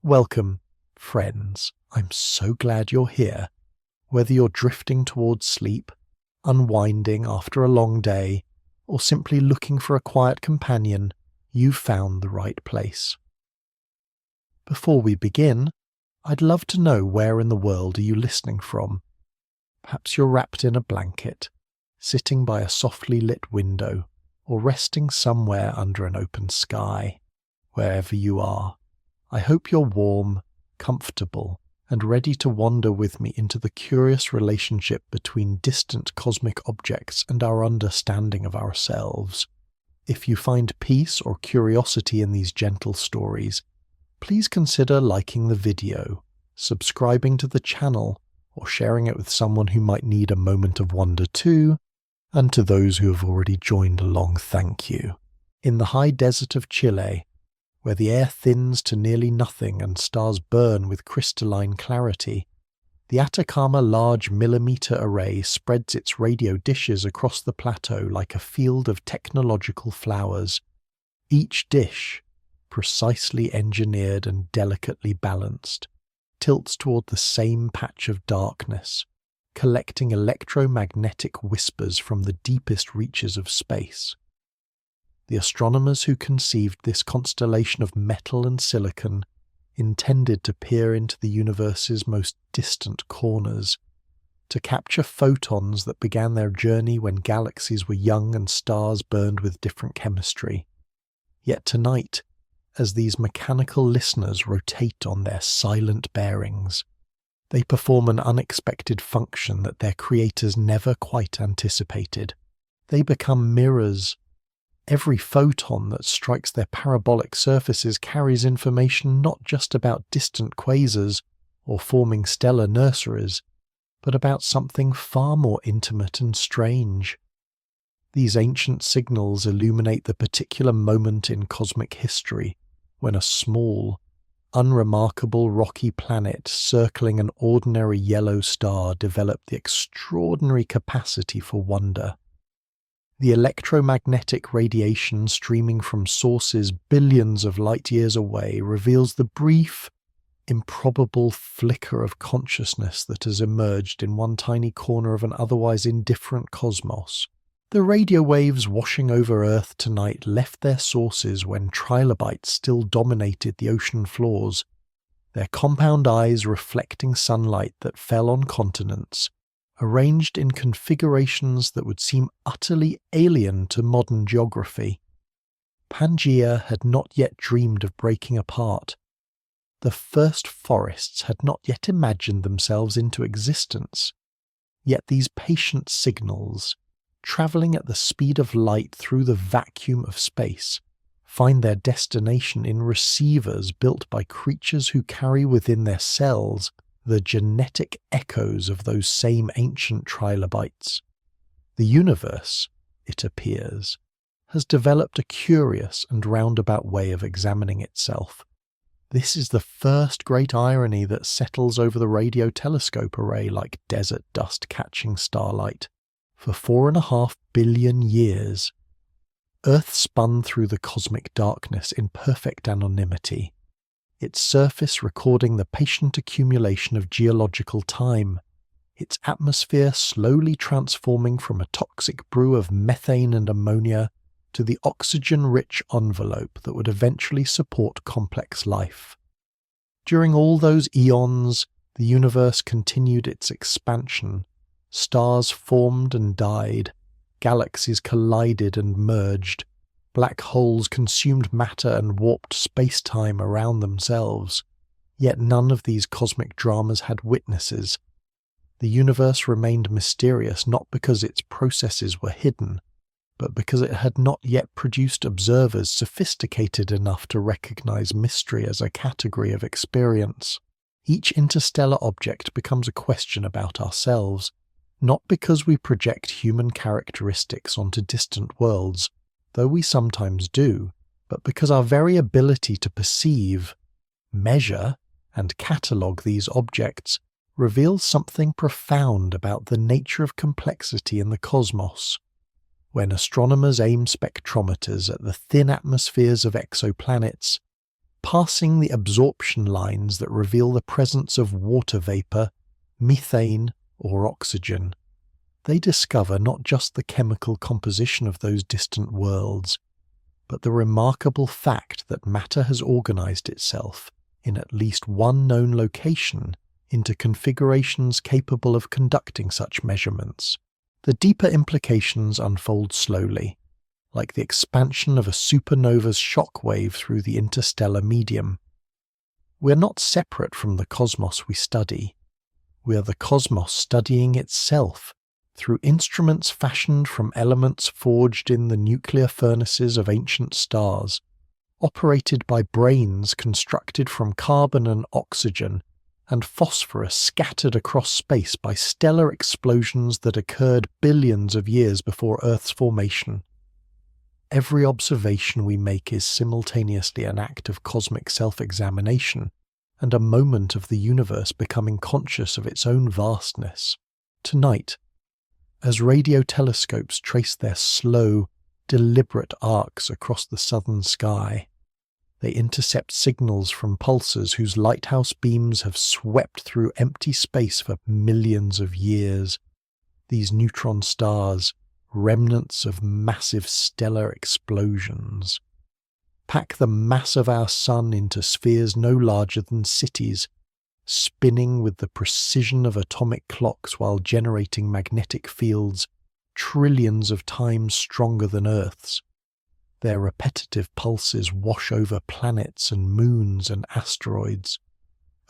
Welcome, friends. I'm so glad you're here. Whether you're drifting towards sleep, unwinding after a long day, or simply looking for a quiet companion, you've found the right place. Before we begin, I'd love to know where in the world are you listening from. Perhaps you're wrapped in a blanket, sitting by a softly lit window, or resting somewhere under an open sky. Wherever you are, I hope you're warm, comfortable, and ready to wander with me into the curious relationship between distant cosmic objects and our understanding of ourselves. If you find peace or curiosity in these gentle stories, please consider liking the video, subscribing to the channel, or sharing it with someone who might need a moment of wonder too. And to those who have already joined along, thank you. In the high desert of Chile, where the air thins to nearly nothing and stars burn with crystalline clarity, the Atacama Large Millimeter Array spreads its radio dishes across the plateau like a field of technological flowers. Each dish, precisely engineered and delicately balanced, tilts toward the same patch of darkness, collecting electromagnetic whispers from the deepest reaches of space. The astronomers who conceived this constellation of metal and silicon intended to peer into the universe's most distant corners, to capture photons that began their journey when galaxies were young and stars burned with different chemistry. Yet tonight, as these mechanical listeners rotate on their silent bearings, they perform an unexpected function that their creators never quite anticipated. They become mirrors. Every photon that strikes their parabolic surfaces carries information not just about distant quasars or forming stellar nurseries, but about something far more intimate and strange. These ancient signals illuminate the particular moment in cosmic history when a small, unremarkable rocky planet circling an ordinary yellow star developed the extraordinary capacity for wonder. The electromagnetic radiation streaming from sources billions of light-years away reveals the brief, improbable flicker of consciousness that has emerged in one tiny corner of an otherwise indifferent cosmos. The radio waves washing over Earth tonight left their sources when trilobites still dominated the ocean floors, their compound eyes reflecting sunlight that fell on continents, arranged in configurations that would seem utterly alien to modern geography. Pangaea had not yet dreamed of breaking apart. The first forests had not yet imagined themselves into existence. Yet these patient signals, travelling at the speed of light through the vacuum of space, find their destination in receivers built by creatures who carry within their cells the genetic echoes of those same ancient trilobites. The universe, it appears, has developed a curious and roundabout way of examining itself. This is the first great irony that settles over the radio telescope array like desert dust catching starlight. For 4.5 billion years, Earth spun through the cosmic darkness in perfect anonymity, its surface recording the patient accumulation of geological time, its atmosphere slowly transforming from a toxic brew of methane and ammonia to the oxygen-rich envelope that would eventually support complex life. During all those eons, the universe continued its expansion. Stars formed and died, galaxies collided and merged, black holes consumed matter and warped space-time around themselves. Yet none of these cosmic dramas had witnesses. The universe remained mysterious not because its processes were hidden, but because it had not yet produced observers sophisticated enough to recognize mystery as a category of experience. Each interstellar object becomes a question about ourselves, not because we project human characteristics onto distant worlds, though we sometimes do, but because our very ability to perceive, measure, and catalogue these objects reveals something profound about the nature of complexity in the cosmos. When astronomers aim spectrometers at the thin atmospheres of exoplanets, passing the absorption lines that reveal the presence of water vapor, methane, or oxygen. They discover not just the chemical composition of those distant worlds, but the remarkable fact that matter has organized itself in at least one known location into configurations capable of conducting such measurements. The deeper implications unfold slowly, like the expansion of a supernova's shock wave through the interstellar medium. We're not separate from the cosmos we study. We are the cosmos studying itself through instruments fashioned from elements forged in the nuclear furnaces of ancient stars, operated by brains constructed from carbon and oxygen and phosphorus scattered across space by stellar explosions that occurred billions of years before Earth's formation. Every observation we make is simultaneously an act of cosmic self-examination and a moment of the universe becoming conscious of its own vastness. Tonight, as radio telescopes trace their slow, deliberate arcs across the southern sky, they intercept signals from pulsars whose lighthouse beams have swept through empty space for millions of years. These neutron stars, remnants of massive stellar explosions, pack the mass of our sun into spheres no larger than cities, spinning with the precision of atomic clocks while generating magnetic fields trillions of times stronger than Earth's. Their repetitive pulses wash over planets and moons and asteroids,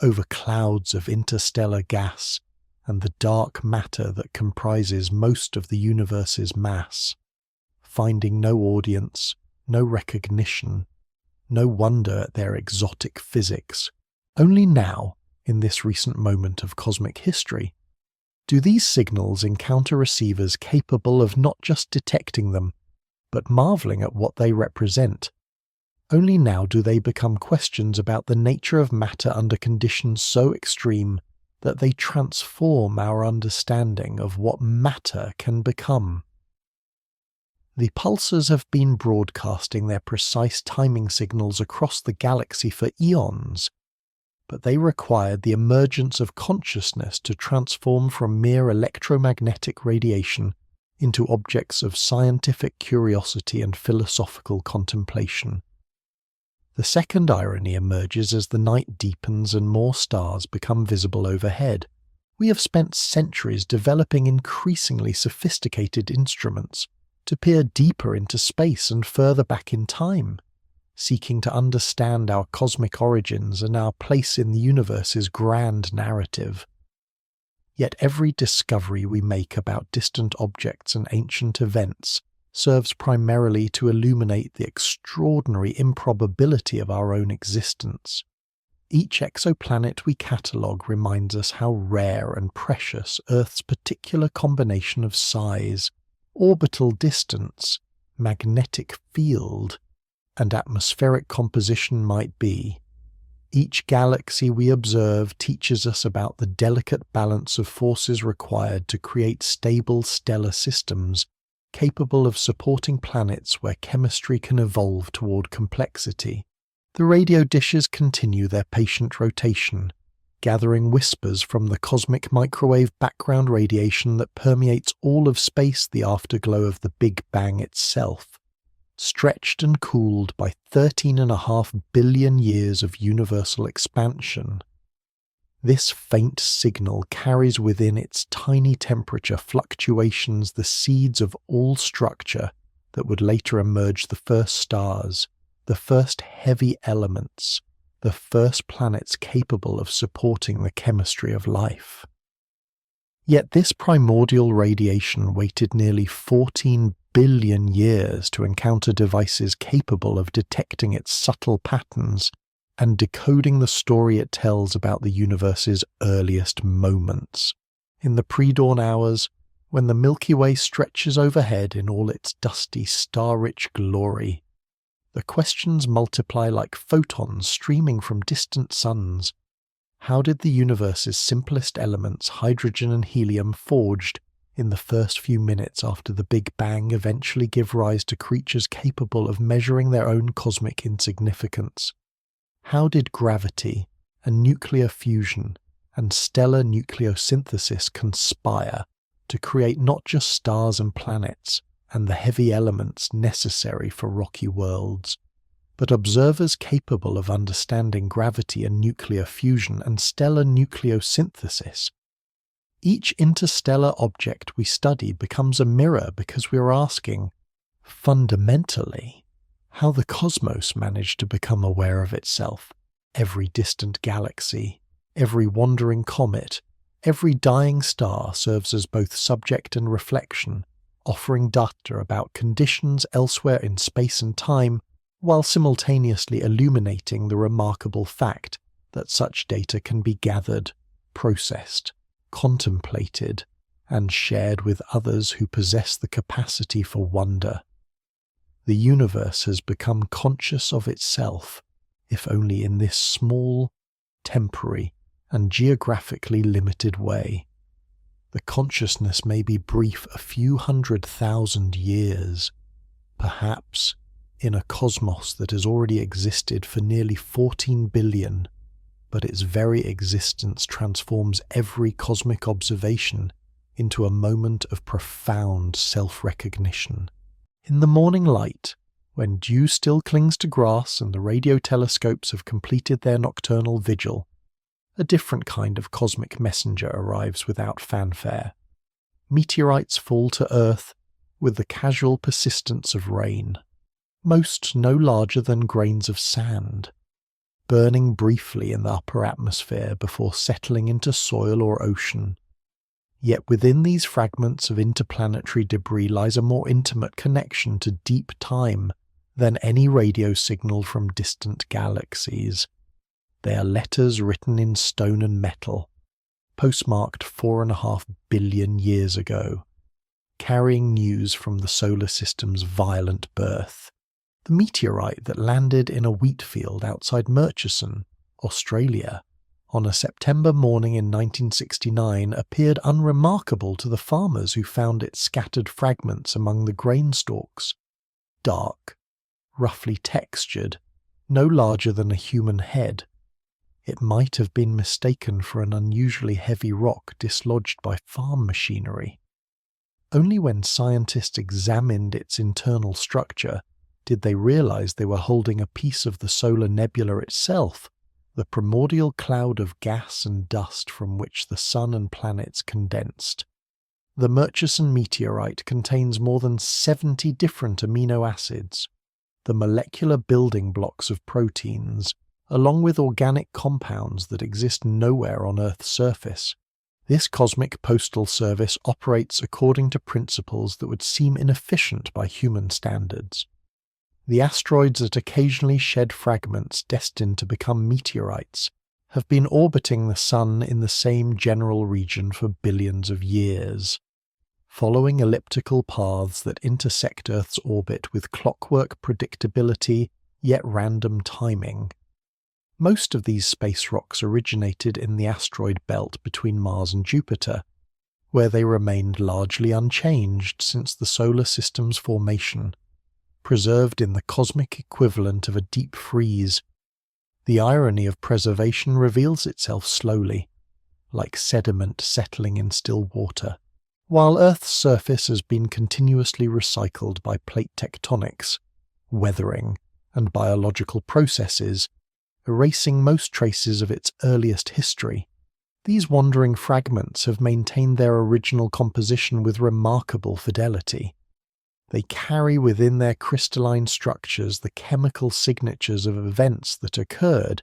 over clouds of interstellar gas and the dark matter that comprises most of the universe's mass, finding no audience, no recognition, no wonder at their exotic physics. Only now, in this recent moment of cosmic history, do these signals encounter receivers capable of not just detecting them, but marveling at what they represent. Only now do they become questions about the nature of matter under conditions so extreme that they transform our understanding of what matter can become. The pulsars have been broadcasting their precise timing signals across the galaxy for eons, but they required the emergence of consciousness to transform from mere electromagnetic radiation into objects of scientific curiosity and philosophical contemplation. The second irony emerges as the night deepens and more stars become visible overhead. We have spent centuries developing increasingly sophisticated instruments to peer deeper into space and further back in time, seeking to understand our cosmic origins and our place in the universe's grand narrative. Yet every discovery we make about distant objects and ancient events serves primarily to illuminate the extraordinary improbability of our own existence. Each exoplanet we catalogue reminds us how rare and precious Earth's particular combination of size, orbital distance, magnetic field, and atmospheric composition might be. Each galaxy we observe teaches us about the delicate balance of forces required to create stable stellar systems capable of supporting planets where chemistry can evolve toward complexity. The radio dishes continue their patient rotation, gathering whispers from the cosmic microwave background radiation that permeates all of space, the afterglow of the Big Bang itself, stretched and cooled by 13.5 billion years of universal expansion. This faint signal carries within its tiny temperature fluctuations the seeds of all structure that would later emerge the first stars, the first heavy elements, the first planets capable of supporting the chemistry of life. Yet this primordial radiation waited nearly 14 billion years to encounter devices capable of detecting its subtle patterns and decoding the story it tells about the universe's earliest moments. In the pre-dawn hours, when the Milky Way stretches overhead in all its dusty, star-rich glory, the questions multiply like photons streaming from distant suns. How did the universe's simplest elements, hydrogen and helium, forged in the first few minutes after the Big Bang, eventually give rise to creatures capable of measuring their own cosmic insignificance? How did gravity and nuclear fusion and stellar nucleosynthesis conspire to create not just stars and planets and the heavy elements necessary for rocky worlds, but observers capable of understanding gravity and nuclear fusion and stellar nucleosynthesis? Each interstellar object we study becomes a mirror because we are asking, fundamentally, how the cosmos managed to become aware of itself. Every distant galaxy, every wandering comet, every dying star serves as both subject and reflection, offering data about conditions elsewhere in space and time, while simultaneously illuminating the remarkable fact that such data can be gathered, processed, contemplated, and shared with others who possess the capacity for wonder. The universe has become conscious of itself, if only in this small, temporary, and geographically limited way. The consciousness may be brief, a few 100,000 years, perhaps in a cosmos that has already existed for nearly 14 billion, but its very existence transforms every cosmic observation into a moment of profound self-recognition. In the morning light, when dew still clings to grass and the radio telescopes have completed their nocturnal vigil, a different kind of cosmic messenger arrives without fanfare. Meteorites fall to Earth with the casual persistence of rain, most no larger than grains of sand, burning briefly in the upper atmosphere before settling into soil or ocean. Yet within these fragments of interplanetary debris lies a more intimate connection to deep time than any radio signal from distant galaxies. They are letters written in stone and metal, postmarked 4.5 billion years ago, carrying news from the solar system's violent birth. The meteorite that landed in a wheat field outside Murchison, Australia, on a September morning in 1969 appeared unremarkable to the farmers who found its scattered fragments among the grain stalks. Dark, roughly textured, no larger than a human head. It might have been mistaken for an unusually heavy rock dislodged by farm machinery. Only when scientists examined its internal structure did they realize they were holding a piece of the solar nebula itself, the primordial cloud of gas and dust from which the sun and planets condensed. The Murchison meteorite contains more than 70 different amino acids, the molecular building blocks of proteins, along with organic compounds that exist nowhere on Earth's surface. This cosmic postal service operates according to principles that would seem inefficient by human standards. The asteroids that occasionally shed fragments destined to become meteorites have been orbiting the Sun in the same general region for billions of years, following elliptical paths that intersect Earth's orbit with clockwork predictability yet random timing. Most of these space rocks originated in the asteroid belt between Mars and Jupiter, where they remained largely unchanged since the solar system's formation, preserved in the cosmic equivalent of a deep freeze. The irony of preservation reveals itself slowly, like sediment settling in still water. While Earth's surface has been continuously recycled by plate tectonics, weathering, and biological processes, erasing most traces of its earliest history, these wandering fragments have maintained their original composition with remarkable fidelity. They carry within their crystalline structures the chemical signatures of events that occurred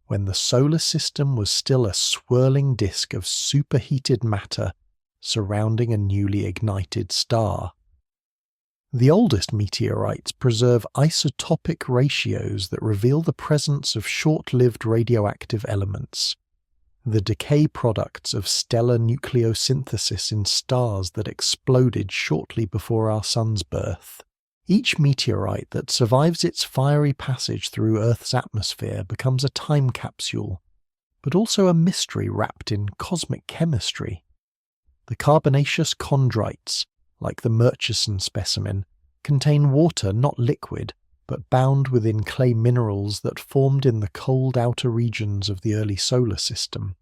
when the solar system was still a swirling disk of superheated matter surrounding a newly ignited star. The oldest meteorites preserve isotopic ratios that reveal the presence of short-lived radioactive elements, the decay products of stellar nucleosynthesis in stars that exploded shortly before our sun's birth. Each meteorite that survives its fiery passage through Earth's atmosphere becomes a time capsule, but also a mystery wrapped in cosmic chemistry. The carbonaceous chondrites, like the Murchison specimen, contain water, not liquid, but bound within clay minerals that formed in the cold outer regions of the early solar system.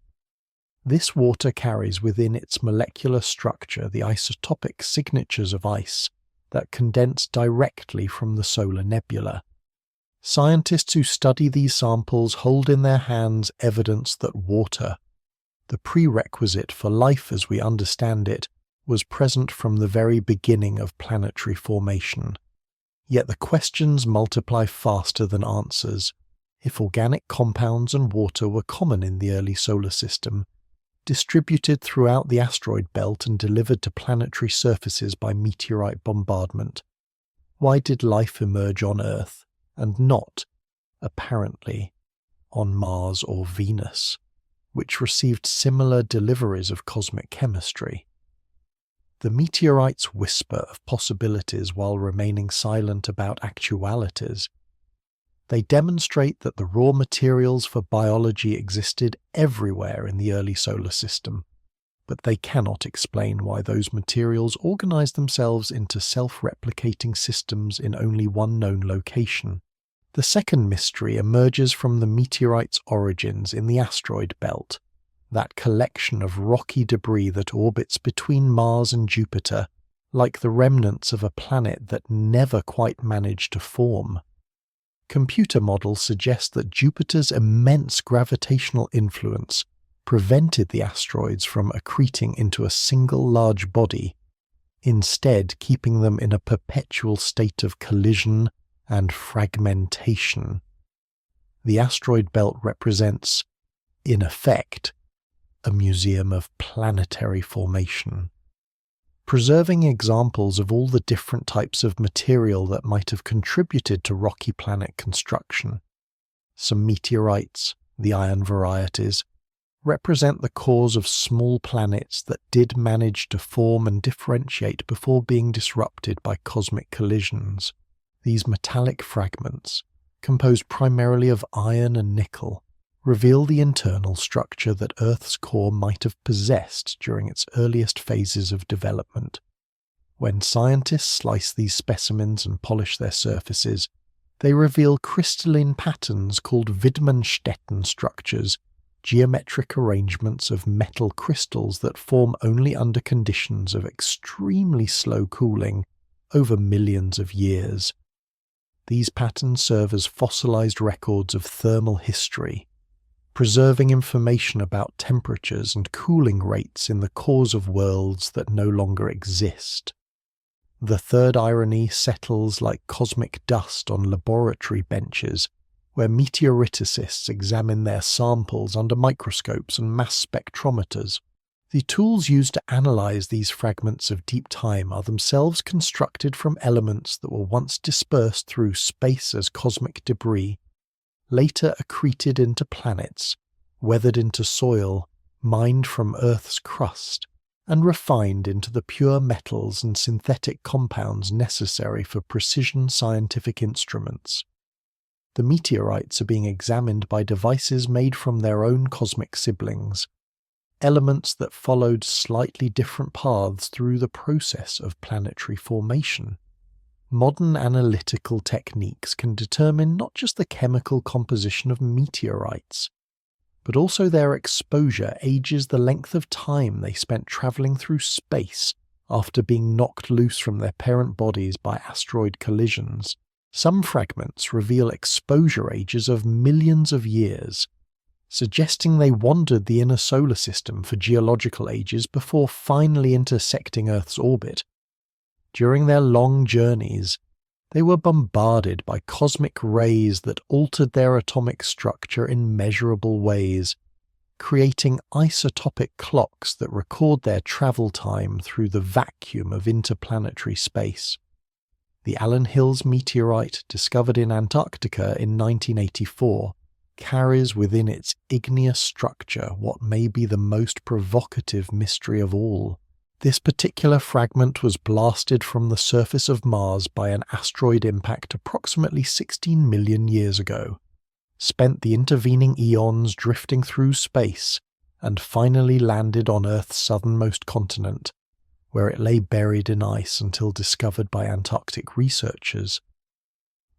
This water carries within its molecular structure the isotopic signatures of ice that condense directly from the solar nebula. Scientists who study these samples hold in their hands evidence that water, the prerequisite for life as we understand it, was present from the very beginning of planetary formation. Yet the questions multiply faster than answers. If organic compounds and water were common in the early solar system, distributed throughout the asteroid belt and delivered to planetary surfaces by meteorite bombardment, why did life emerge on Earth and not, apparently, on Mars or Venus, which received similar deliveries of cosmic chemistry? The meteorites whisper of possibilities while remaining silent about actualities. They demonstrate that the raw materials for biology existed everywhere in the early solar system, but they cannot explain why those materials organized themselves into self-replicating systems in only one known location. The second mystery emerges from the meteorite's origins in the asteroid belt, that collection of rocky debris that orbits between Mars and Jupiter, like the remnants of a planet that never quite managed to form. Computer models suggest that Jupiter's immense gravitational influence prevented the asteroids from accreting into a single large body, instead keeping them in a perpetual state of collision and fragmentation. The asteroid belt represents, in effect, a museum of planetary formation, preserving examples of all the different types of material that might have contributed to rocky planet construction. Some meteorites, the iron varieties, represent the cores of small planets that did manage to form and differentiate before being disrupted by cosmic collisions. These metallic fragments, composed primarily of iron and nickel, reveal the internal structure that Earth's core might have possessed during its earliest phases of development. When scientists slice these specimens and polish their surfaces, they reveal crystalline patterns called Widmanstätten structures, geometric arrangements of metal crystals that form only under conditions of extremely slow cooling over millions of years. These patterns serve as fossilized records of thermal history, preserving information about temperatures and cooling rates in the cores of worlds that no longer exist. The third irony settles like cosmic dust on laboratory benches, where meteoriticists examine their samples under microscopes and mass spectrometers. The tools used to analyze these fragments of deep time are themselves constructed from elements that were once dispersed through space as cosmic debris, later accreted into planets, weathered into soil, mined from Earth's crust, and refined into the pure metals and synthetic compounds necessary for precision scientific instruments. The meteorites are being examined by devices made from their own cosmic siblings, elements that followed slightly different paths through the process of planetary formation. Modern analytical techniques can determine not just the chemical composition of meteorites, but also their exposure ages the length of time they spent travelling through space after being knocked loose from their parent bodies by asteroid collisions. Some fragments reveal exposure ages of millions of years, suggesting they wandered the inner solar system for geological ages before finally intersecting Earth's orbit. During their long journeys, they were bombarded by cosmic rays that altered their atomic structure in measurable ways, creating isotopic clocks that record their travel time through the vacuum of interplanetary space. The Allen Hills meteorite, discovered in Antarctica in 1984, carries within its igneous structure what may be the most provocative mystery of all. This particular fragment was blasted from the surface of Mars by an asteroid impact approximately 16 million years ago, spent the intervening eons drifting through space, and finally landed on Earth's southernmost continent, where it lay buried in ice until discovered by Antarctic researchers.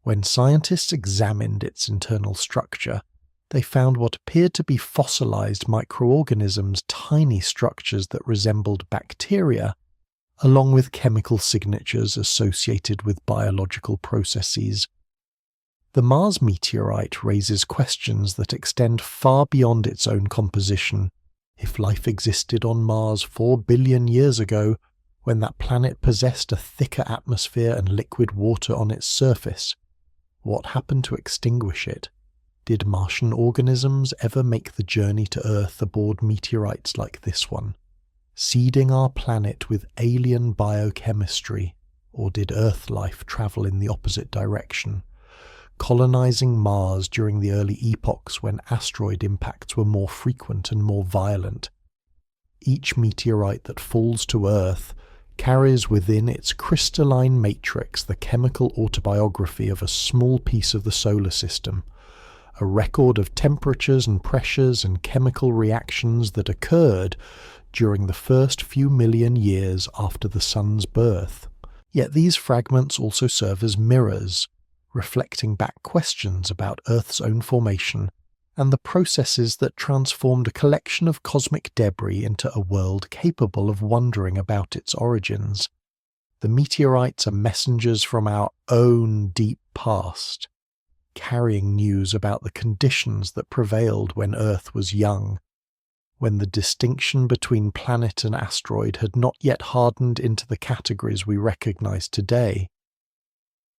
When scientists examined its internal structure, they found what appeared to be fossilized microorganisms, tiny structures that resembled bacteria, along with chemical signatures associated with biological processes. The Mars meteorite raises questions that extend far beyond its own composition. If life existed on Mars 4 billion years ago, when that planet possessed a thicker atmosphere and liquid water on its surface, what happened to extinguish it? Did Martian organisms ever make the journey to Earth aboard meteorites like this one, seeding our planet with alien biochemistry, or did Earth life travel in the opposite direction, colonizing Mars during the early epochs when asteroid impacts were more frequent and more violent? Each meteorite that falls to Earth carries within its crystalline matrix the chemical autobiography of a small piece of the solar system, a record of temperatures and pressures and chemical reactions that occurred during the first few million years after the Sun's birth. Yet these fragments also serve as mirrors, reflecting back questions about Earth's own formation and the processes that transformed a collection of cosmic debris into a world capable of wondering about its origins. The meteorites are messengers from our own deep past, carrying news about the conditions that prevailed when Earth was young, when the distinction between planet and asteroid had not yet hardened into the categories we recognize today.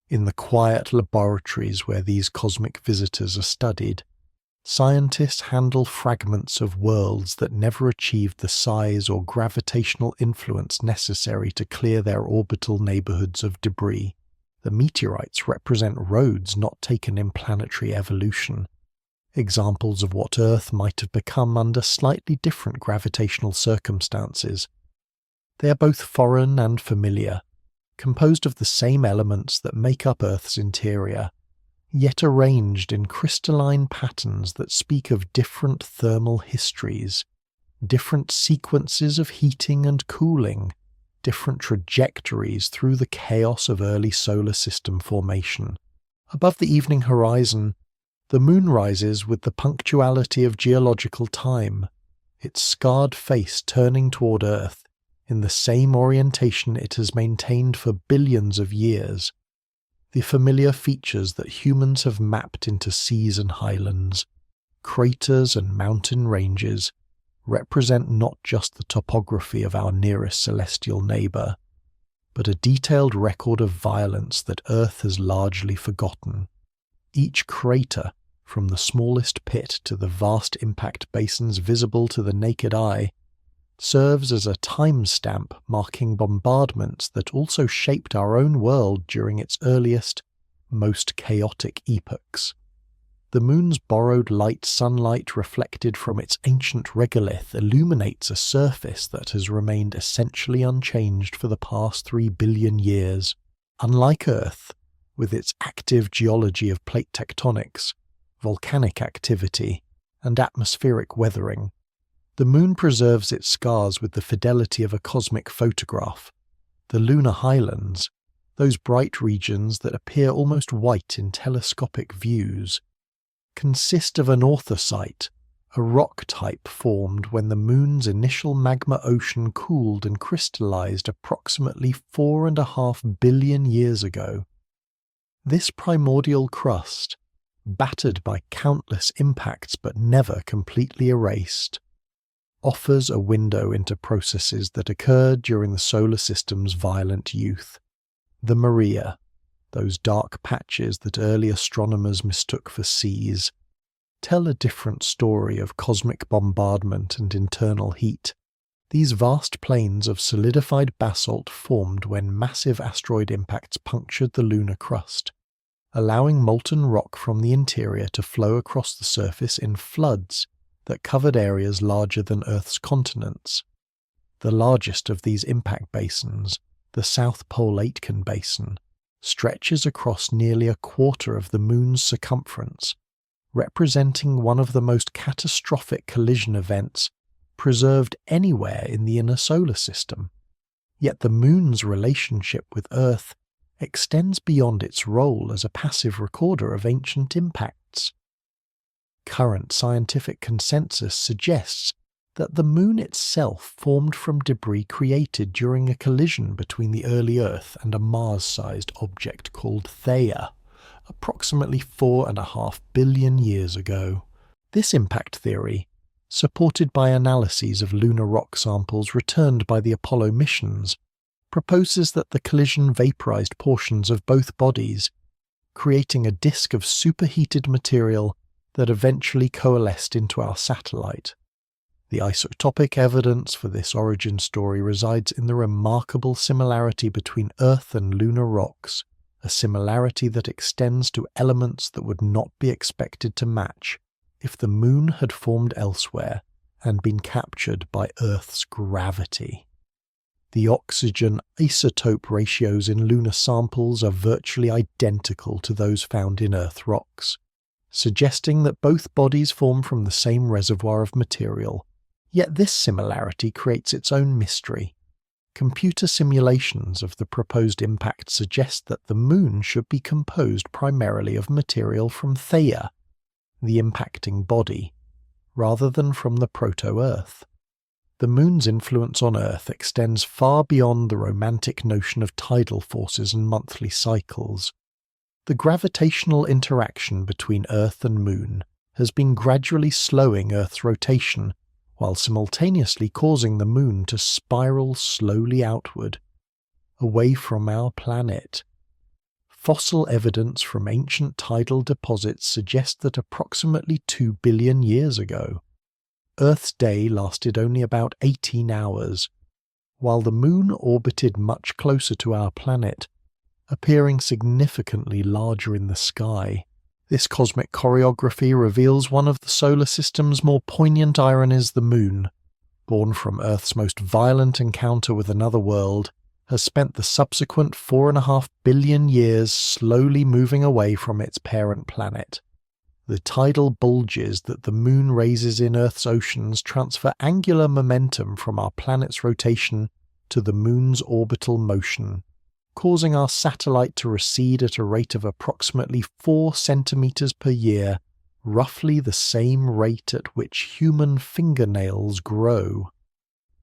In the quiet laboratories where these cosmic visitors are studied, scientists handle fragments of worlds that never achieved the size or gravitational influence necessary to clear their orbital neighborhoods of debris. The meteorites represent roads not taken in planetary evolution, examples of what Earth might have become under slightly different gravitational circumstances. They are both foreign and familiar, composed of the same elements that make up Earth's interior, yet arranged in crystalline patterns that speak of different thermal histories, different sequences of heating and cooling, different trajectories through the chaos of early solar system formation. Above the evening horizon, the moon rises with the punctuality of geological time, its scarred face turning toward Earth in the same orientation it has maintained for billions of years. The familiar features that humans have mapped into seas and highlands, craters and mountain ranges, represent not just the topography of our nearest celestial neighbour, but a detailed record of violence that Earth has largely forgotten. Each crater, from the smallest pit to the vast impact basins visible to the naked eye, serves as a timestamp marking bombardments that also shaped our own world during its earliest, most chaotic epochs. The moon's borrowed light sunlight reflected from its ancient regolith illuminates a surface that has remained essentially unchanged for the past 3 billion years. Unlike Earth, with its active geology of plate tectonics, volcanic activity, and atmospheric weathering, the moon preserves its scars with the fidelity of a cosmic photograph. The lunar highlands, those bright regions that appear almost white in telescopic views, consist of an orthosite, a rock type formed when the moon's initial magma ocean cooled and crystallized approximately 4.5 billion years ago. This primordial crust, battered by countless impacts but never completely erased, offers a window into processes that occurred during the solar system's violent youth. The Maria, those dark patches that early astronomers mistook for seas, tell a different story of cosmic bombardment and internal heat. These vast plains of solidified basalt formed when massive asteroid impacts punctured the lunar crust, allowing molten rock from the interior to flow across the surface in floods that covered areas larger than Earth's continents. The largest of these impact basins, the South Pole Aitken Basin, stretches across nearly a quarter of the moon's circumference, representing one of the most catastrophic collision events preserved anywhere in the inner solar system. Yet the moon's relationship with Earth extends beyond its role as a passive recorder of ancient impacts. Current scientific consensus suggests that the Moon itself formed from debris created during a collision between the early Earth and a Mars-sized object called Theia, approximately 4.5 billion years ago. This impact theory, supported by analyses of lunar rock samples returned by the Apollo missions, proposes that the collision vaporized portions of both bodies, creating a disk of superheated material that eventually coalesced into our satellite. The isotopic evidence for this origin story resides in the remarkable similarity between Earth and lunar rocks, a similarity that extends to elements that would not be expected to match if the Moon had formed elsewhere and been captured by Earth's gravity. The oxygen isotope ratios in lunar samples are virtually identical to those found in Earth rocks, suggesting that both bodies form from the same reservoir of material. Yet this similarity creates its own mystery. Computer simulations of the proposed impact suggest that the Moon should be composed primarily of material from Theia, the impacting body, rather than from the proto-Earth. The Moon's influence on Earth extends far beyond the romantic notion of tidal forces and monthly cycles. The gravitational interaction between Earth and Moon has been gradually slowing Earth's rotation, while simultaneously causing the Moon to spiral slowly outward, away from our planet. Fossil evidence from ancient tidal deposits suggests that approximately 2 billion years ago, Earth's day lasted only about 18 hours, while the Moon orbited much closer to our planet, appearing significantly larger in the sky. This cosmic choreography reveals one of the solar system's more poignant ironies. The Moon, born from Earth's most violent encounter with another world, has spent the subsequent 4.5 billion years slowly moving away from its parent planet. The tidal bulges that the Moon raises in Earth's oceans transfer angular momentum from our planet's rotation to the Moon's orbital motion, causing our satellite to recede at a rate of approximately 4 centimeters per year, roughly the same rate at which human fingernails grow.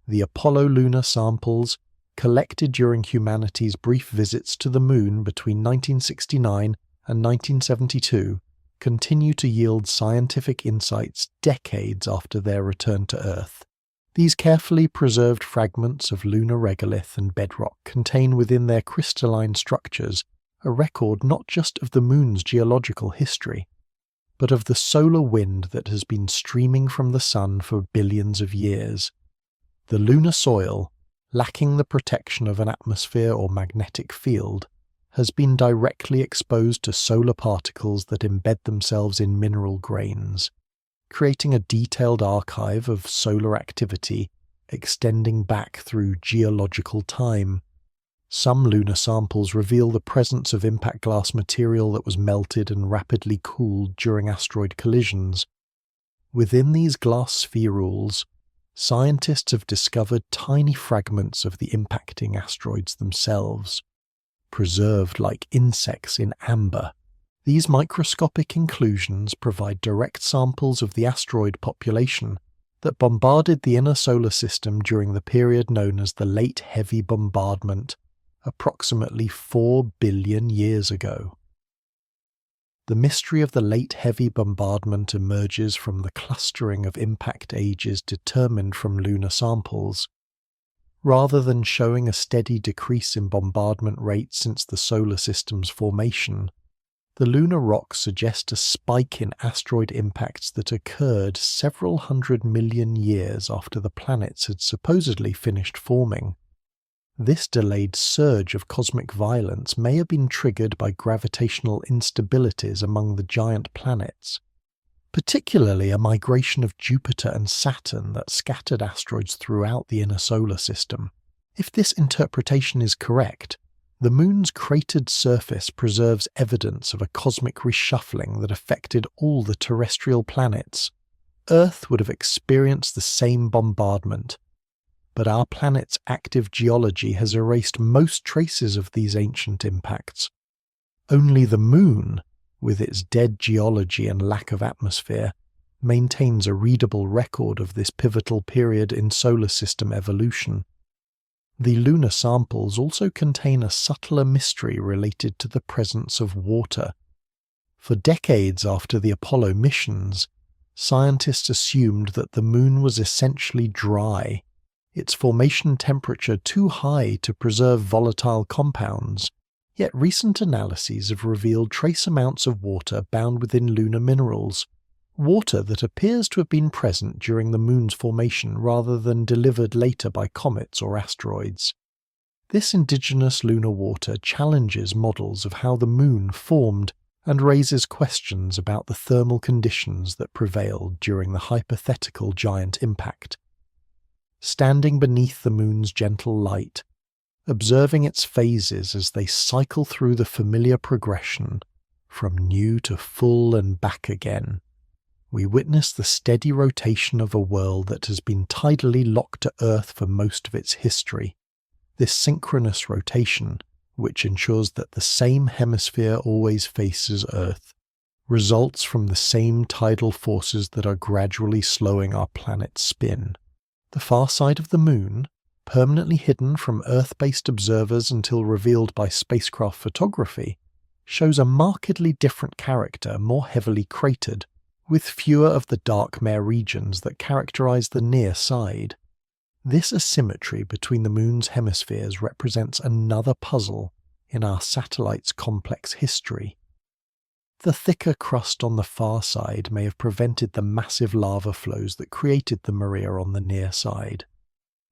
The Apollo lunar samples, collected during humanity's brief visits to the Moon between 1969 and 1972, continue to yield scientific insights decades after their return to Earth. These carefully preserved fragments of lunar regolith and bedrock contain within their crystalline structures a record not just of the Moon's geological history, but of the solar wind that has been streaming from the Sun for billions of years. The lunar soil, lacking the protection of an atmosphere or magnetic field, has been directly exposed to solar particles that embed themselves in mineral grains, creating a detailed archive of solar activity extending back through geological time. Some lunar samples reveal the presence of impact glass material that was melted and rapidly cooled during asteroid collisions. Within these glass spherules, scientists have discovered tiny fragments of the impacting asteroids themselves, preserved like insects in amber. These microscopic inclusions provide direct samples of the asteroid population that bombarded the inner solar system during the period known as the Late Heavy Bombardment, approximately 4 billion years ago. The mystery of the Late Heavy Bombardment emerges from the clustering of impact ages determined from lunar samples. Rather than showing a steady decrease in bombardment rate since the solar system's formation, the lunar rocks suggest a spike in asteroid impacts that occurred several 100 million years after the planets had supposedly finished forming. This delayed surge of cosmic violence may have been triggered by gravitational instabilities among the giant planets, particularly a migration of Jupiter and Saturn that scattered asteroids throughout the inner solar system. If this interpretation is correct, the Moon's cratered surface preserves evidence of a cosmic reshuffling that affected all the terrestrial planets. Earth would have experienced the same bombardment, but our planet's active geology has erased most traces of these ancient impacts. Only the Moon, with its dead geology and lack of atmosphere, maintains a readable record of this pivotal period in solar system evolution. The lunar samples also contain a subtler mystery related to the presence of water. For decades after the Apollo missions, scientists assumed that the Moon was essentially dry, its formation temperature too high to preserve volatile compounds. Yet recent analyses have revealed trace amounts of water bound within lunar minerals, water that appears to have been present during the Moon's formation rather than delivered later by comets or asteroids. This indigenous lunar water challenges models of how the Moon formed and raises questions about the thermal conditions that prevailed during the hypothetical giant impact. Standing beneath the Moon's gentle light, observing its phases as they cycle through the familiar progression, from new to full and back again, we witness the steady rotation of a world that has been tidally locked to Earth for most of its history. This synchronous rotation, which ensures that the same hemisphere always faces Earth, results from the same tidal forces that are gradually slowing our planet's spin. The far side of the Moon, permanently hidden from Earth-based observers until revealed by spacecraft photography, shows a markedly different character, more heavily cratered, with fewer of the dark mare regions that characterize the near side. This asymmetry between the Moon's hemispheres represents another puzzle in our satellite's complex history. The thicker crust on the far side may have prevented the massive lava flows that created the Maria on the near side,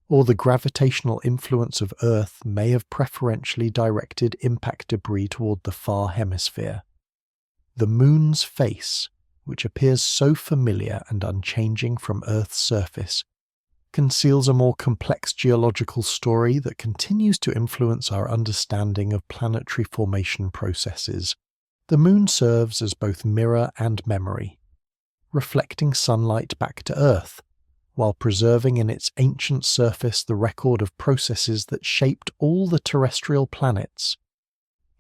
or the gravitational influence of Earth may have preferentially directed impact debris toward the far hemisphere. The Moon's face, which appears so familiar and unchanging from Earth's surface, conceals a more complex geological story that continues to influence our understanding of planetary formation processes. The Moon serves as both mirror and memory, reflecting sunlight back to Earth, while preserving in its ancient surface the record of processes that shaped all the terrestrial planets.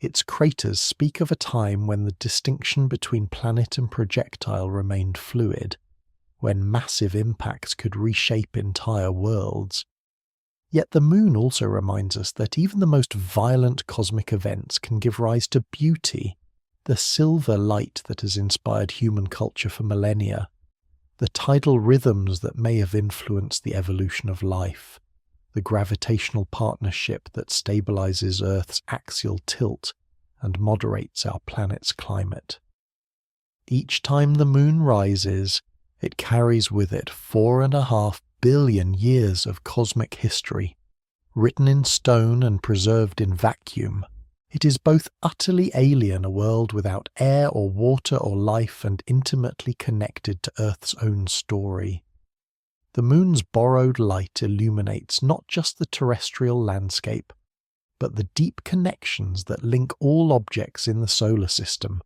Its craters speak of a time when the distinction between planet and projectile remained fluid, when massive impacts could reshape entire worlds. Yet the Moon also reminds us that even the most violent cosmic events can give rise to beauty, the silver light that has inspired human culture for millennia, the tidal rhythms that may have influenced the evolution of life, the gravitational partnership that stabilizes Earth's axial tilt and moderates our planet's climate. Each time the Moon rises, it carries with it 4.5 billion years of cosmic history, written in stone and preserved in vacuum. It is both utterly alien, a world without air or water or life, and intimately connected to Earth's own story. The Moon's borrowed light illuminates not just the terrestrial landscape, but the deep connections that link all objects in the solar system,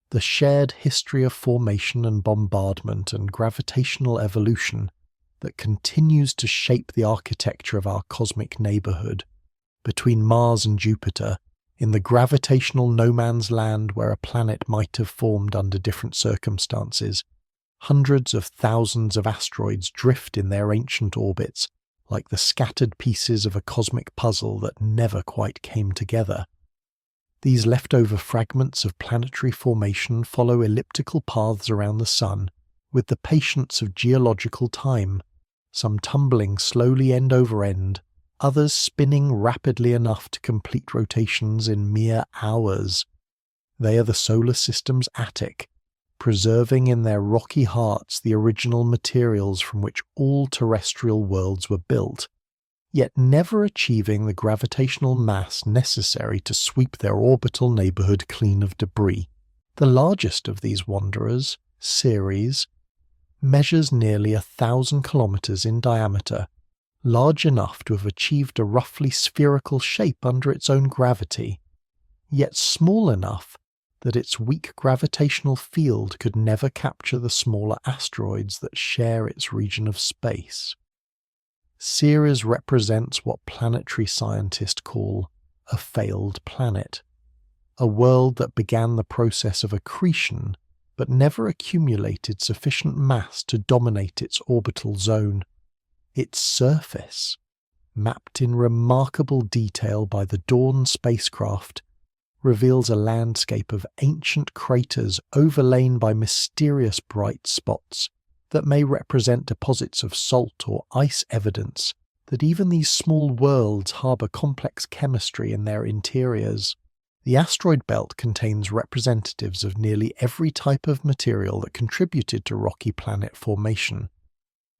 the shared history of formation and bombardment and gravitational evolution that continues to shape the architecture of our cosmic neighborhood. Between Mars and Jupiter, in the gravitational no-man's land where a planet might have formed under different circumstances, hundreds of thousands of asteroids drift in their ancient orbits, like the scattered pieces of a cosmic puzzle that never quite came together. These leftover fragments of planetary formation follow elliptical paths around the Sun, with the patience of geological time, some tumbling slowly end over end, others spinning rapidly enough to complete rotations in mere hours. They are the solar system's attic, preserving in their rocky hearts the original materials from which all terrestrial worlds were built, yet never achieving the gravitational mass necessary to sweep their orbital neighborhood clean of debris. The largest of these wanderers, Ceres, measures nearly 1,000 kilometers in diameter, large enough to have achieved a roughly spherical shape under its own gravity, yet small enough that its weak gravitational field could never capture the smaller asteroids that share its region of space. Ceres represents what planetary scientists call a failed planet, a world that began the process of accretion but never accumulated sufficient mass to dominate its orbital zone. Its surface, mapped in remarkable detail by the Dawn spacecraft, reveals a landscape of ancient craters overlain by mysterious bright spots that may represent deposits of salt or ice, evidence that even these small worlds harbour complex chemistry in their interiors. The asteroid belt contains representatives of nearly every type of material that contributed to rocky planet formation.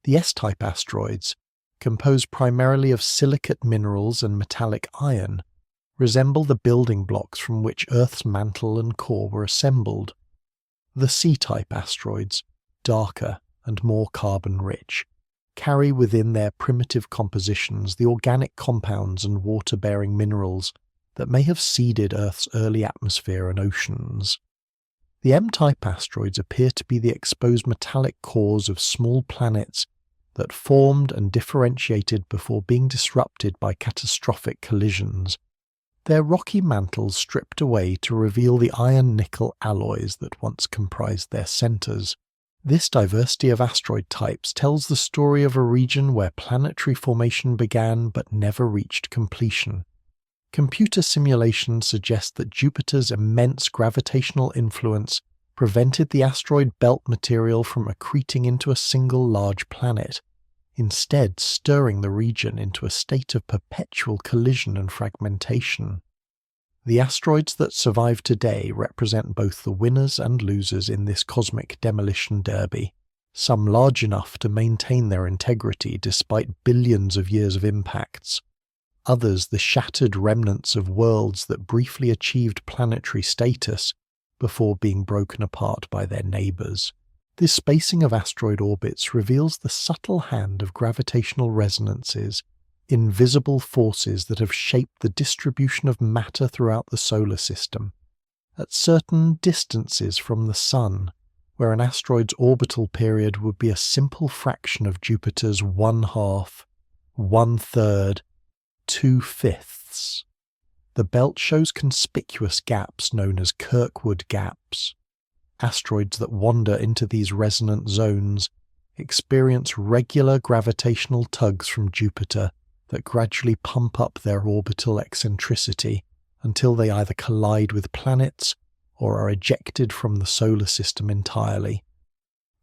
The S-type asteroids, composed primarily of silicate minerals and metallic iron, resemble the building blocks from which Earth's mantle and core were assembled. The C-type asteroids, darker and more carbon-rich, carry within their primitive compositions the organic compounds and water-bearing minerals that may have seeded Earth's early atmosphere and oceans. The M-type asteroids appear to be the exposed metallic cores of small planets that formed and differentiated before being disrupted by catastrophic collisions, their rocky mantles stripped away to reveal the iron-nickel alloys that once comprised their centres. This diversity of asteroid types tells the story of a region where planetary formation began but never reached completion. Computer simulations suggest that Jupiter's immense gravitational influence prevented the asteroid belt material from accreting into a single large planet, instead stirring the region into a state of perpetual collision and fragmentation. The asteroids that survive today represent both the winners and losers in this cosmic demolition derby, some large enough to maintain their integrity despite billions of years of impacts, others the shattered remnants of worlds that briefly achieved planetary status before being broken apart by their neighbours. This spacing of asteroid orbits reveals the subtle hand of gravitational resonances, invisible forces that have shaped the distribution of matter throughout the solar system. At certain distances from the Sun, where an asteroid's orbital period would be a simple fraction of Jupiter's 1/2, 1/3, 2/5, the belt shows conspicuous gaps known as Kirkwood gaps. Asteroids that wander into these resonant zones experience regular gravitational tugs from Jupiter that gradually pump up their orbital eccentricity until they either collide with planets or are ejected from the solar system entirely.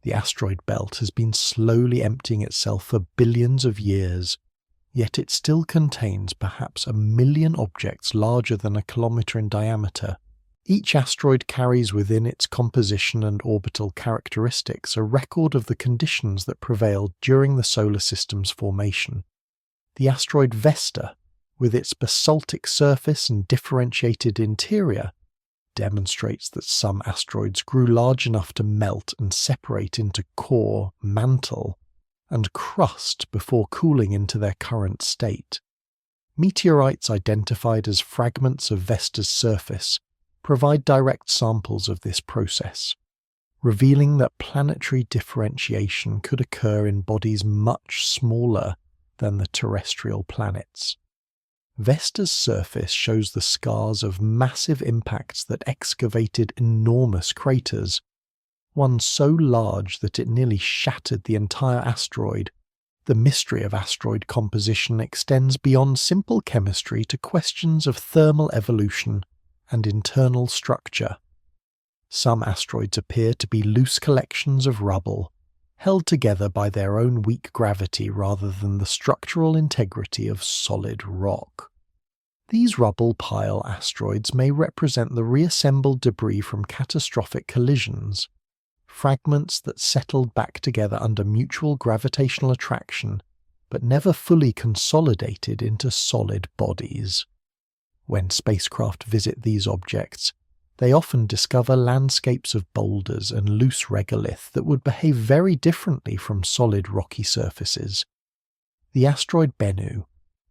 The asteroid belt has been slowly emptying itself for billions of years, yet it still contains perhaps 1 million objects larger than a kilometre in diameter. Each asteroid carries within its composition and orbital characteristics a record of the conditions that prevailed during the solar system's formation. The asteroid Vesta, with its basaltic surface and differentiated interior, demonstrates that some asteroids grew large enough to melt and separate into core, mantle, and crust before cooling into their current state. Meteorites identified as fragments of Vesta's surface provide direct samples of this process, revealing that planetary differentiation could occur in bodies much smaller than the terrestrial planets. Vesta's surface shows the scars of massive impacts that excavated enormous craters, one so large that it nearly shattered the entire asteroid. The mystery of asteroid composition extends beyond simple chemistry to questions of thermal evolution and internal structure. Some asteroids appear to be loose collections of rubble, held together by their own weak gravity rather than the structural integrity of solid rock. These rubble pile asteroids may represent the reassembled debris from catastrophic collisions, fragments that settled back together under mutual gravitational attraction but never fully consolidated into solid bodies. When spacecraft visit these objects, they often discover landscapes of boulders and loose regolith that would behave very differently from solid rocky surfaces. The asteroid Bennu,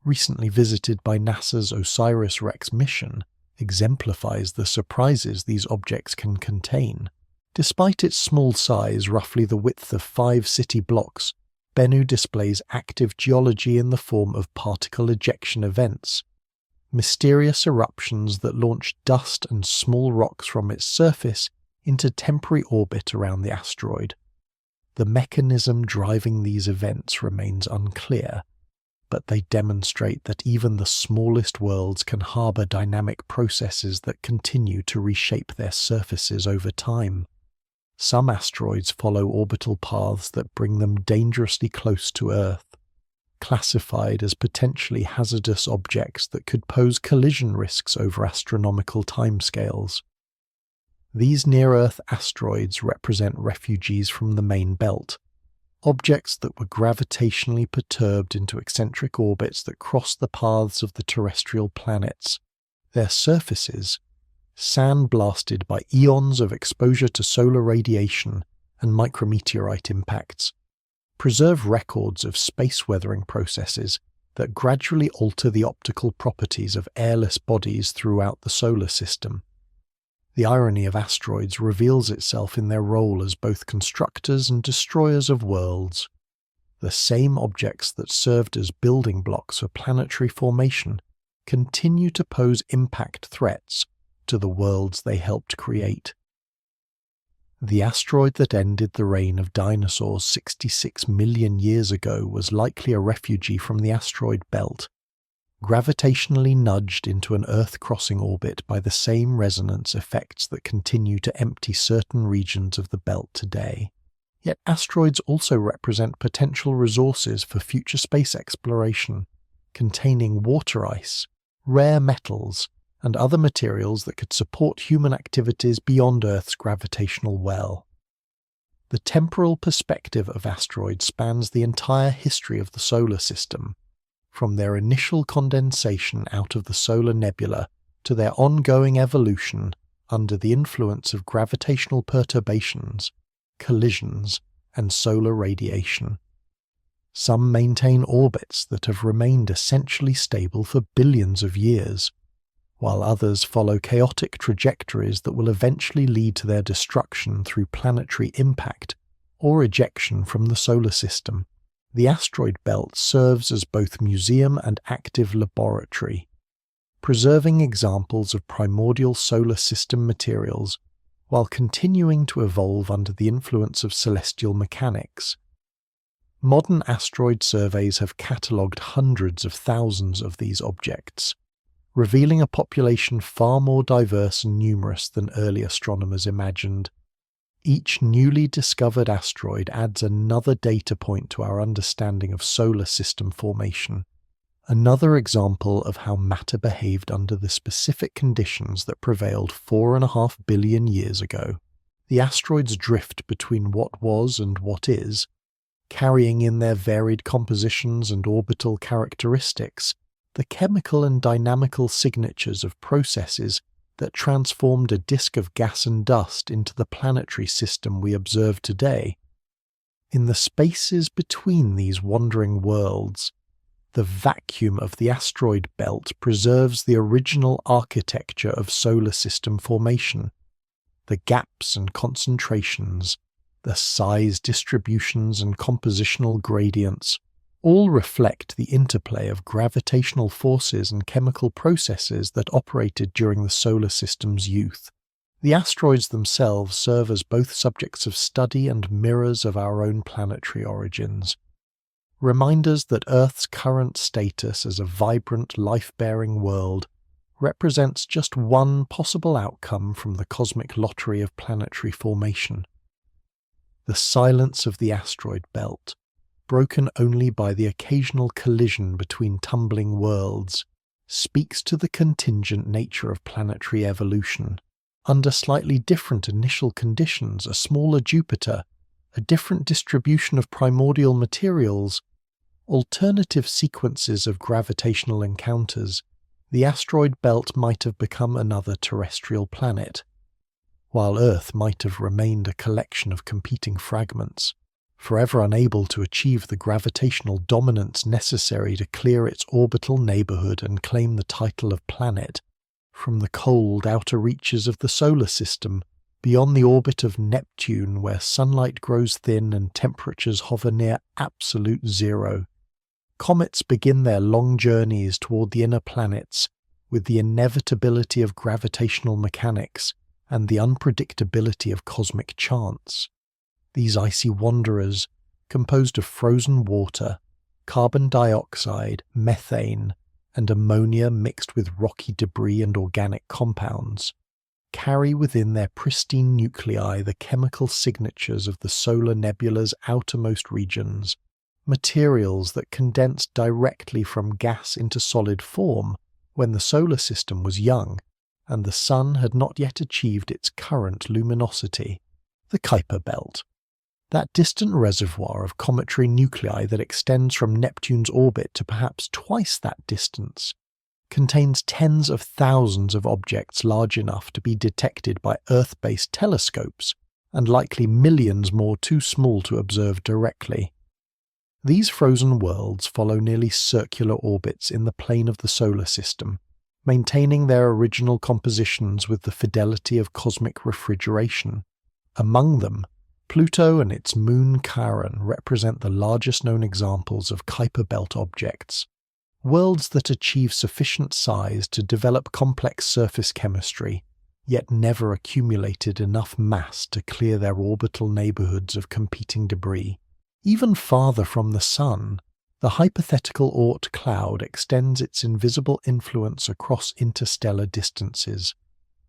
recently visited by NASA's OSIRIS-REx mission, exemplifies the surprises these objects can contain. Despite its small size, roughly the width of 5 city blocks, Bennu displays active geology in the form of particle ejection events, mysterious eruptions that launch dust and small rocks from its surface into temporary orbit around the asteroid. The mechanism driving these events remains unclear, but they demonstrate that even the smallest worlds can harbour dynamic processes that continue to reshape their surfaces over time. Some asteroids follow orbital paths that bring them dangerously close to Earth, classified as potentially hazardous objects that could pose collision risks over astronomical timescales. These near-Earth asteroids represent refugees from the main belt, objects that were gravitationally perturbed into eccentric orbits that cross the paths of the terrestrial planets. Their surfaces, sandblasted by eons of exposure to solar radiation and micrometeorite impacts, preserve records of space weathering processes that gradually alter the optical properties of airless bodies throughout the solar system. The irony of asteroids reveals itself in their role as both constructors and destroyers of worlds. The same objects that served as building blocks for planetary formation continue to pose impact threats to the worlds they helped create. The asteroid that ended the reign of dinosaurs 66 million years ago was likely a refugee from the asteroid belt, gravitationally nudged into an Earth-crossing orbit by the same resonance effects that continue to empty certain regions of the belt today. Yet asteroids also represent potential resources for future space exploration, containing water ice, rare metals, and other materials that could support human activities beyond Earth's gravitational well. The temporal perspective of asteroids spans the entire history of the solar system, from their initial condensation out of the solar nebula to their ongoing evolution under the influence of gravitational perturbations, collisions, and solar radiation. Some maintain orbits that have remained essentially stable for billions of years, while others follow chaotic trajectories that will eventually lead to their destruction through planetary impact or ejection from the solar system. The asteroid belt serves as both museum and active laboratory, preserving examples of primordial solar system materials while continuing to evolve under the influence of celestial mechanics. Modern asteroid surveys have catalogued hundreds of thousands of these objects, revealing a population far more diverse and numerous than early astronomers imagined. Each newly discovered asteroid adds another data point to our understanding of solar system formation, another example of how matter behaved under the specific conditions that prevailed 4.5 billion years ago. The asteroids drift between what was and what is, carrying in their varied compositions and orbital characteristics the chemical and dynamical signatures of processes that transformed a disk of gas and dust into the planetary system we observe today. In the spaces between these wandering worlds, the vacuum of the asteroid belt preserves the original architecture of solar system formation. The gaps and concentrations, the size distributions and compositional gradients, all reflect the interplay of gravitational forces and chemical processes that operated during the solar system's youth. The asteroids themselves serve as both subjects of study and mirrors of our own planetary origins, reminders that Earth's current status as a vibrant, life-bearing world represents just one possible outcome from the cosmic lottery of planetary formation. The silence of the asteroid belt, broken only by the occasional collision between tumbling worlds, speaks to the contingent nature of planetary evolution. Under slightly different initial conditions, a smaller Jupiter, a different distribution of primordial materials, alternative sequences of gravitational encounters, the asteroid belt might have become another terrestrial planet, while Earth might have remained a collection of competing fragments, forever unable to achieve the gravitational dominance necessary to clear its orbital neighbourhood and claim the title of planet from the cold outer reaches of the solar system Beyond the orbit of Neptune, where sunlight grows thin and temperatures hover near absolute zero, comets begin their long journeys toward the inner planets with the inevitability of gravitational mechanics and the unpredictability of cosmic chance. These icy wanderers, composed of frozen water, carbon dioxide, methane, and ammonia mixed with rocky debris and organic compounds, carry within their pristine nuclei the chemical signatures of the solar nebula's outermost regions, materials that condensed directly from gas into solid form when the solar system was young and the sun had not yet achieved its current luminosity, the Kuiper Belt. That distant reservoir of cometary nuclei that extends from Neptune's orbit to perhaps twice that distance contains tens of thousands of objects large enough to be detected by Earth-based telescopes, and likely millions more too small to observe directly. These frozen worlds follow nearly circular orbits in the plane of the solar system, maintaining their original compositions with the fidelity of cosmic refrigeration. Among them, Pluto and its moon Charon represent the largest known examples of Kuiper Belt objects, worlds that achieve sufficient size to develop complex surface chemistry, yet never accumulated enough mass to clear their orbital neighborhoods of competing debris. Even farther from the Sun, the hypothetical Oort cloud extends its invisible influence across interstellar distances,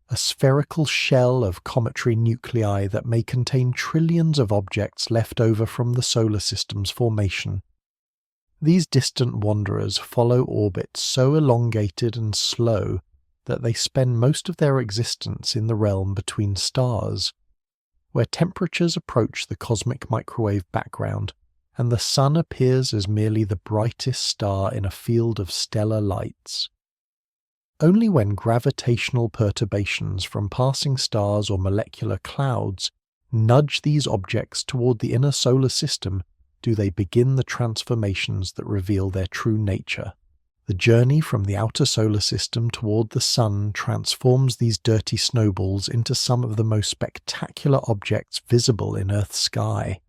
a spherical shell of cometary nuclei that may contain trillions of objects left over from the solar system's formation. These distant wanderers follow orbits so elongated and slow that they spend most of their existence in the realm between stars, where temperatures approach the cosmic microwave background, and the sun appears as merely the brightest star in a field of stellar lights. Only when gravitational perturbations from passing stars or molecular clouds nudge these objects toward the inner solar system do they begin the transformations that reveal their true nature. The journey from the outer solar system toward the sun transforms these dirty snowballs into some of the most spectacular objects visible in Earth's sky.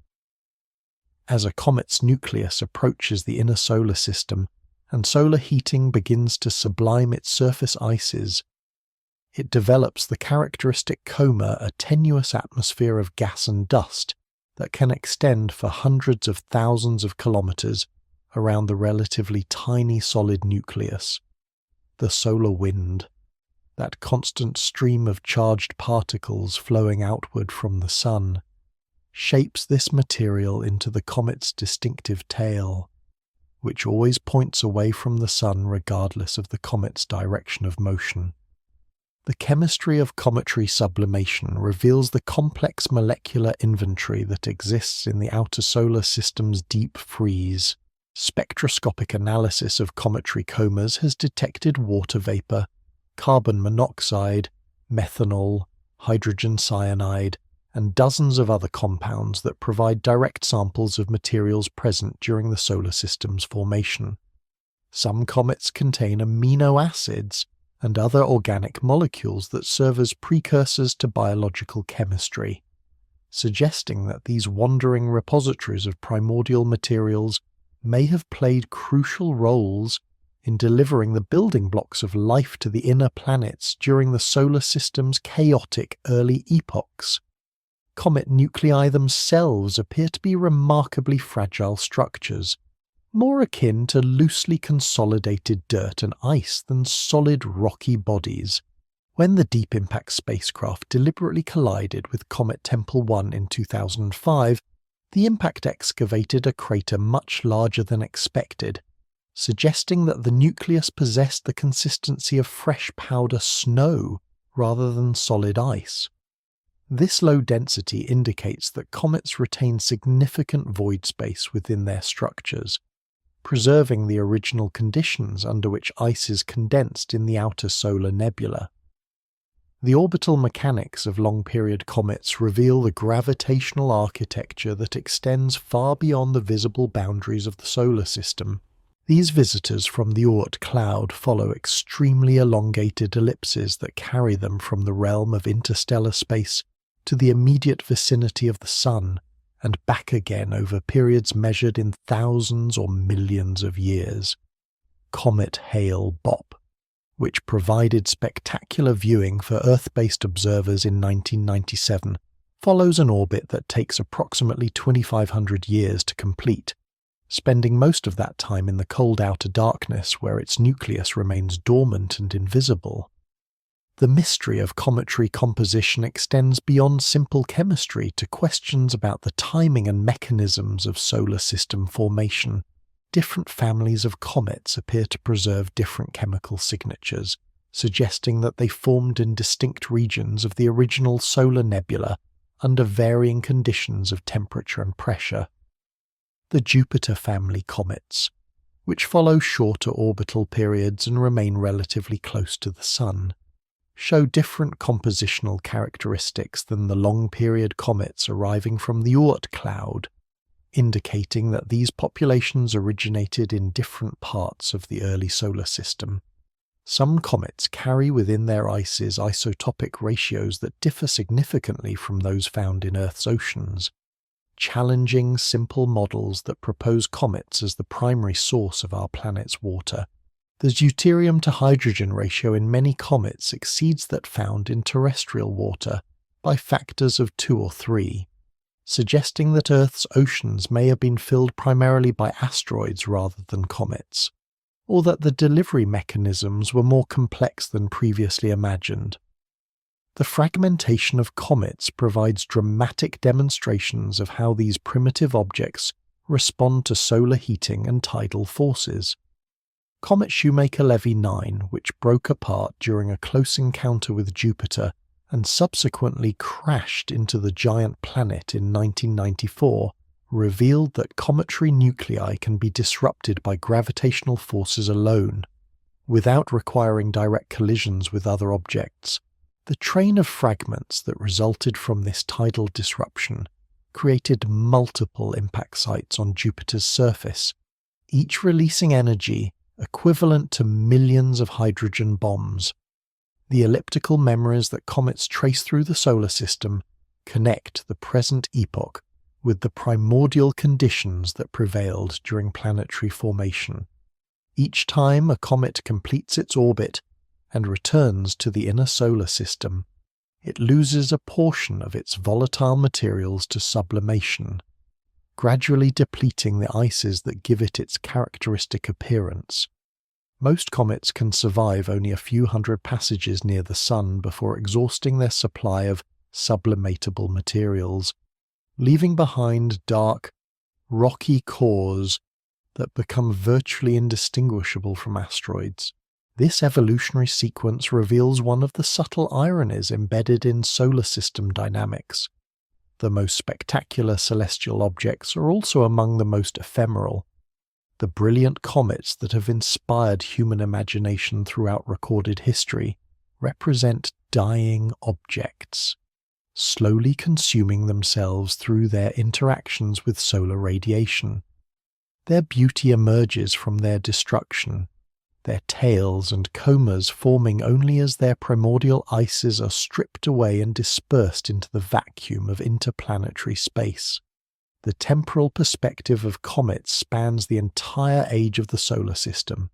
As a comet's nucleus approaches the inner solar system and solar heating begins to sublime its surface ices, it develops the characteristic coma, a tenuous atmosphere of gas and dust that can extend for hundreds of thousands of kilometers around the relatively tiny solid nucleus. The solar wind, that constant stream of charged particles flowing outward from the sun, shapes this material into the comet's distinctive tail, which always points away from the sun regardless of the comet's direction of motion. The chemistry of cometary sublimation reveals the complex molecular inventory that exists in the outer solar system's deep freeze. Spectroscopic analysis of cometary comas has detected water vapor, carbon monoxide, methanol, hydrogen cyanide, and dozens of other compounds that provide direct samples of materials present during the solar system's formation. Some comets contain amino acids and other organic molecules that serve as precursors to biological chemistry, suggesting that these wandering repositories of primordial materials may have played crucial roles in delivering the building blocks of life to the inner planets during the solar system's chaotic early epochs. Comet nuclei themselves appear to be remarkably fragile structures, more akin to loosely consolidated dirt and ice than solid rocky bodies. When the Deep Impact spacecraft deliberately collided with Comet Tempel 1 in 2005, the impact excavated a crater much larger than expected, suggesting that the nucleus possessed the consistency of fresh powder snow rather than solid ice. This low density indicates that comets retain significant void space within their structures, preserving the original conditions under which ice is condensed in the outer solar nebula. The orbital mechanics of long-period comets reveal the gravitational architecture that extends far beyond the visible boundaries of the solar system. These visitors from the Oort cloud follow extremely elongated ellipses that carry them from the realm of interstellar space to the immediate vicinity of the Sun and back again over periods measured in thousands or millions of years. Comet Hale-Bopp, which provided spectacular viewing for Earth-based observers in 1997, follows an orbit that takes approximately 2,500 years to complete, spending most of that time in the cold outer darkness where its nucleus remains dormant and invisible. The mystery of cometary composition extends beyond simple chemistry to questions about the timing and mechanisms of solar system formation. Different families of comets appear to preserve different chemical signatures, suggesting that they formed in distinct regions of the original solar nebula under varying conditions of temperature and pressure. The Jupiter family comets, which follow shorter orbital periods and remain relatively close to the Sun, show different compositional characteristics than the long-period comets arriving from the Oort cloud, indicating that these populations originated in different parts of the early solar system. Some comets carry within their ices isotopic ratios that differ significantly from those found in Earth's oceans, challenging simple models that propose comets as the primary source of our planet's water. The deuterium to hydrogen ratio in many comets exceeds that found in terrestrial water by factors of 2 or 3, suggesting that Earth's oceans may have been filled primarily by asteroids rather than comets, or that the delivery mechanisms were more complex than previously imagined. The fragmentation of comets provides dramatic demonstrations of how these primitive objects respond to solar heating and tidal forces. Comet Shoemaker-Levy 9, which broke apart during a close encounter with Jupiter and subsequently crashed into the giant planet in 1994, revealed that cometary nuclei can be disrupted by gravitational forces alone, without requiring direct collisions with other objects. The train of fragments that resulted from this tidal disruption created multiple impact sites on Jupiter's surface, each releasing energy equivalent to millions of hydrogen bombs. The elliptical memories that comets trace through the solar system connect the present epoch with the primordial conditions that prevailed during planetary formation. Each time a comet completes its orbit and returns to the inner solar system, it loses a portion of its volatile materials to sublimation, gradually depleting the ices that give it its characteristic appearance. Most comets can survive only a few hundred passages near the Sun before exhausting their supply of sublimatable materials, leaving behind dark, rocky cores that become virtually indistinguishable from asteroids. This evolutionary sequence reveals one of the subtle ironies embedded in solar system dynamics. The most spectacular celestial objects are also among the most ephemeral. The brilliant comets that have inspired human imagination throughout recorded history represent dying objects, slowly consuming themselves through their interactions with solar radiation. Their beauty emerges from their destruction, their tails and comas forming only as their primordial ices are stripped away and dispersed into the vacuum of interplanetary space. The temporal perspective of comets spans the entire age of the solar system,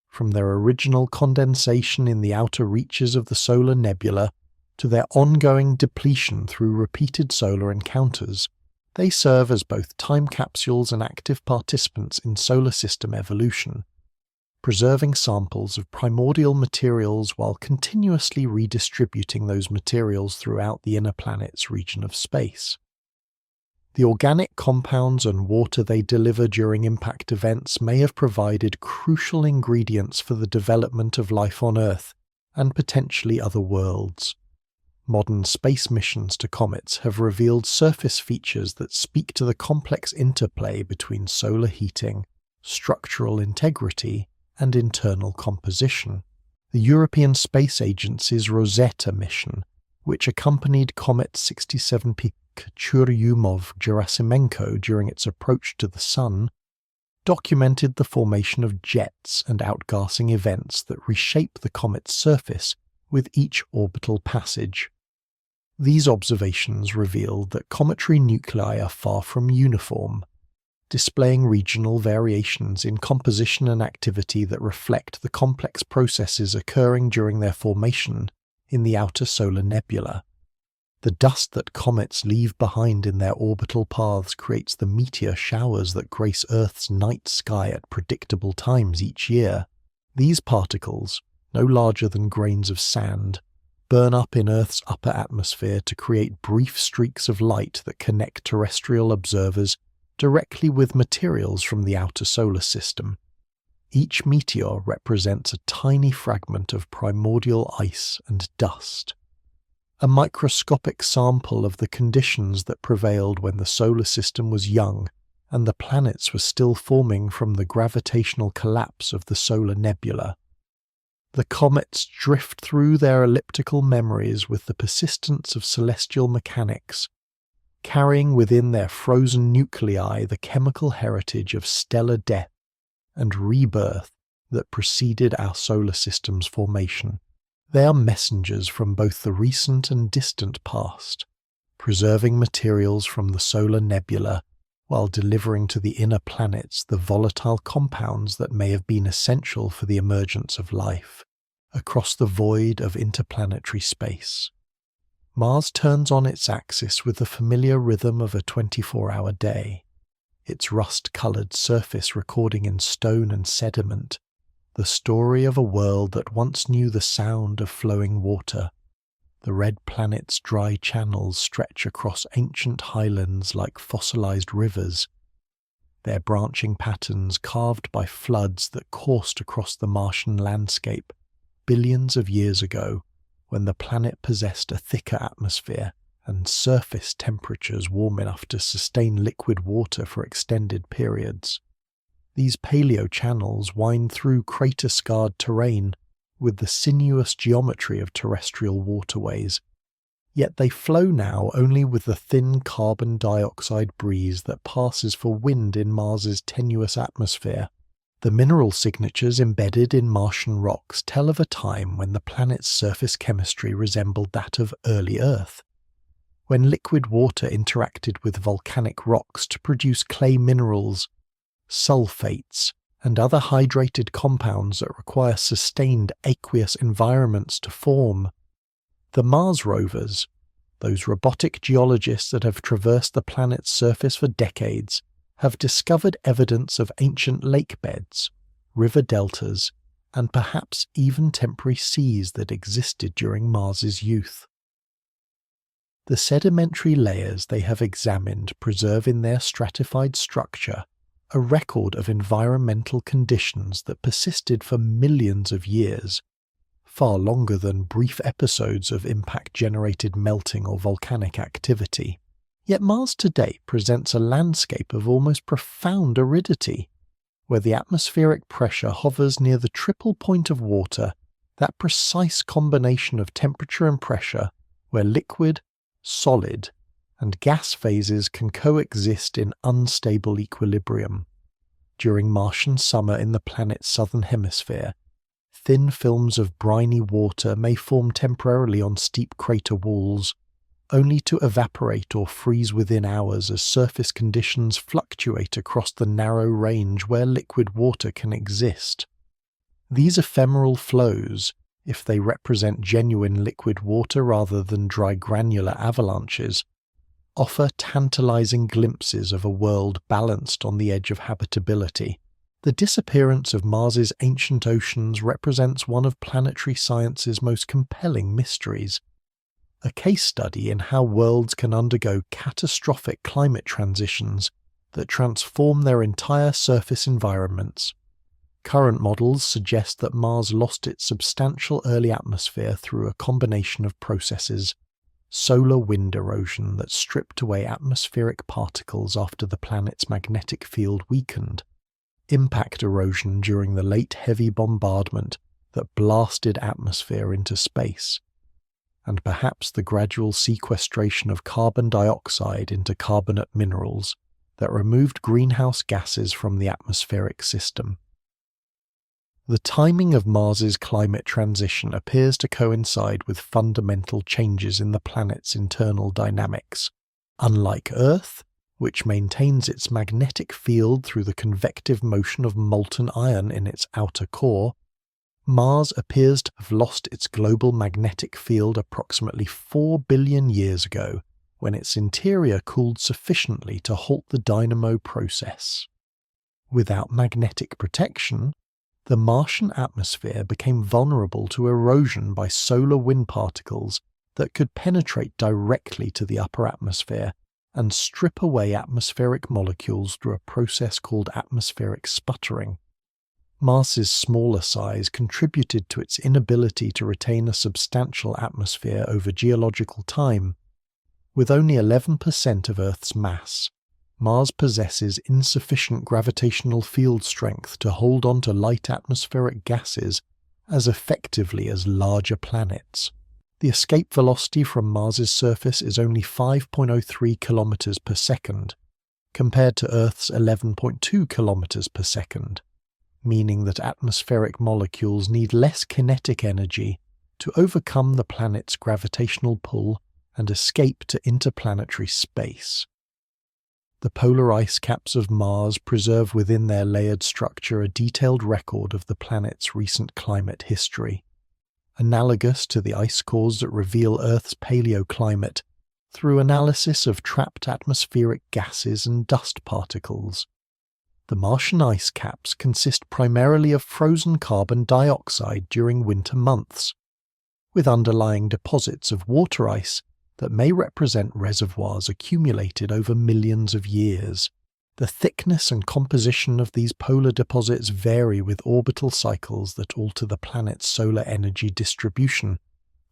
from their original condensation in the outer reaches of the solar nebula to their ongoing depletion through repeated solar encounters. They serve as both time capsules and active participants in solar system evolution, preserving samples of primordial materials while continuously redistributing those materials throughout the inner planet's region of space. The organic compounds and water they deliver during impact events may have provided crucial ingredients for the development of life on Earth and potentially other worlds. Modern space missions to comets have revealed surface features that speak to the complex interplay between solar heating, structural integrity, and internal composition. The European Space Agency's Rosetta mission, which accompanied Comet 67P Churyumov-Gerasimenko during its approach to the Sun, documented the formation of jets and outgassing events that reshape the comet's surface with each orbital passage. These observations revealed that cometary nuclei are far from uniform, displaying regional variations in composition and activity that reflect the complex processes occurring during their formation in the outer solar nebula. The dust that comets leave behind in their orbital paths creates the meteor showers that grace Earth's night sky at predictable times each year. These particles, no larger than grains of sand, burn up in Earth's upper atmosphere to create brief streaks of light that connect terrestrial observers directly with materials from the outer solar system. Each meteor represents a tiny fragment of primordial ice and dust, a microscopic sample of the conditions that prevailed when the solar system was young and the planets were still forming from the gravitational collapse of the solar nebula. The comets drift through their elliptical memories with the persistence of celestial mechanics, carrying within their frozen nuclei the chemical heritage of stellar death and rebirth that preceded our solar system's formation. They are messengers from both the recent and distant past, preserving materials from the solar nebula while delivering to the inner planets the volatile compounds that may have been essential for the emergence of life across the void of interplanetary space. Mars turns on its axis with the familiar rhythm of a 24-hour day, its rust-coloured surface recording in stone and sediment the story of a world that once knew the sound of flowing water. The red planet's dry channels stretch across ancient highlands like fossilized rivers, their branching patterns carved by floods that coursed across the Martian landscape billions of years ago, when the planet possessed a thicker atmosphere and surface temperatures warm enough to sustain liquid water for extended periods. These paleo-channels wind through crater-scarred terrain with the sinuous geometry of terrestrial waterways, yet they flow now only with the thin carbon dioxide breeze that passes for wind in Mars's tenuous atmosphere. The mineral signatures embedded in Martian rocks tell of a time when the planet's surface chemistry resembled that of early Earth, when liquid water interacted with volcanic rocks to produce clay minerals, sulfates, and other hydrated compounds that require sustained aqueous environments to form. The Mars rovers, those robotic geologists that have traversed the planet's surface for decades, have discovered evidence of ancient lake beds, river deltas, and perhaps even temporary seas that existed during Mars's youth. The sedimentary layers they have examined preserve in their stratified structure a record of environmental conditions that persisted for millions of years, far longer than brief episodes of impact-generated melting or volcanic activity. Yet Mars today presents a landscape of almost profound aridity, where the atmospheric pressure hovers near the triple point of water, that precise combination of temperature and pressure where liquid, solid, and gas phases can coexist in unstable equilibrium. During Martian summer in the planet's southern hemisphere, thin films of briny water may form temporarily on steep crater walls, only to evaporate or freeze within hours as surface conditions fluctuate across the narrow range where liquid water can exist. These ephemeral flows, if they represent genuine liquid water rather than dry granular avalanches, offer tantalizing glimpses of a world balanced on the edge of habitability. The disappearance of Mars's ancient oceans represents one of planetary science's most compelling mysteries, a case study in how worlds can undergo catastrophic climate transitions that transform their entire surface environments. Current models suggest that Mars lost its substantial early atmosphere through a combination of processes: solar wind erosion that stripped away atmospheric particles after the planet's magnetic field weakened, impact erosion during the late heavy bombardment that blasted atmosphere into space, and perhaps the gradual sequestration of carbon dioxide into carbonate minerals that removed greenhouse gases from the atmospheric system. The timing of Mars's climate transition appears to coincide with fundamental changes in the planet's internal dynamics. Unlike Earth, which maintains its magnetic field through the convective motion of molten iron in its outer core, Mars appears to have lost its global magnetic field approximately 4 billion years ago, when its interior cooled sufficiently to halt the dynamo process. Without magnetic protection, the Martian atmosphere became vulnerable to erosion by solar wind particles that could penetrate directly to the upper atmosphere and strip away atmospheric molecules through a process called atmospheric sputtering. Mars's smaller size contributed to its inability to retain a substantial atmosphere over geological time. With only 11% of Earth's mass, Mars possesses insufficient gravitational field strength to hold on to light atmospheric gases as effectively as larger planets. The escape velocity from Mars's surface is only 5.03 kilometers per second, compared to Earth's 11.2 kilometers per second, meaning that atmospheric molecules need less kinetic energy to overcome the planet's gravitational pull and escape to interplanetary space. The polar ice caps of Mars preserve within their layered structure a detailed record of the planet's recent climate history, analogous to the ice cores that reveal Earth's paleoclimate through analysis of trapped atmospheric gases and dust particles. The Martian ice caps consist primarily of frozen carbon dioxide during winter months, with underlying deposits of water ice that may represent reservoirs accumulated over millions of years. The thickness and composition of these polar deposits vary with orbital cycles that alter the planet's solar energy distribution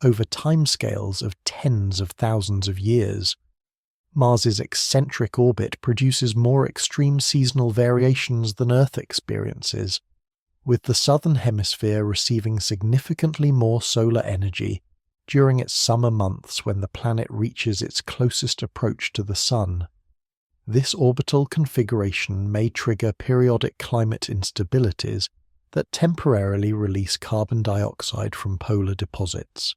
over timescales of tens of thousands of years. Mars's eccentric orbit produces more extreme seasonal variations than Earth experiences, with the southern hemisphere receiving significantly more solar energy during its summer months when the planet reaches its closest approach to the Sun. This orbital configuration may trigger periodic climate instabilities that temporarily release carbon dioxide from polar deposits,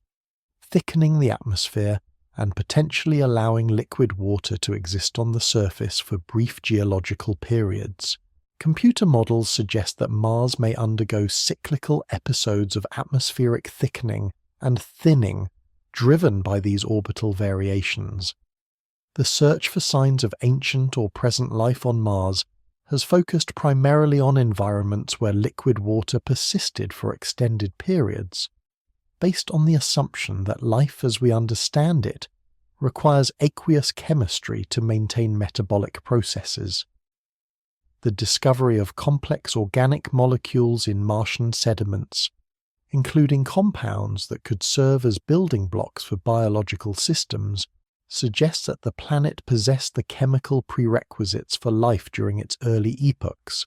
thickening the atmosphere and potentially allowing liquid water to exist on the surface for brief geological periods. Computer models suggest that Mars may undergo cyclical episodes of atmospheric thickening and thinning driven by these orbital variations. The search for signs of ancient or present life on Mars has focused primarily on environments where liquid water persisted for extended periods, based on the assumption that life as we understand it requires aqueous chemistry to maintain metabolic processes. The discovery of complex organic molecules in Martian sediments, including compounds that could serve as building blocks for biological systems, suggests that the planet possessed the chemical prerequisites for life during its early epochs.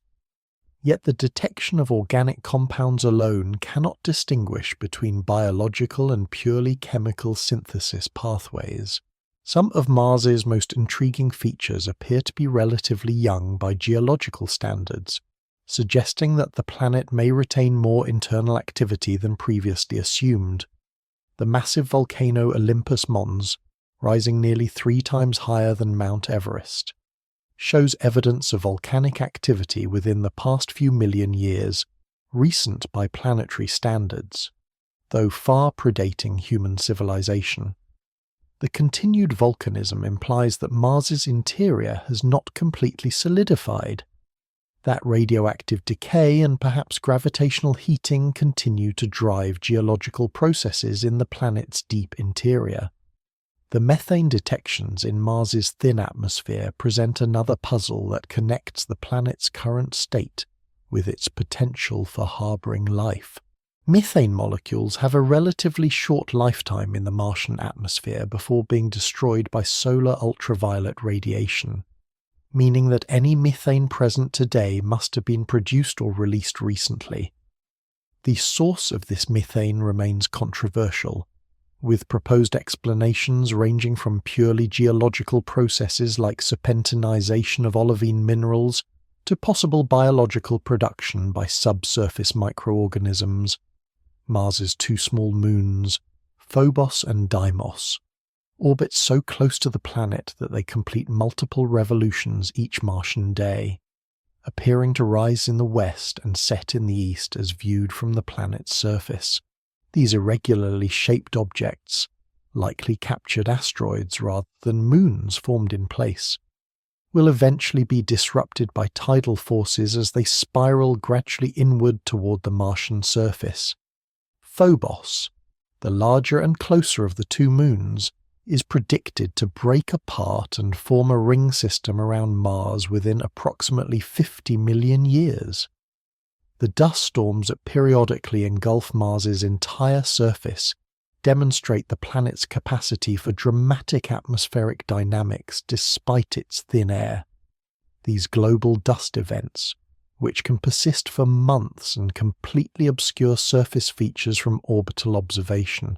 Yet the detection of organic compounds alone cannot distinguish between biological and purely chemical synthesis pathways. Some of Mars's most intriguing features appear to be relatively young by geological standards, suggesting that the planet may retain more internal activity than previously assumed. The massive volcano Olympus Mons, rising nearly 3 times higher than Mount Everest, shows evidence of volcanic activity within the past few million years, recent by planetary standards, though far predating human civilization. The continued volcanism implies that Mars's interior has not completely solidified, that radioactive decay and perhaps gravitational heating continue to drive geological processes in the planet's deep interior. The methane detections in Mars's thin atmosphere present another puzzle that connects the planet's current state with its potential for harboring life. Methane molecules have a relatively short lifetime in the Martian atmosphere before being destroyed by solar ultraviolet radiation, meaning that any methane present today must have been produced or released recently. The source of this methane remains controversial, with proposed explanations ranging from purely geological processes like serpentinization of olivine minerals to possible biological production by subsurface microorganisms, Mars's two small moons, Phobos and Deimos, orbit so close to the planet that they complete multiple revolutions each Martian day, appearing to rise in the west and set in the east as viewed from the planet's surface. These irregularly shaped objects, likely captured asteroids rather than moons formed in place, will eventually be disrupted by tidal forces as they spiral gradually inward toward the Martian surface. Phobos, the larger and closer of the two moons, is predicted to break apart and form a ring system around Mars within approximately 50 million years. The dust storms that periodically engulf Mars's entire surface demonstrate the planet's capacity for dramatic atmospheric dynamics despite its thin air. These global dust events, which can persist for months and completely obscure surface features from orbital observation,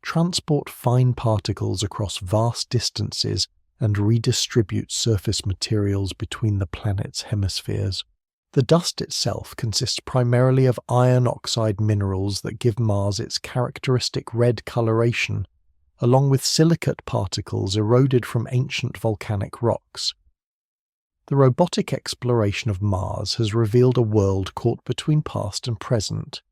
transport fine particles across vast distances and redistribute surface materials between the planet's hemispheres. The dust itself consists primarily of iron oxide minerals that give Mars its characteristic red coloration, along with silicate particles eroded from ancient volcanic rocks. The robotic exploration of Mars has revealed a world caught between past and present,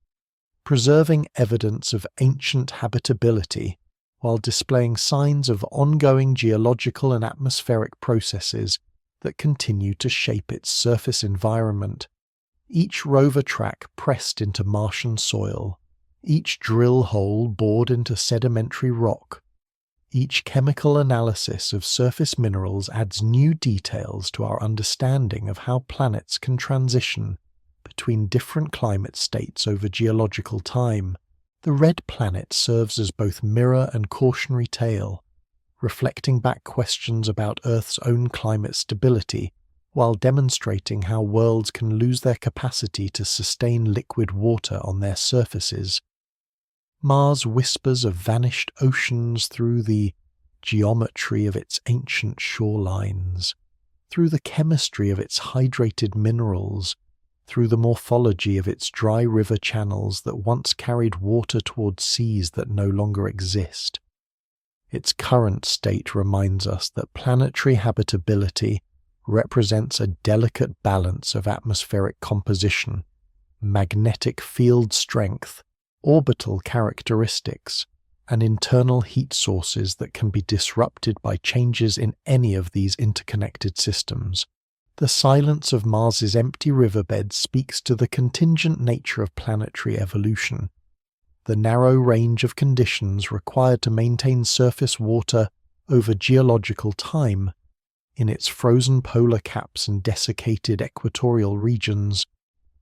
preserving evidence of ancient habitability while displaying signs of ongoing geological and atmospheric processes that continue to shape its surface environment. Each rover track pressed into Martian soil, each drill hole bored into sedimentary rock, each chemical analysis of surface minerals adds new details to our understanding of how planets can transition between different climate states over geological time. The red planet serves as both mirror and cautionary tale, reflecting back questions about Earth's own climate stability, while demonstrating how worlds can lose their capacity to sustain liquid water on their surfaces. Mars whispers of vanished oceans through the geometry of its ancient shorelines, through the chemistry of its hydrated minerals, through the morphology of its dry river channels that once carried water towards seas that no longer exist. Its current state reminds us that planetary habitability represents a delicate balance of atmospheric composition, magnetic field strength, orbital characteristics, and internal heat sources that can be disrupted by changes in any of these interconnected systems. The silence of Mars's empty riverbed speaks to the contingent nature of planetary evolution. The narrow range of conditions required to maintain surface water over geological time, in its frozen polar caps and desiccated equatorial regions,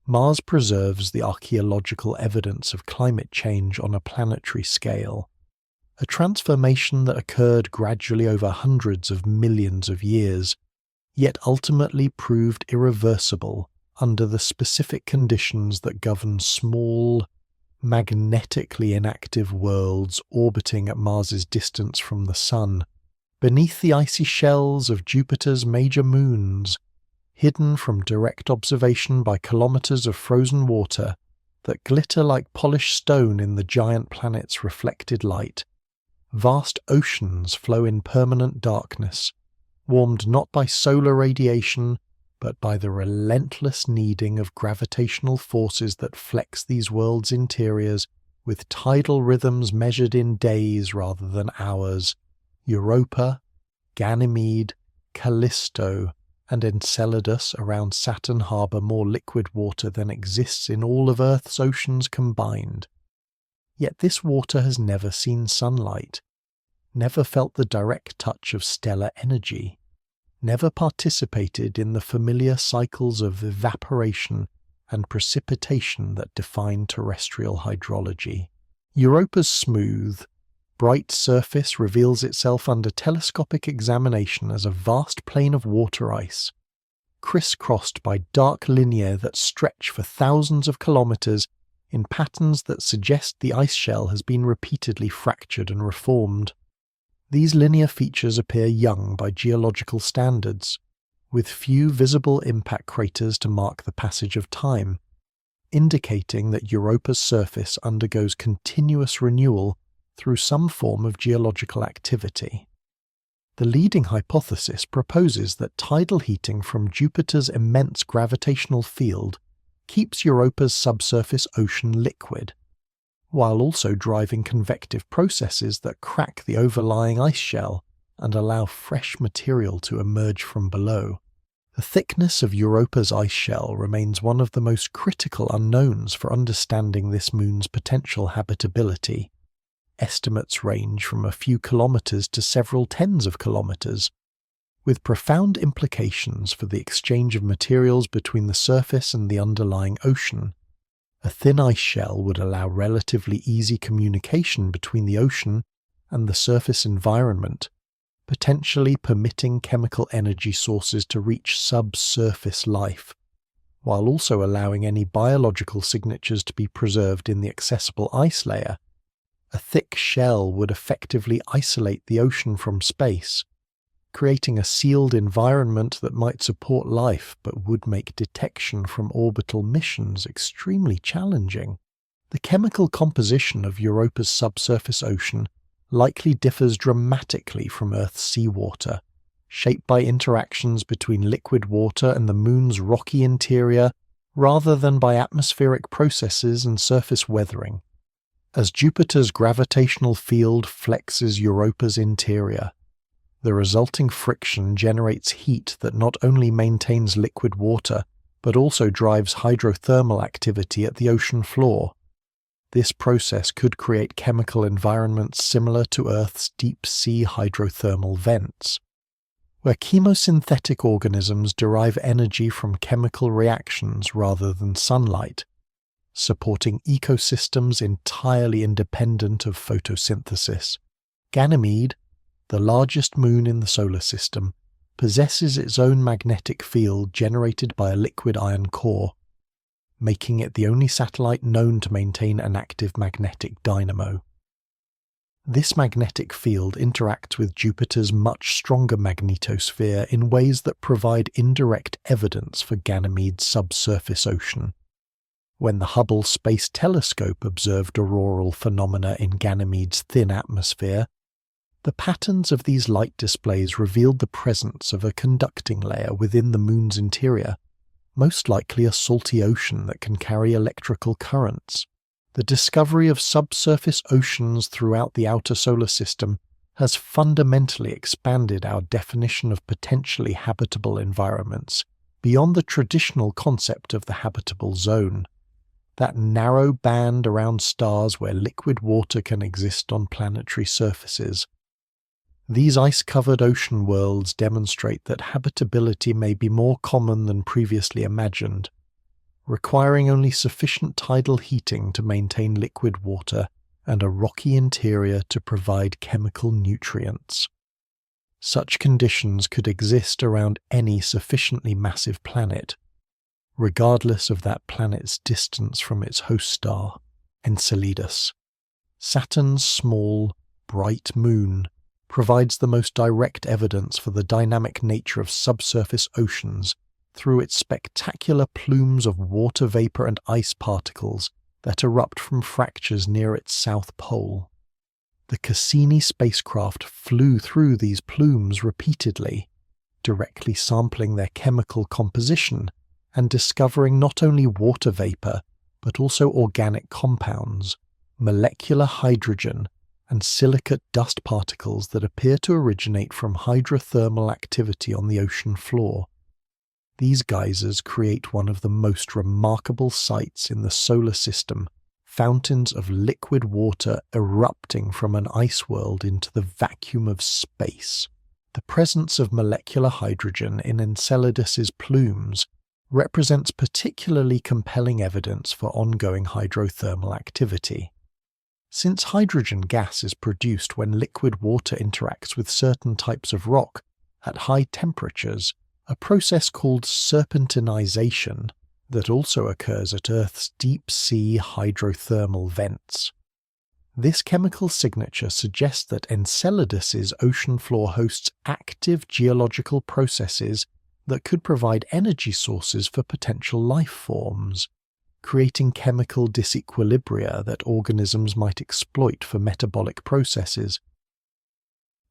Mars preserves the archaeological evidence of climate change on a planetary scale, a transformation that occurred gradually over hundreds of millions of years, yet ultimately proved irreversible under the specific conditions that govern small, magnetically inactive worlds orbiting at Mars's distance from the Sun, beneath the icy shells of Jupiter's major moons, hidden from direct observation by kilometers of frozen water that glitter like polished stone in the giant planet's reflected light. Vast oceans flow in permanent darkness, warmed not by solar radiation, but by the relentless kneading of gravitational forces that flex these worlds' interiors with tidal rhythms measured in days rather than hours. Europa, Ganymede, Callisto, and Enceladus around Saturn harbour more liquid water than exists in all of Earth's oceans combined. Yet this water has never seen sunlight, never felt the direct touch of stellar energy, never participated in the familiar cycles of evaporation and precipitation that define terrestrial hydrology. Europa's smooth, bright surface reveals itself under telescopic examination as a vast plain of water ice, crisscrossed by dark lineae that stretch for thousands of kilometers in patterns that suggest the ice shell has been repeatedly fractured and reformed. These linear features appear young by geological standards, with few visible impact craters to mark the passage of time, indicating that Europa's surface undergoes continuous renewal through some form of geological activity. The leading hypothesis proposes that tidal heating from Jupiter's immense gravitational field keeps Europa's subsurface ocean liquid, while also driving convective processes that crack the overlying ice shell and allow fresh material to emerge from below. The thickness of Europa's ice shell remains one of the most critical unknowns for understanding this moon's potential habitability. Estimates range from a few kilometers to several tens of kilometers, with profound implications for the exchange of materials between the surface and the underlying ocean. A thin ice shell would allow relatively easy communication between the ocean and the surface environment, potentially permitting chemical energy sources to reach subsurface life, while also allowing any biological signatures to be preserved in the accessible ice layer. A thick shell would effectively isolate the ocean from space, creating a sealed environment that might support life but would make detection from orbital missions extremely challenging. The chemical composition of Europa's subsurface ocean likely differs dramatically from Earth's seawater, shaped by interactions between liquid water and the Moon's rocky interior rather than by atmospheric processes and surface weathering. As Jupiter's gravitational field flexes Europa's interior, the resulting friction generates heat that not only maintains liquid water, but also drives hydrothermal activity at the ocean floor. This process could create chemical environments similar to Earth's deep-sea hydrothermal vents, where chemosynthetic organisms derive energy from chemical reactions rather than sunlight, supporting ecosystems entirely independent of photosynthesis. Ganymede, the largest moon in the solar system, possesses its own magnetic field generated by a liquid iron core, making it the only satellite known to maintain an active magnetic dynamo. This magnetic field interacts with Jupiter's much stronger magnetosphere in ways that provide indirect evidence for Ganymede's subsurface ocean. When the Hubble Space Telescope observed auroral phenomena in Ganymede's thin atmosphere, the patterns of these light displays revealed the presence of a conducting layer within the Moon's interior, most likely a salty ocean that can carry electrical currents. The discovery of subsurface oceans throughout the outer solar system has fundamentally expanded our definition of potentially habitable environments beyond the traditional concept of the habitable zone, that narrow band around stars where liquid water can exist on planetary surfaces. These ice-covered ocean worlds demonstrate that habitability may be more common than previously imagined, requiring only sufficient tidal heating to maintain liquid water and a rocky interior to provide chemical nutrients. Such conditions could exist around any sufficiently massive planet, regardless of that planet's distance from its host star, Enceladus. Saturn's small, bright moon provides the most direct evidence for the dynamic nature of subsurface oceans through its spectacular plumes of water vapor and ice particles that erupt from fractures near its south pole. The Cassini spacecraft flew through these plumes repeatedly, directly sampling their chemical composition and discovering not only water vapor, but also organic compounds, molecular hydrogen, and silicate dust particles that appear to originate from hydrothermal activity on the ocean floor. These geysers create one of the most remarkable sights in the solar system, fountains of liquid water erupting from an ice world into the vacuum of space. The presence of molecular hydrogen in Enceladus's plumes represents particularly compelling evidence for ongoing hydrothermal activity. Since hydrogen gas is produced when liquid water interacts with certain types of rock at high temperatures, a process called serpentinization that also occurs at Earth's deep-sea hydrothermal vents. This chemical signature suggests that Enceladus's ocean floor hosts active geological processes that could provide energy sources for potential life forms, creating chemical disequilibria that organisms might exploit for metabolic processes.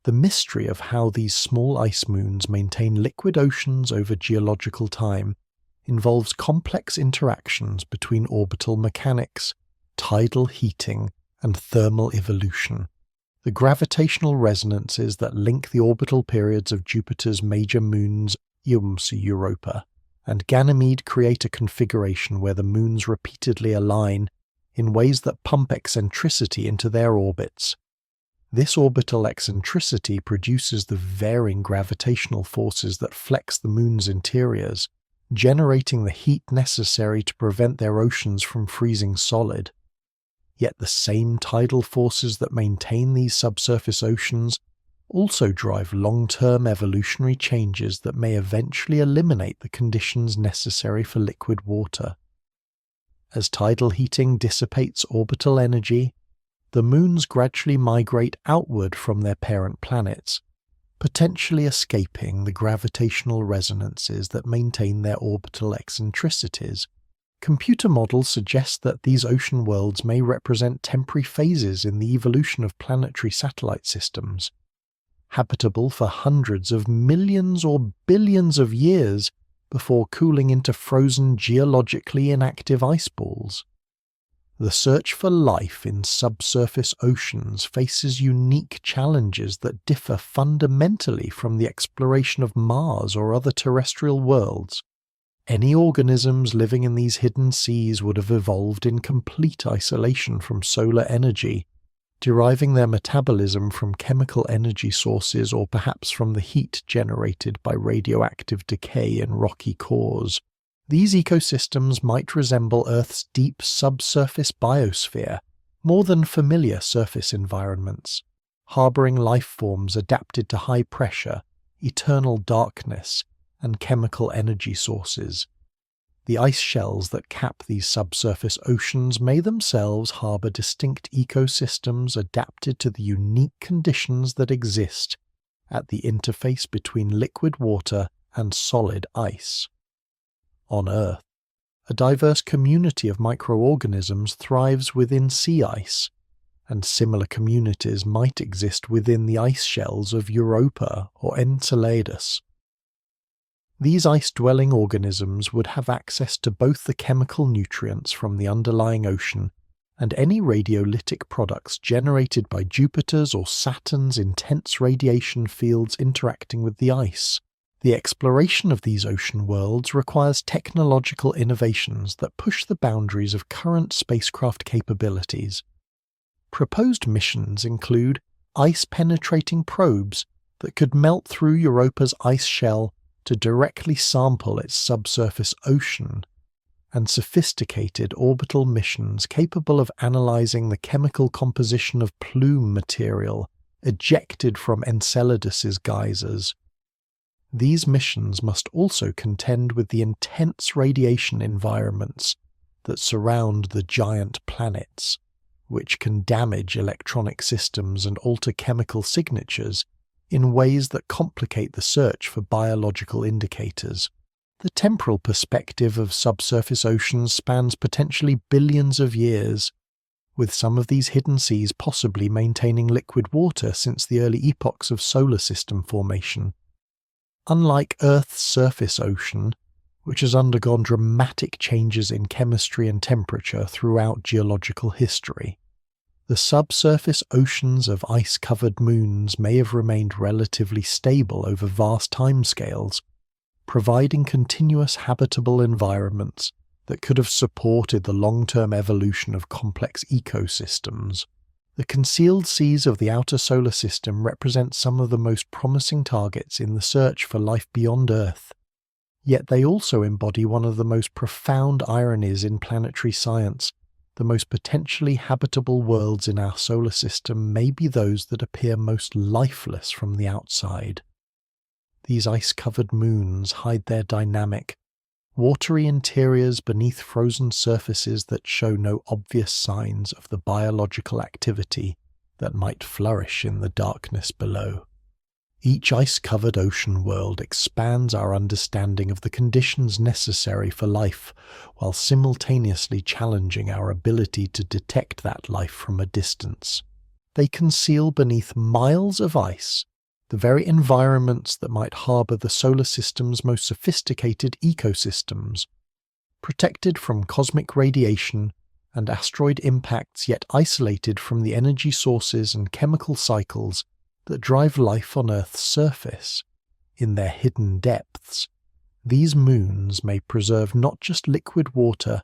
The mystery of how these small ice moons maintain liquid oceans over geological time involves complex interactions between orbital mechanics, tidal heating, and thermal evolution. The gravitational resonances that link the orbital periods of Jupiter's major moons Europa and Ganymede create a configuration where the moons repeatedly align in ways that pump eccentricity into their orbits. This orbital eccentricity produces the varying gravitational forces that flex the moon's interiors, generating the heat necessary to prevent their oceans from freezing solid. Yet the same tidal forces that maintain these subsurface oceans also drive long-term evolutionary changes that may eventually eliminate the conditions necessary for liquid water. As tidal heating dissipates orbital energy, the moons gradually migrate outward from their parent planets, potentially escaping the gravitational resonances that maintain their orbital eccentricities. Computer models suggest that these ocean worlds may represent temporary phases in the evolution of planetary satellite systems, habitable for hundreds of millions or billions of years before cooling into frozen geologically inactive ice balls. The search for life in subsurface oceans faces unique challenges that differ fundamentally from the exploration of Mars or other terrestrial worlds. Any organisms living in these hidden seas would have evolved in complete isolation from solar energy, deriving their metabolism from chemical energy sources or perhaps from the heat generated by radioactive decay in rocky cores. These ecosystems might resemble Earth's deep subsurface biosphere more than familiar surface environments, harboring life forms adapted to high pressure, eternal darkness, and chemical energy sources. The ice shells that cap these subsurface oceans may themselves harbor distinct ecosystems adapted to the unique conditions that exist at the interface between liquid water and solid ice. On Earth, a diverse community of microorganisms thrives within sea ice, and similar communities might exist within the ice shells of Europa or Enceladus. These ice-dwelling organisms would have access to both the chemical nutrients from the underlying ocean and any radiolytic products generated by Jupiter's or Saturn's intense radiation fields interacting with the ice. The exploration of these ocean worlds requires technological innovations that push the boundaries of current spacecraft capabilities. Proposed missions include ice-penetrating probes that could melt through Europa's ice shell to directly sample its subsurface ocean, and sophisticated orbital missions capable of analyzing the chemical composition of plume material ejected from Enceladus's geysers. These missions must also contend with the intense radiation environments that surround the giant planets, which can damage electronic systems and alter chemical signatures in ways that complicate the search for biological indicators. The temporal perspective of subsurface oceans spans potentially billions of years, with some of these hidden seas possibly maintaining liquid water since the early epochs of solar system formation. Unlike Earth's surface ocean, which has undergone dramatic changes in chemistry and temperature throughout geological history, the subsurface oceans of ice-covered moons may have remained relatively stable over vast timescales, providing continuous habitable environments that could have supported the long-term evolution of complex ecosystems. The concealed seas of the outer solar system represent some of the most promising targets in the search for life beyond Earth. Yet they also embody one of the most profound ironies in planetary science. The most potentially habitable worlds in our solar system may be those that appear most lifeless from the outside. These ice-covered moons hide their dynamic, watery interiors beneath frozen surfaces that show no obvious signs of the biological activity that might flourish in the darkness below. Each ice-covered ocean world expands our understanding of the conditions necessary for life, while simultaneously challenging our ability to detect that life from a distance. They conceal beneath miles of ice the very environments that might harbour the solar system's most sophisticated ecosystems. Protected from cosmic radiation and asteroid impacts, yet isolated from the energy sources and chemical cycles that drive life on Earth's surface. In their hidden depths, these moons may preserve not just liquid water,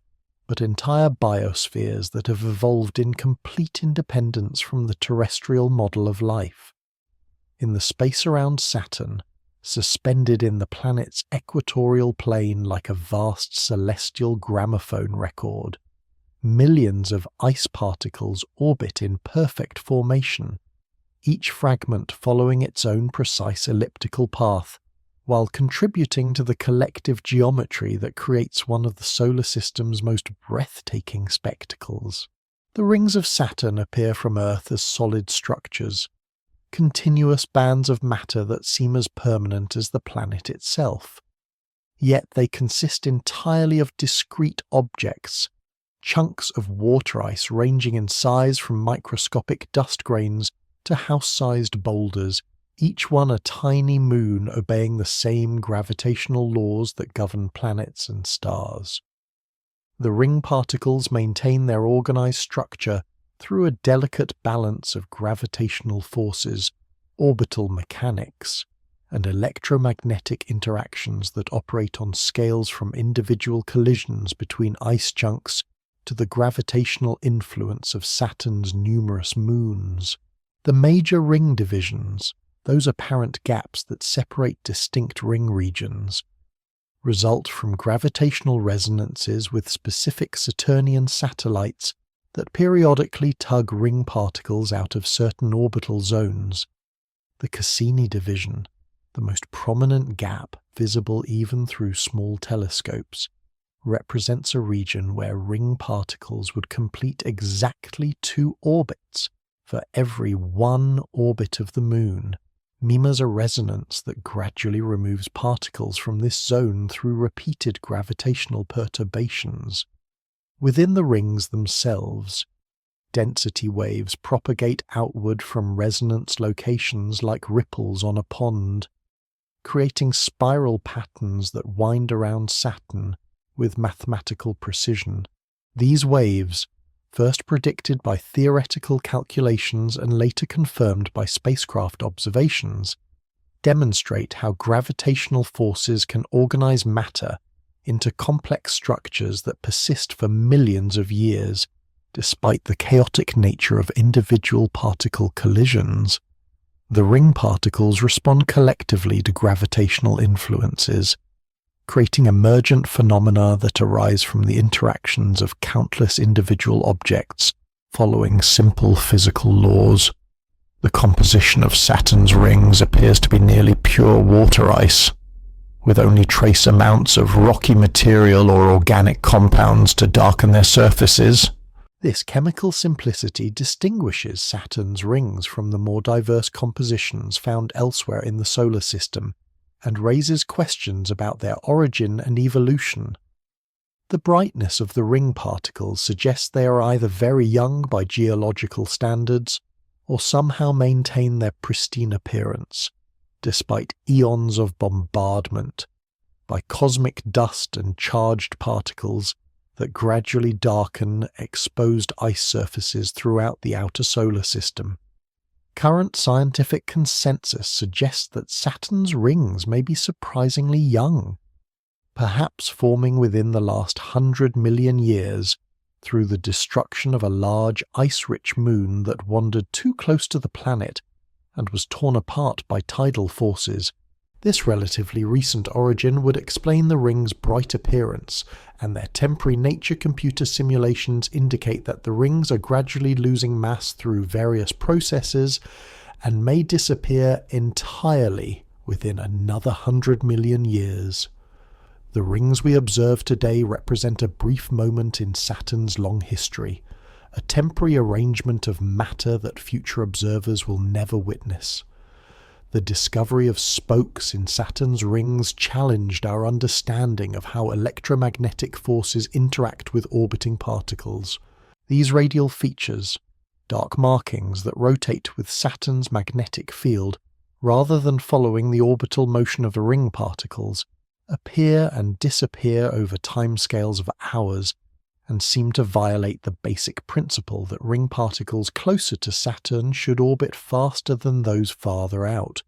but entire biospheres that have evolved in complete independence from the terrestrial model of life. In the space around Saturn, suspended in the planet's equatorial plane like a vast celestial gramophone record, millions of ice particles orbit in perfect formation, each fragment following its own precise elliptical path, while contributing to the collective geometry that creates one of the solar system's most breathtaking spectacles. The rings of Saturn appear from Earth as solid structures, continuous bands of matter that seem as permanent as the planet itself. Yet they consist entirely of discrete objects, chunks of water ice ranging in size from microscopic dust grains to house-sized boulders, each one a tiny moon obeying the same gravitational laws that govern planets and stars. The ring particles maintain their organized structure through a delicate balance of gravitational forces, orbital mechanics, and electromagnetic interactions that operate on scales from individual collisions between ice chunks to the gravitational influence of Saturn's numerous moons. The major ring divisions, those apparent gaps that separate distinct ring regions, result from gravitational resonances with specific Saturnian satellites that periodically tug ring particles out of certain orbital zones. The Cassini division, the most prominent gap visible even through small telescopes, represents a region where ring particles would complete exactly 2 orbits for every 1 orbit of the Moon, mimas a resonance that gradually removes particles from this zone through repeated gravitational perturbations. Within the rings themselves, density waves propagate outward from resonance locations like ripples on a pond, creating spiral patterns that wind around Saturn with mathematical precision. These waves, first predicted by theoretical calculations and later confirmed by spacecraft observations, demonstrate how gravitational forces can organize matter into complex structures that persist for millions of years, despite the chaotic nature of individual particle collisions. The ring particles respond collectively to gravitational influences, creating emergent phenomena that arise from the interactions of countless individual objects following simple physical laws. The composition of Saturn's rings appears to be nearly pure water ice, with only trace amounts of rocky material or organic compounds to darken their surfaces. This chemical simplicity distinguishes Saturn's rings from the more diverse compositions found elsewhere in the solar system, and raises questions about their origin and evolution. The brightness of the ring particles suggests they are either very young by geological standards, or somehow maintain their pristine appearance, despite eons of bombardment by cosmic dust and charged particles that gradually darken exposed ice surfaces throughout the outer solar system. Current scientific consensus suggests that Saturn's rings may be surprisingly young, perhaps forming within the last 100 million years through the destruction of a large ice-rich moon that wandered too close to the planet and was torn apart by tidal forces. This relatively recent origin would explain the rings' bright appearance, and their temporary nature computer simulations indicate that the rings are gradually losing mass through various processes and may disappear entirely within another 100 million years. The rings we observe today represent a brief moment in Saturn's long history, a temporary arrangement of matter that future observers will never witness. The discovery of spokes in Saturn's rings challenged our understanding of how electromagnetic forces interact with orbiting particles. These radial features, dark markings that rotate with Saturn's magnetic field rather than following the orbital motion of the ring particles, appear and disappear over timescales of hours and seem to violate the basic principle that ring particles closer to Saturn should orbit faster than those farther out.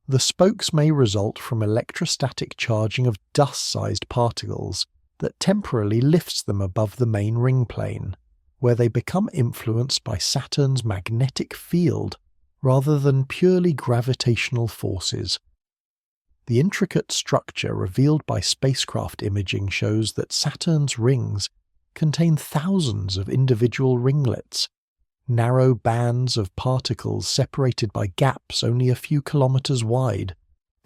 The spokes may result from electrostatic charging of dust-sized particles that temporarily lifts them above the main ring plane, where they become influenced by Saturn's magnetic field rather than purely gravitational forces. The intricate structure revealed by spacecraft imaging shows that Saturn's rings contain thousands of individual ringlets, narrow bands of particles separated by gaps only a few kilometers wide.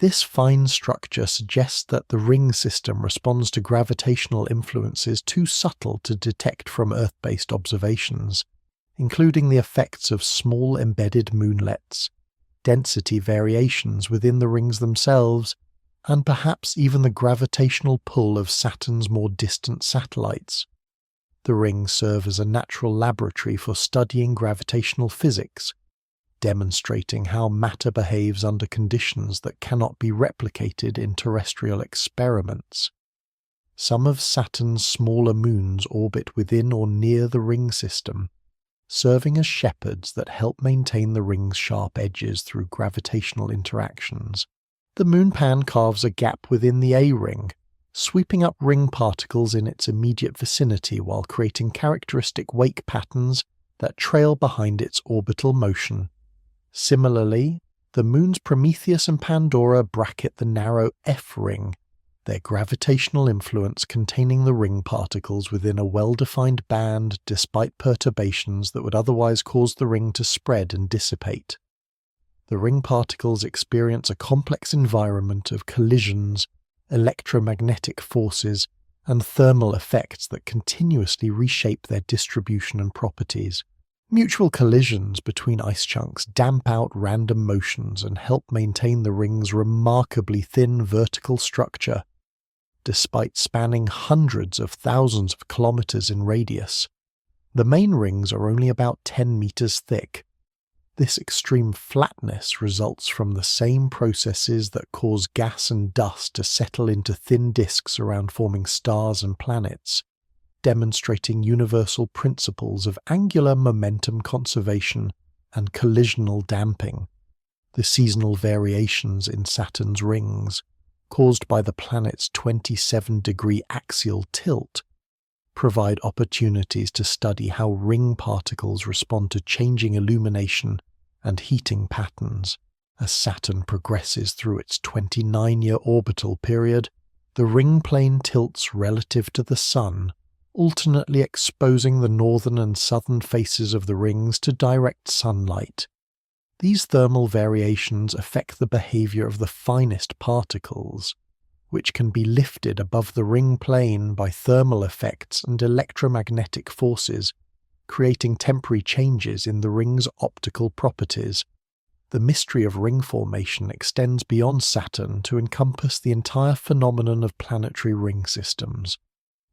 This fine structure suggests that the ring system responds to gravitational influences too subtle to detect from Earth-based observations, including the effects of small embedded moonlets, density variations within the rings themselves, and perhaps even the gravitational pull of Saturn's more distant satellites. The rings serve as a natural laboratory for studying gravitational physics, demonstrating how matter behaves under conditions that cannot be replicated in terrestrial experiments. Some of Saturn's smaller moons orbit within or near the ring system, serving as shepherds that help maintain the ring's sharp edges through gravitational interactions. The moonpan carves a gap within the A-ring, sweeping up ring particles in its immediate vicinity while creating characteristic wake patterns that trail behind its orbital motion. Similarly, the moons Prometheus and Pandora bracket the narrow F-ring, their gravitational influence containing the ring particles within a well-defined band despite perturbations that would otherwise cause the ring to spread and dissipate. The ring particles experience a complex environment of collisions, electromagnetic forces, and thermal effects that continuously reshape their distribution and properties. Mutual collisions between ice chunks damp out random motions and help maintain the ring's remarkably thin vertical structure. Despite spanning hundreds of thousands of kilometers in radius, the main rings are only about 10 meters thick. This extreme flatness results from the same processes that cause gas and dust to settle into thin disks around forming stars and planets, demonstrating universal principles of angular momentum conservation and collisional damping. The seasonal variations in Saturn's rings, caused by the planet's 27-degree axial tilt, provide opportunities to study how ring particles respond to changing illumination and heating patterns. As Saturn progresses through its 29-year orbital period, the ring plane tilts relative to the Sun, alternately exposing the northern and southern faces of the rings to direct sunlight. These thermal variations affect the behavior of the finest particles, which can be lifted above the ring plane by thermal effects and electromagnetic forces, creating temporary changes in the ring's optical properties. The mystery of ring formation extends beyond Saturn to encompass the entire phenomenon of planetary ring systems.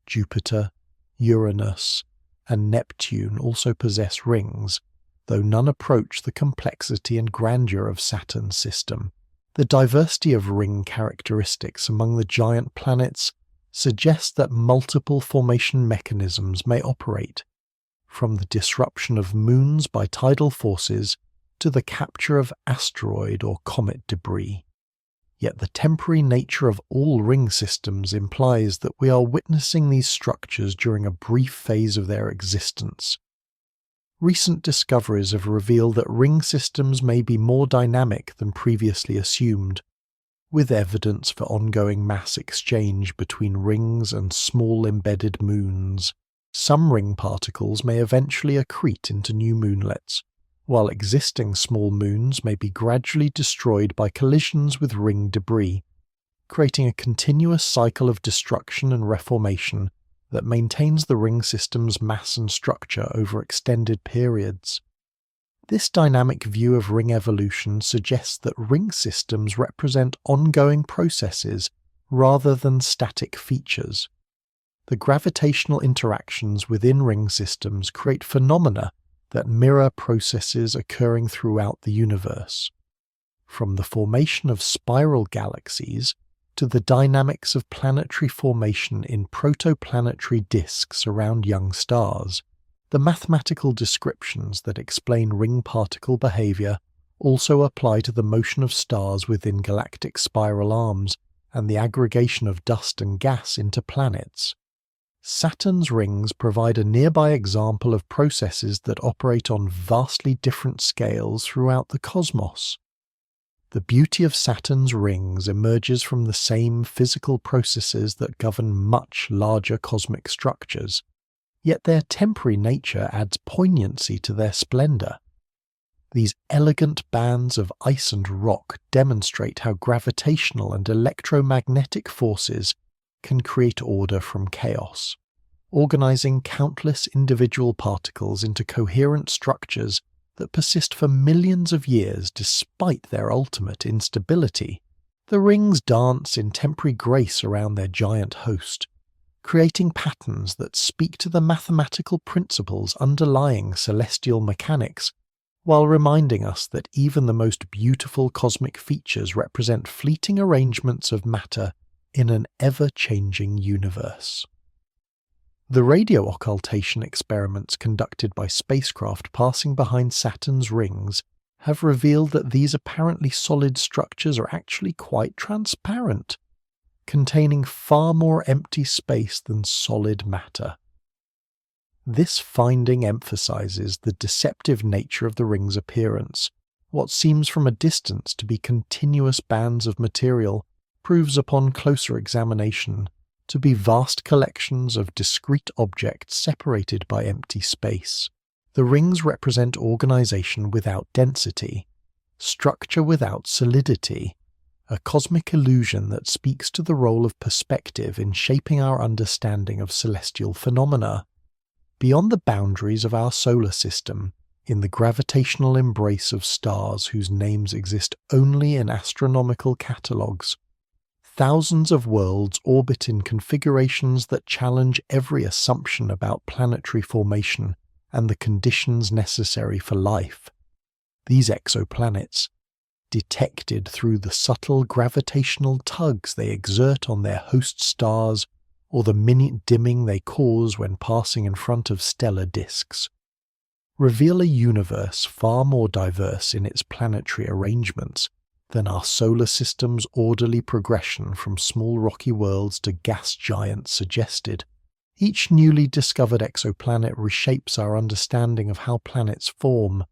Jupiter, Uranus, and Neptune also possess rings, though none approach the complexity and grandeur of Saturn's system. The diversity of ring characteristics among the giant planets suggests that multiple formation mechanisms may operate, from the disruption of moons by tidal forces to the capture of asteroid or comet debris. Yet the temporary nature of all ring systems implies that we are witnessing these structures during a brief phase of their existence. Recent discoveries have revealed that ring systems may be more dynamic than previously assumed, with evidence for ongoing mass exchange between rings and small embedded moons. Some ring particles may eventually accrete into new moonlets, while existing small moons may be gradually destroyed by collisions with ring debris, creating a continuous cycle of destruction and reformation that maintains the ring system's mass and structure over extended periods. This dynamic view of ring evolution suggests that ring systems represent ongoing processes rather than static features. The gravitational interactions within ring systems create phenomena that mirror processes occurring throughout the universe. From the formation of spiral galaxies to the dynamics of planetary formation in protoplanetary disks around young stars, the mathematical descriptions that explain ring particle behavior also apply to the motion of stars within galactic spiral arms and the aggregation of dust and gas into planets. Saturn's rings provide a nearby example of processes that operate on vastly different scales throughout the cosmos. The beauty of Saturn's rings emerges from the same physical processes that govern much larger cosmic structures, yet their temporary nature adds poignancy to their splendor. These elegant bands of ice and rock demonstrate how gravitational and electromagnetic forces can create order from chaos, organizing countless individual particles into coherent structures that persist for millions of years despite their ultimate instability. The rings dance in temporary grace around their giant host, creating patterns that speak to the mathematical principles underlying celestial mechanics, while reminding us that even the most beautiful cosmic features represent fleeting arrangements of matter in an ever-changing universe. The radio occultation experiments conducted by spacecraft passing behind Saturn's rings have revealed that these apparently solid structures are actually quite transparent, containing far more empty space than solid matter. This finding emphasizes the deceptive nature of the ring's appearance. What seems from a distance to be continuous bands of material proves upon closer examination to be vast collections of discrete objects separated by empty space. The rings represent organization without density, structure without solidity, a cosmic illusion that speaks to the role of perspective in shaping our understanding of celestial phenomena. Beyond the boundaries of our solar system, in the gravitational embrace of stars whose names exist only in astronomical catalogues, thousands of worlds orbit in configurations that challenge every assumption about planetary formation and the conditions necessary for life. These exoplanets, detected through the subtle gravitational tugs they exert on their host stars or the minute dimming they cause when passing in front of stellar disks, reveal a universe far more diverse in its planetary arrangements than our solar system's orderly progression from small rocky worlds to gas giants suggested. Each newly discovered exoplanet reshapes our understanding of how planets form,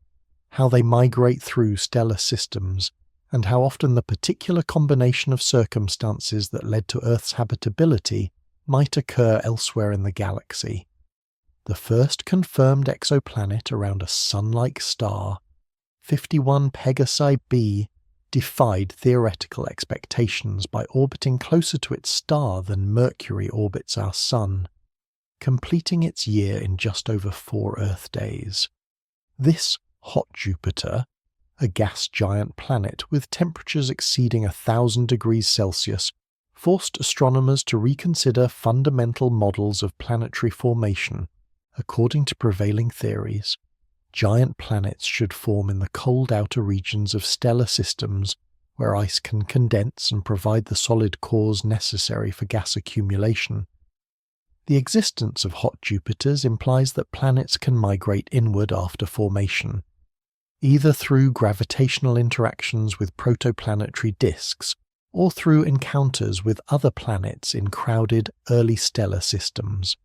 how they migrate through stellar systems, and how often the particular combination of circumstances that led to Earth's habitability might occur elsewhere in the galaxy. The first confirmed exoplanet around a sun-like star, 51 Pegasi b, defied theoretical expectations by orbiting closer to its star than Mercury orbits our Sun, completing its year in just over 4 Earth days. This hot Jupiter, a gas giant planet with temperatures exceeding 1,000 degrees Celsius, forced astronomers to reconsider fundamental models of planetary formation. According to prevailing theories, giant planets should form in the cold outer regions of stellar systems where ice can condense and provide the solid cores necessary for gas accumulation. The existence of hot Jupiters implies that planets can migrate inward after formation, either through gravitational interactions with protoplanetary disks or through encounters with other planets in crowded early stellar systems.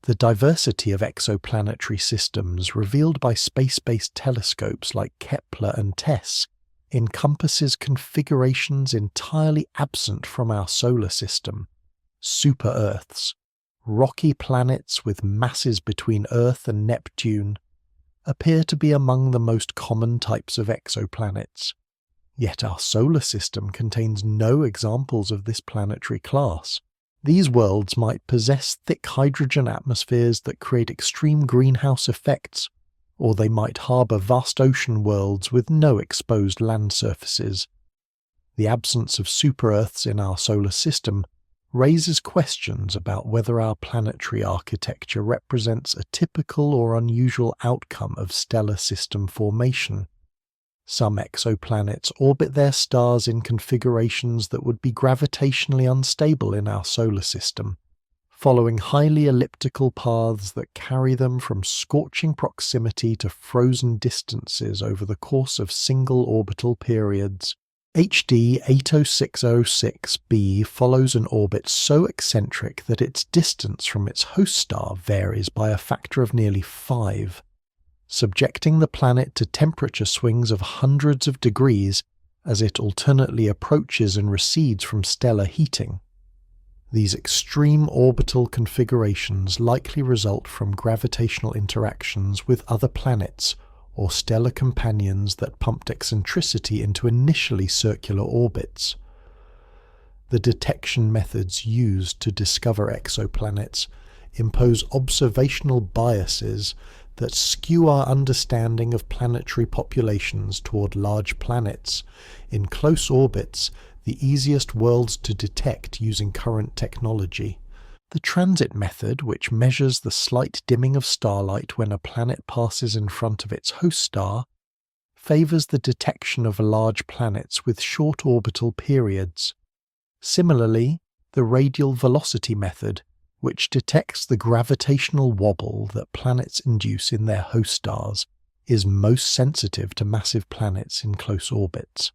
The diversity of exoplanetary systems revealed by space-based telescopes like Kepler and TESS encompasses configurations entirely absent from our solar system: super-Earths, rocky planets with masses between Earth and Neptune, appear to be among the most common types of exoplanets. Yet our solar system contains no examples of this planetary class. These worlds might possess thick hydrogen atmospheres that create extreme greenhouse effects, or they might harbour vast ocean worlds with no exposed land surfaces. The absence of super-Earths in our solar system raises questions about whether our planetary architecture represents a typical or unusual outcome of stellar system formation. Some exoplanets orbit their stars in configurations that would be gravitationally unstable in our solar system, following highly elliptical paths that carry them from scorching proximity to frozen distances over the course of single orbital periods. HD 80606b follows an orbit so eccentric that its distance from its host star varies by a factor of nearly 5, subjecting the planet to temperature swings of hundreds of degrees as it alternately approaches and recedes from stellar heating. These extreme orbital configurations likely result from gravitational interactions with other planets or stellar companions that pumped eccentricity into initially circular orbits. The detection methods used to discover exoplanets impose observational biases that skew our understanding of planetary populations toward large planets. In close orbits, the easiest worlds to detect using current technology. The transit method, which measures the slight dimming of starlight when a planet passes in front of its host star, favours the detection of large planets with short orbital periods. Similarly, the radial velocity method, which detects the gravitational wobble that planets induce in their host stars, is most sensitive to massive planets in close orbits.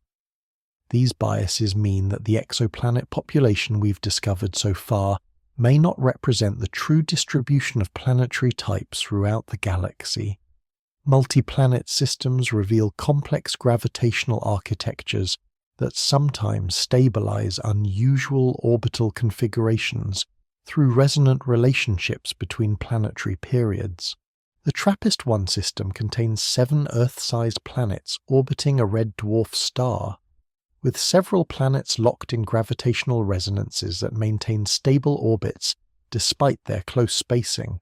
These biases mean that the exoplanet population we've discovered so far may not represent the true distribution of planetary types throughout the galaxy. Multi-planet systems reveal complex gravitational architectures that sometimes stabilize unusual orbital configurations through resonant relationships between planetary periods. The TRAPPIST-1 system contains 7 Earth-sized planets orbiting a red dwarf star, with several planets locked in gravitational resonances that maintain stable orbits despite their close spacing.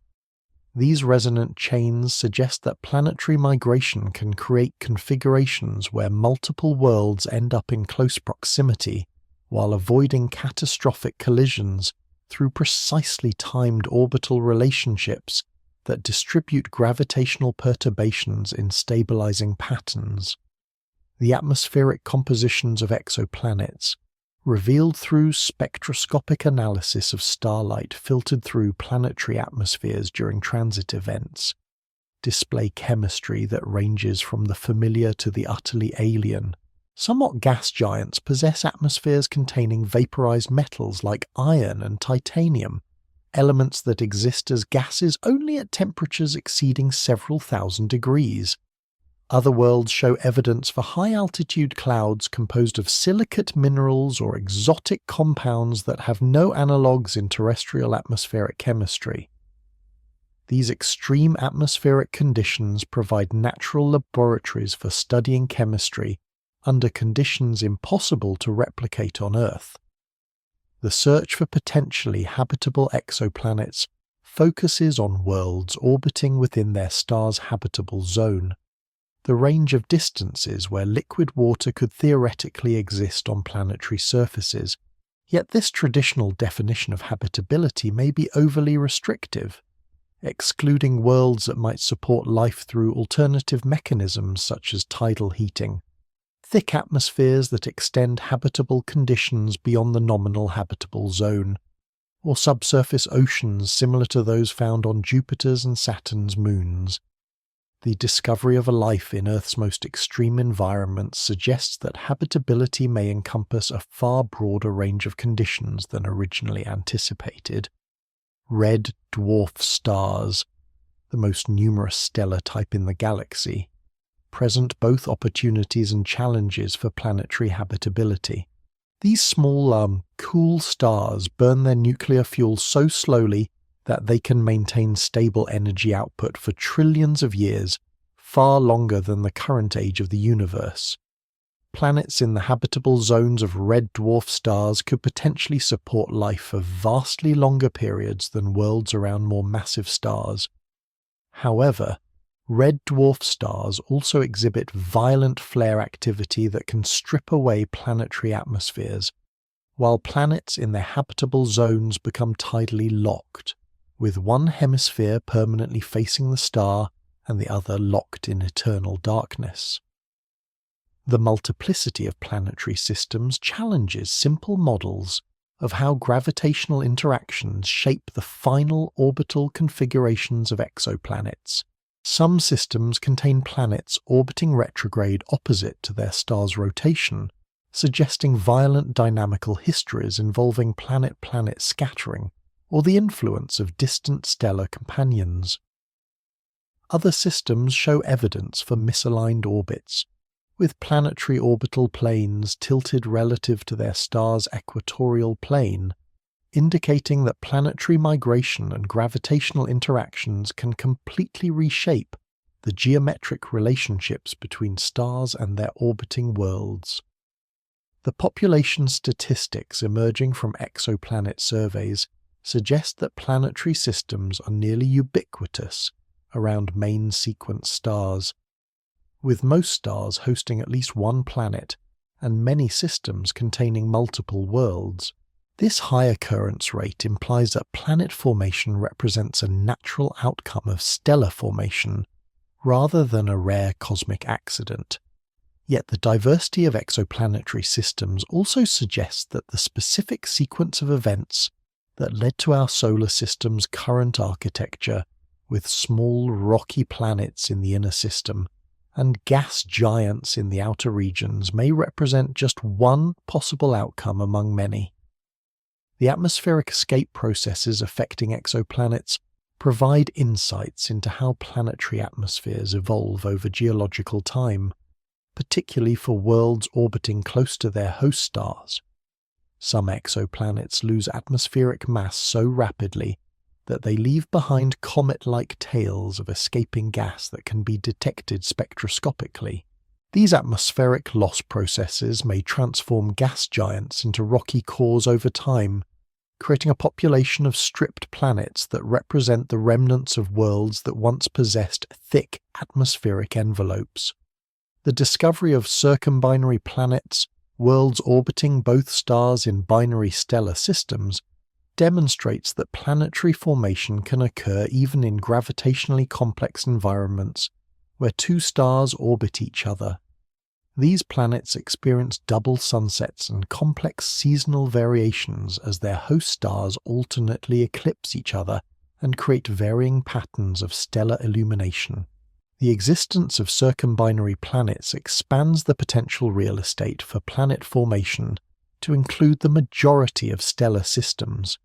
These resonant chains suggest that planetary migration can create configurations where multiple worlds end up in close proximity while avoiding catastrophic collisions through precisely timed orbital relationships that distribute gravitational perturbations in stabilizing patterns. The atmospheric compositions of exoplanets, revealed through spectroscopic analysis of starlight filtered through planetary atmospheres during transit events, display chemistry that ranges from the familiar to the utterly alien. Somewhat gas giants possess atmospheres containing vaporized metals like iron and titanium, elements that exist as gases only at temperatures exceeding several thousand degrees. Other worlds show evidence for high-altitude clouds composed of silicate minerals or exotic compounds that have no analogues in terrestrial atmospheric chemistry. These extreme atmospheric conditions provide natural laboratories for studying chemistry under conditions impossible to replicate on Earth. The search for potentially habitable exoplanets focuses on worlds orbiting within their star's habitable zone, the range of distances where liquid water could theoretically exist on planetary surfaces, yet this traditional definition of habitability may be overly restrictive, excluding worlds that might support life through alternative mechanisms such as tidal heating, thick atmospheres that extend habitable conditions beyond the nominal habitable zone, or subsurface oceans similar to those found on Jupiter's and Saturn's moons. The discovery of a life in Earth's most extreme environments suggests that habitability may encompass a far broader range of conditions than originally anticipated. Red dwarf stars, the most numerous stellar type in the galaxy, present both opportunities and challenges for planetary habitability. These small, cool stars burn their nuclear fuel so slowly that they can maintain stable energy output for trillions of years, far longer than the current age of the universe. Planets in the habitable zones of red dwarf stars could potentially support life for vastly longer periods than worlds around more massive stars. However, Red dwarf stars also exhibit violent flare activity that can strip away planetary atmospheres, while planets in their habitable zones become tidally locked, with one hemisphere permanently facing the star and the other locked in eternal darkness. The multiplicity of planetary systems challenges simple models of how gravitational interactions shape the final orbital configurations of exoplanets. Some systems contain planets orbiting retrograde opposite to their star's rotation, suggesting violent dynamical histories involving planet-planet scattering or the influence of distant stellar companions. Other systems show evidence for misaligned orbits, with planetary orbital planes tilted relative to their star's equatorial plane, indicating that planetary migration and gravitational interactions can completely reshape the geometric relationships between stars and their orbiting worlds. The population statistics emerging from exoplanet surveys suggest that planetary systems are nearly ubiquitous around main sequence stars, with most stars hosting at least one planet and many systems containing multiple worlds. This high occurrence rate implies that planet formation represents a natural outcome of stellar formation rather than a rare cosmic accident. Yet the diversity of exoplanetary systems also suggests that the specific sequence of events that led to our solar system's current architecture, with small rocky planets in the inner system and gas giants in the outer regions, may represent just one possible outcome among many. The atmospheric escape processes affecting exoplanets provide insights into how planetary atmospheres evolve over geological time, particularly for worlds orbiting close to their host stars. Some exoplanets lose atmospheric mass so rapidly that they leave behind comet-like tails of escaping gas that can be detected spectroscopically. These atmospheric loss processes may transform gas giants into rocky cores over time, creating a population of stripped planets that represent the remnants of worlds that once possessed thick atmospheric envelopes. The discovery of circumbinary planets, worlds orbiting both stars in binary stellar systems, demonstrates that planetary formation can occur even in gravitationally complex environments where two stars orbit each other. These planets experience double sunsets and complex seasonal variations as their host stars alternately eclipse each other and create varying patterns of stellar illumination. The existence of circumbinary planets expands the potential real estate for planet formation to include the majority of stellar systems,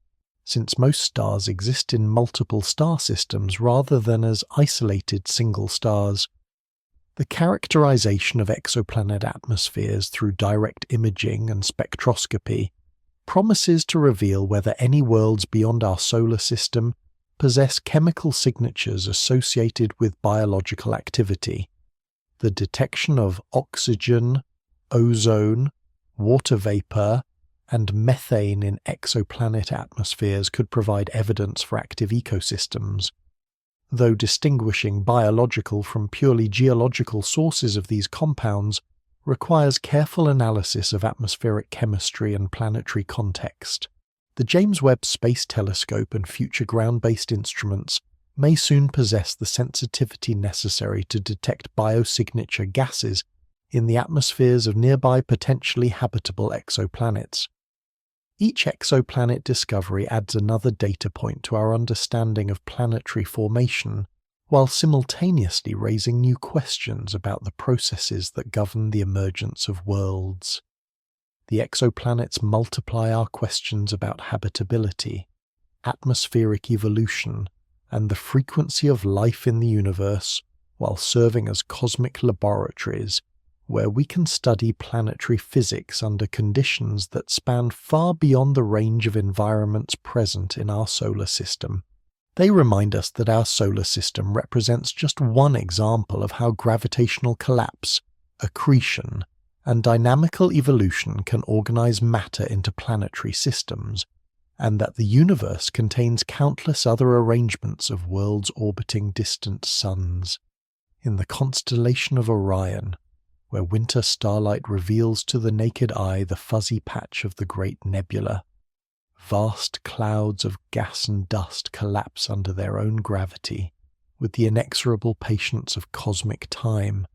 since most stars exist in multiple star systems rather than as isolated single stars. The characterization of exoplanet atmospheres through direct imaging and spectroscopy promises to reveal whether any worlds beyond our solar system possess chemical signatures associated with biological activity. The detection of oxygen, ozone, water vapor, and methane in exoplanet atmospheres could provide evidence for active ecosystems. Though distinguishing biological from purely geological sources of these compounds requires careful analysis of atmospheric chemistry and planetary context. The James Webb Space Telescope and future ground-based instruments may soon possess the sensitivity necessary to detect biosignature gases in the atmospheres of nearby potentially habitable exoplanets. Each exoplanet discovery adds another data point to our understanding of planetary formation, while simultaneously raising new questions about the processes that govern the emergence of worlds. The exoplanets multiply our questions about habitability, atmospheric evolution, and the frequency of life in the universe, while serving as cosmic laboratories where we can study planetary physics under conditions that span far beyond the range of environments present in our solar system. They remind us that our solar system represents just one example of how gravitational collapse, accretion, and dynamical evolution can organize matter into planetary systems, and that the universe contains countless other arrangements of worlds orbiting distant suns. in the constellation of Orion, where winter starlight reveals to the naked eye the fuzzy patch of the great nebula. Vast clouds of gas and dust collapse under their own gravity, with the inexorable patience of cosmic time,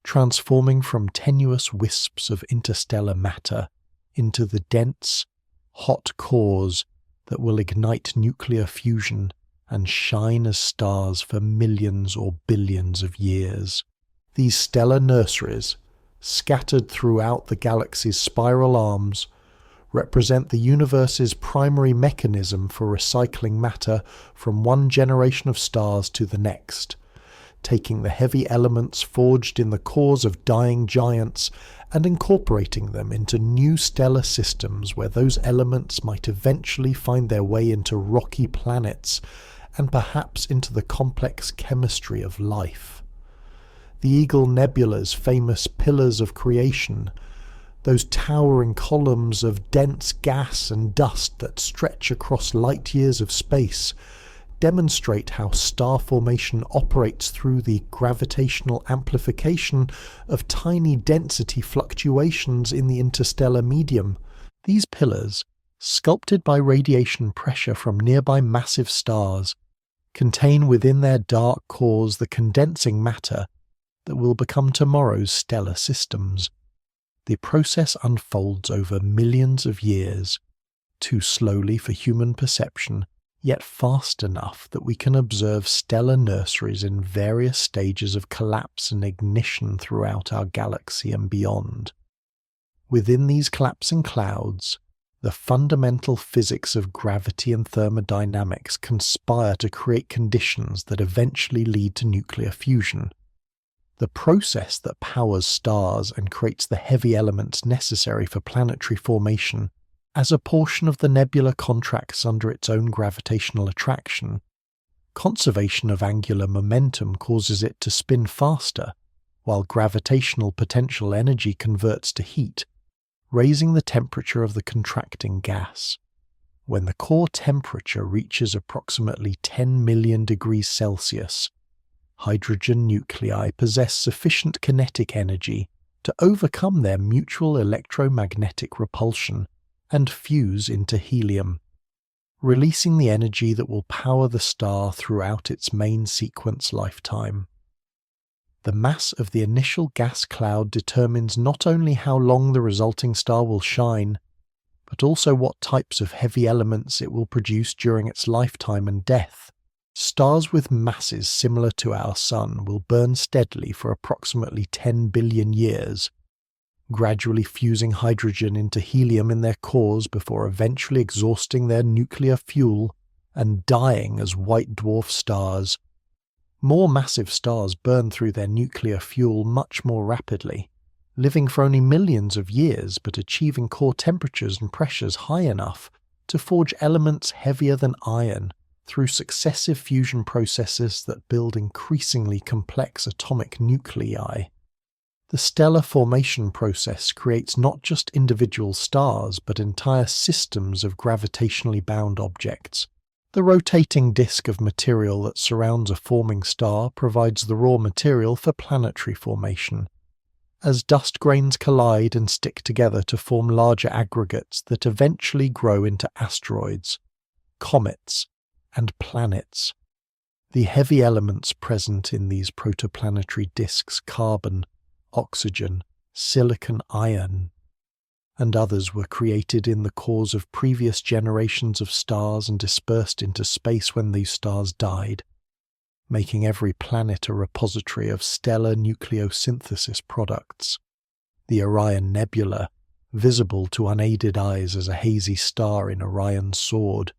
transforming from tenuous wisps of interstellar matter into the dense, hot cores that will ignite nuclear fusion and shine as stars for millions or billions of years. These stellar nurseries, scattered throughout the galaxy's spiral arms, represent the universe's primary mechanism for recycling matter from one generation of stars to the next, taking the heavy elements forged in the cores of dying giants and incorporating them into new stellar systems where those elements might eventually find their way into rocky planets and perhaps into the complex chemistry of life. The Eagle Nebula's famous pillars of creation, those towering columns of dense gas and dust that stretch across light years of space, demonstrate how star formation operates through the gravitational amplification of tiny density fluctuations in the interstellar medium. These pillars, sculpted by radiation pressure from nearby massive stars, contain within their dark cores the condensing matter that will become tomorrow's stellar systems. The process unfolds over millions of years, too slowly for human perception, yet fast enough that we can observe stellar nurseries in various stages of collapse and ignition throughout our galaxy and beyond. Within these collapsing clouds, the fundamental physics of gravity and thermodynamics conspire to create conditions that eventually lead to nuclear fusion. The process that powers stars and creates the heavy elements necessary for planetary formation, as a portion of the nebula contracts under its own gravitational attraction, conservation of angular momentum causes it to spin faster, while gravitational potential energy converts to heat, raising the temperature of the contracting gas. When the core temperature reaches approximately 10 million degrees Celsius, hydrogen nuclei possess sufficient kinetic energy to overcome their mutual electromagnetic repulsion and fuse into helium, releasing the energy that will power the star throughout its main sequence lifetime. The mass of the initial gas cloud determines not only how long the resulting star will shine, but also what types of heavy elements it will produce during its lifetime and death. Stars with masses similar to our Sun will burn steadily for approximately 10 billion years, gradually fusing hydrogen into helium in their cores before eventually exhausting their nuclear fuel and dying as white dwarf stars. More massive stars burn through their nuclear fuel much more rapidly, living for only millions of years but achieving core temperatures and pressures high enough to forge elements heavier than iron through successive fusion processes that build increasingly complex atomic nuclei. The stellar formation process creates not just individual stars but entire systems of gravitationally bound objects. The rotating disk of material that surrounds a forming star provides the raw material for planetary formation, as dust grains collide and stick together to form larger aggregates that eventually grow into asteroids, comets, and planets. The heavy elements present in these protoplanetary disks, carbon, oxygen, silicon, iron, and others, were created in the cores of previous generations of stars and dispersed into space when these stars died, making every planet a repository of stellar nucleosynthesis products. The Orion Nebula, visible to unaided eyes as a hazy star in Orion's sword,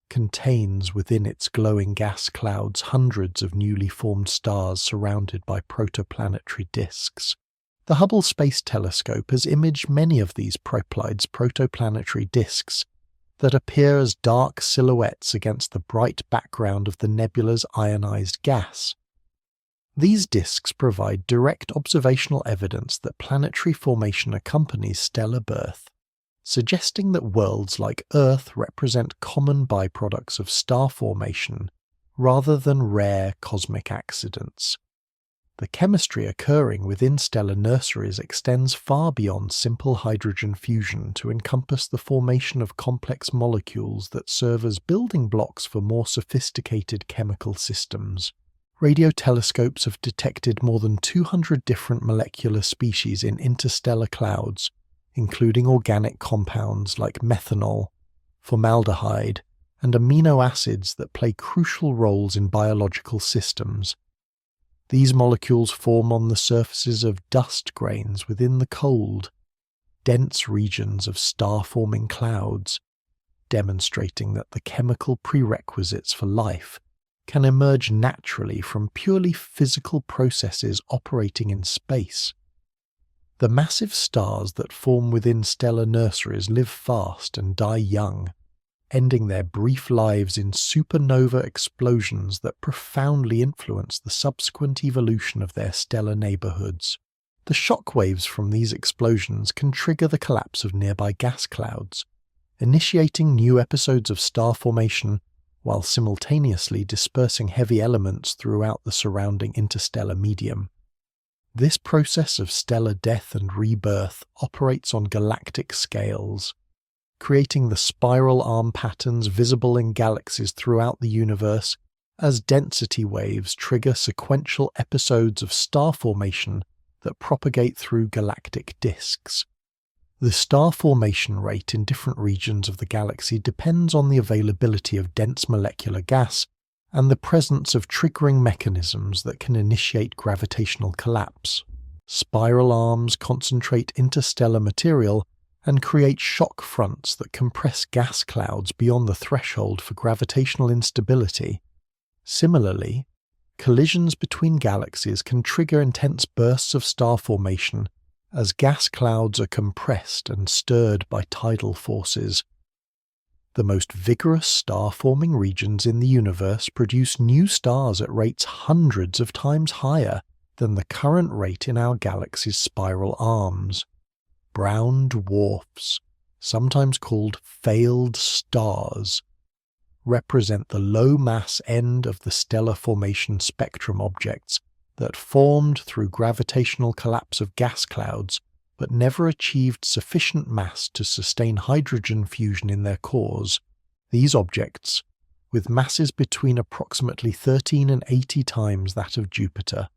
contains within its glowing gas clouds hundreds of newly formed stars surrounded by protoplanetary disks. The Hubble Space Telescope has imaged many of these Pleiades protoplanetary disks that appear as dark silhouettes against the bright background of the nebula's ionized gas. These disks provide direct observational evidence that planetary formation accompanies stellar birth, suggesting that worlds like Earth represent common byproducts of star formation rather than rare cosmic accidents. The chemistry occurring within stellar nurseries extends far beyond simple hydrogen fusion to encompass the formation of complex molecules that serve as building blocks for more sophisticated chemical systems. Radio telescopes have detected more than 200 different molecular species in interstellar clouds, including organic compounds like methanol, formaldehyde, and amino acids that play crucial roles in biological systems. These molecules form on the surfaces of dust grains within the cold, dense regions of star-forming clouds, demonstrating that the chemical prerequisites for life can emerge naturally from purely physical processes operating in space. The massive stars that form within stellar nurseries live fast and die young, ending their brief lives in supernova explosions that profoundly influence the subsequent evolution of their stellar neighborhoods. The shock waves from these explosions can trigger the collapse of nearby gas clouds, initiating new episodes of star formation while simultaneously dispersing heavy elements throughout the surrounding interstellar medium. This process of stellar death and rebirth operates on galactic scales, creating the spiral arm patterns visible in galaxies throughout the universe as density waves trigger sequential episodes of star formation that propagate through galactic disks. The star formation rate in different regions of the galaxy depends on the availability of dense molecular gas and the presence of triggering mechanisms that can initiate gravitational collapse. Spiral arms concentrate interstellar material and create shock fronts that compress gas clouds beyond the threshold for gravitational instability. Similarly, collisions between galaxies can trigger intense bursts of star formation as gas clouds are compressed and stirred by tidal forces. The most vigorous star-forming regions in the universe produce new stars at rates hundreds of times higher than the current rate in our galaxy's spiral arms. Brown dwarfs, sometimes called failed stars, represent the low-mass end of the stellar formation spectrum objects that formed through gravitational collapse of gas clouds but never achieved sufficient mass to sustain hydrogen fusion in their cores. These objects, with masses between approximately 13 and 80 times that of Jupiter,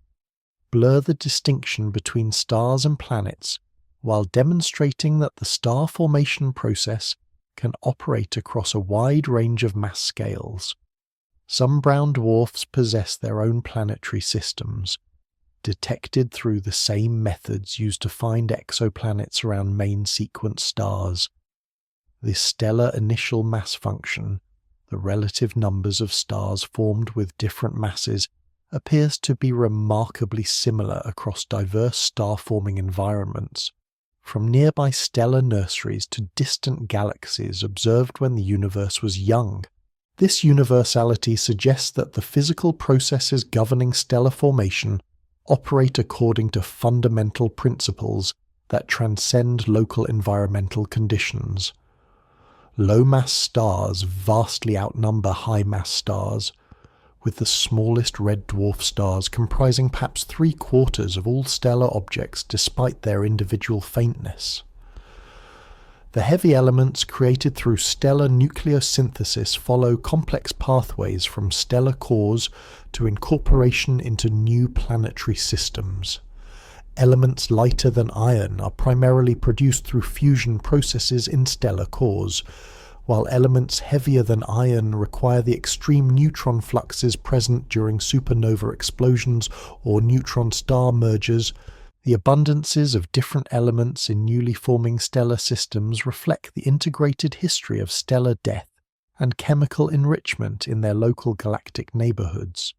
blur the distinction between stars and planets while demonstrating that the star formation process can operate across a wide range of mass scales. Some brown dwarfs possess their own planetary systems, detected through the same methods used to find exoplanets around main sequence stars. This stellar initial mass function, the relative numbers of stars formed with different masses, appears to be remarkably similar across diverse star-forming environments, from nearby stellar nurseries to distant galaxies observed when the universe was young. This universality suggests that the physical processes governing stellar formation operate according to fundamental principles that transcend local environmental conditions. Low-mass stars vastly outnumber high-mass stars, with the smallest red dwarf stars comprising perhaps 3/4 of all stellar objects despite their individual faintness. The heavy elements created through stellar nucleosynthesis follow complex pathways from stellar cores to incorporation into new planetary systems. Elements lighter than iron are primarily produced through fusion processes in stellar cores, while elements heavier than iron require the extreme neutron fluxes present during supernova explosions or neutron star mergers. The abundances of different elements in newly forming stellar systems reflect the integrated history of stellar death and chemical enrichment in their local galactic neighborhoods,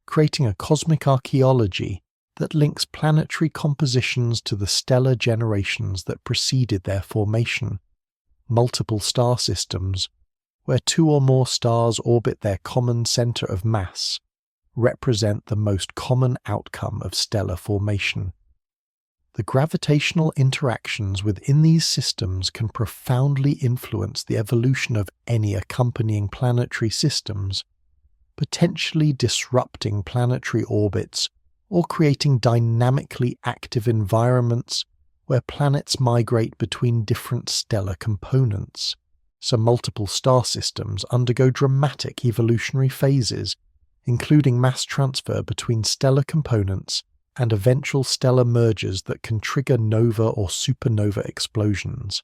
creating a cosmic archaeology that links planetary compositions to the stellar generations that preceded their formation. Multiple star systems, where two or more stars orbit their common center of mass, represent the most common outcome of stellar formation. The gravitational interactions within these systems can profoundly influence the evolution of any accompanying planetary systems, potentially disrupting planetary orbits or creating dynamically active environments where planets migrate between different stellar components. So multiple star systems undergo dramatic evolutionary phases, including mass transfer between stellar components and eventual stellar mergers that can trigger nova or supernova explosions.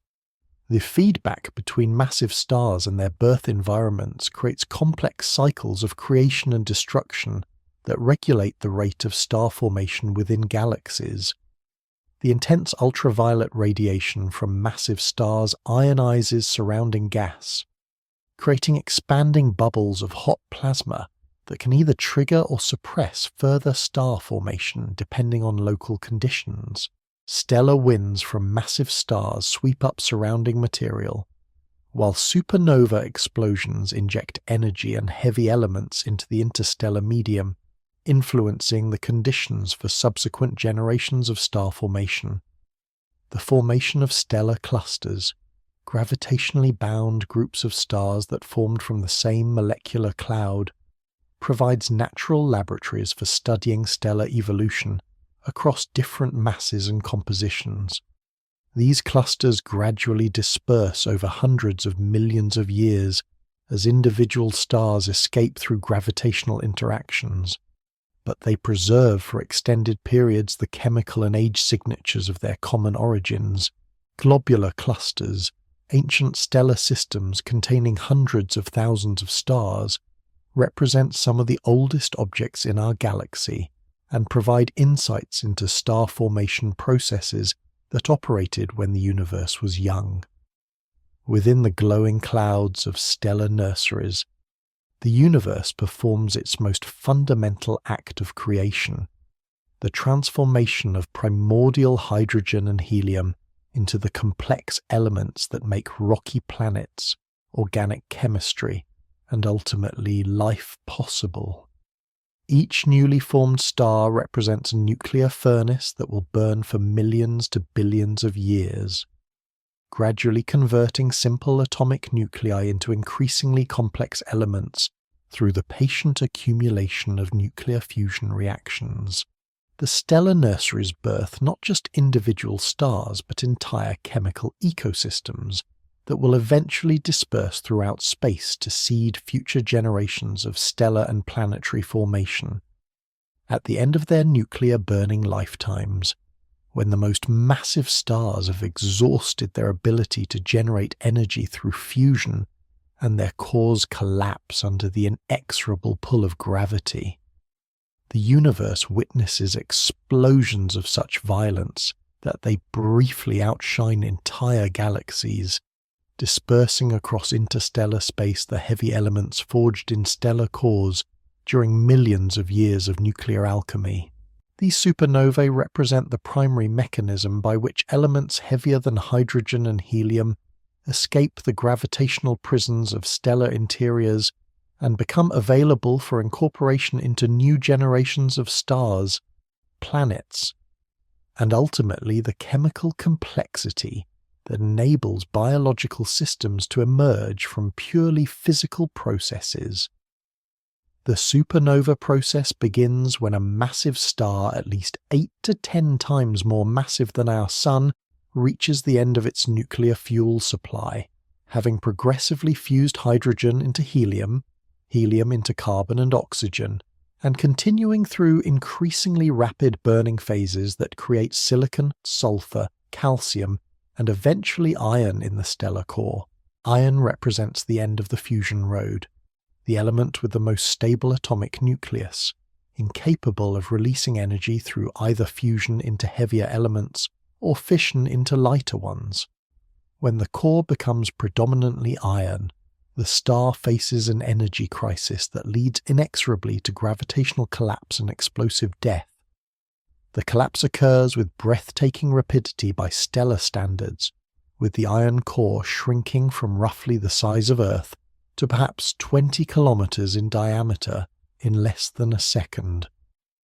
The feedback between massive stars and their birth environments creates complex cycles of creation and destruction that regulate the rate of star formation within galaxies. The intense ultraviolet radiation from massive stars ionizes surrounding gas, creating expanding bubbles of hot plasma that can either trigger or suppress further star formation depending on local conditions. Stellar winds from massive stars sweep up surrounding material, while supernova explosions inject energy and heavy elements into the interstellar medium, influencing the conditions for subsequent generations of star formation. The formation of stellar clusters, gravitationally bound groups of stars that formed from the same molecular cloud, provides natural laboratories for studying stellar evolution across different masses and compositions. These clusters gradually disperse over hundreds of millions of years as individual stars escape through gravitational interactions, but they preserve for extended periods the chemical and age signatures of their common origins. Globular clusters, ancient stellar systems containing hundreds of thousands of stars, represent some of the oldest objects in our galaxy and provide insights into star formation processes that operated when the universe was young. Within the glowing clouds of stellar nurseries, the universe performs its most fundamental act of creation, the transformation of primordial hydrogen and helium into the complex elements that make rocky planets, organic chemistry, and ultimately life possible. Each newly formed star represents a nuclear furnace that will burn for millions to billions of years, gradually converting simple atomic nuclei into increasingly complex elements through the patient accumulation of nuclear fusion reactions. The stellar nurseries birth not just individual stars, but entire chemical ecosystems that will eventually disperse throughout space to seed future generations of stellar and planetary formation. At the end of their nuclear burning lifetimes, when the most massive stars have exhausted their ability to generate energy through fusion and their cores collapse under the inexorable pull of gravity, the universe witnesses explosions of such violence that they briefly outshine entire galaxies, dispersing across interstellar space the heavy elements forged in stellar cores during millions of years of nuclear alchemy. These supernovae represent the primary mechanism by which elements heavier than hydrogen and helium escape the gravitational prisons of stellar interiors and become available for incorporation into new generations of stars, planets, and ultimately the chemical complexity that enables biological systems to emerge from purely physical processes. The supernova process begins when a massive star at least 8 to 10 times more massive than our Sun reaches the end of its nuclear fuel supply, having progressively fused hydrogen into helium, helium into carbon and oxygen, and continuing through increasingly rapid burning phases that create silicon, sulfur, calcium, and eventually iron in the stellar core. Iron represents the end of the fusion road, the element with the most stable atomic nucleus, incapable of releasing energy through either fusion into heavier elements or fission into lighter ones. When the core becomes predominantly iron, the star faces an energy crisis that leads inexorably to gravitational collapse and explosive death. The collapse occurs with breathtaking rapidity by stellar standards, with the iron core shrinking from roughly the size of Earth to perhaps 20 kilometers in diameter in less than a second,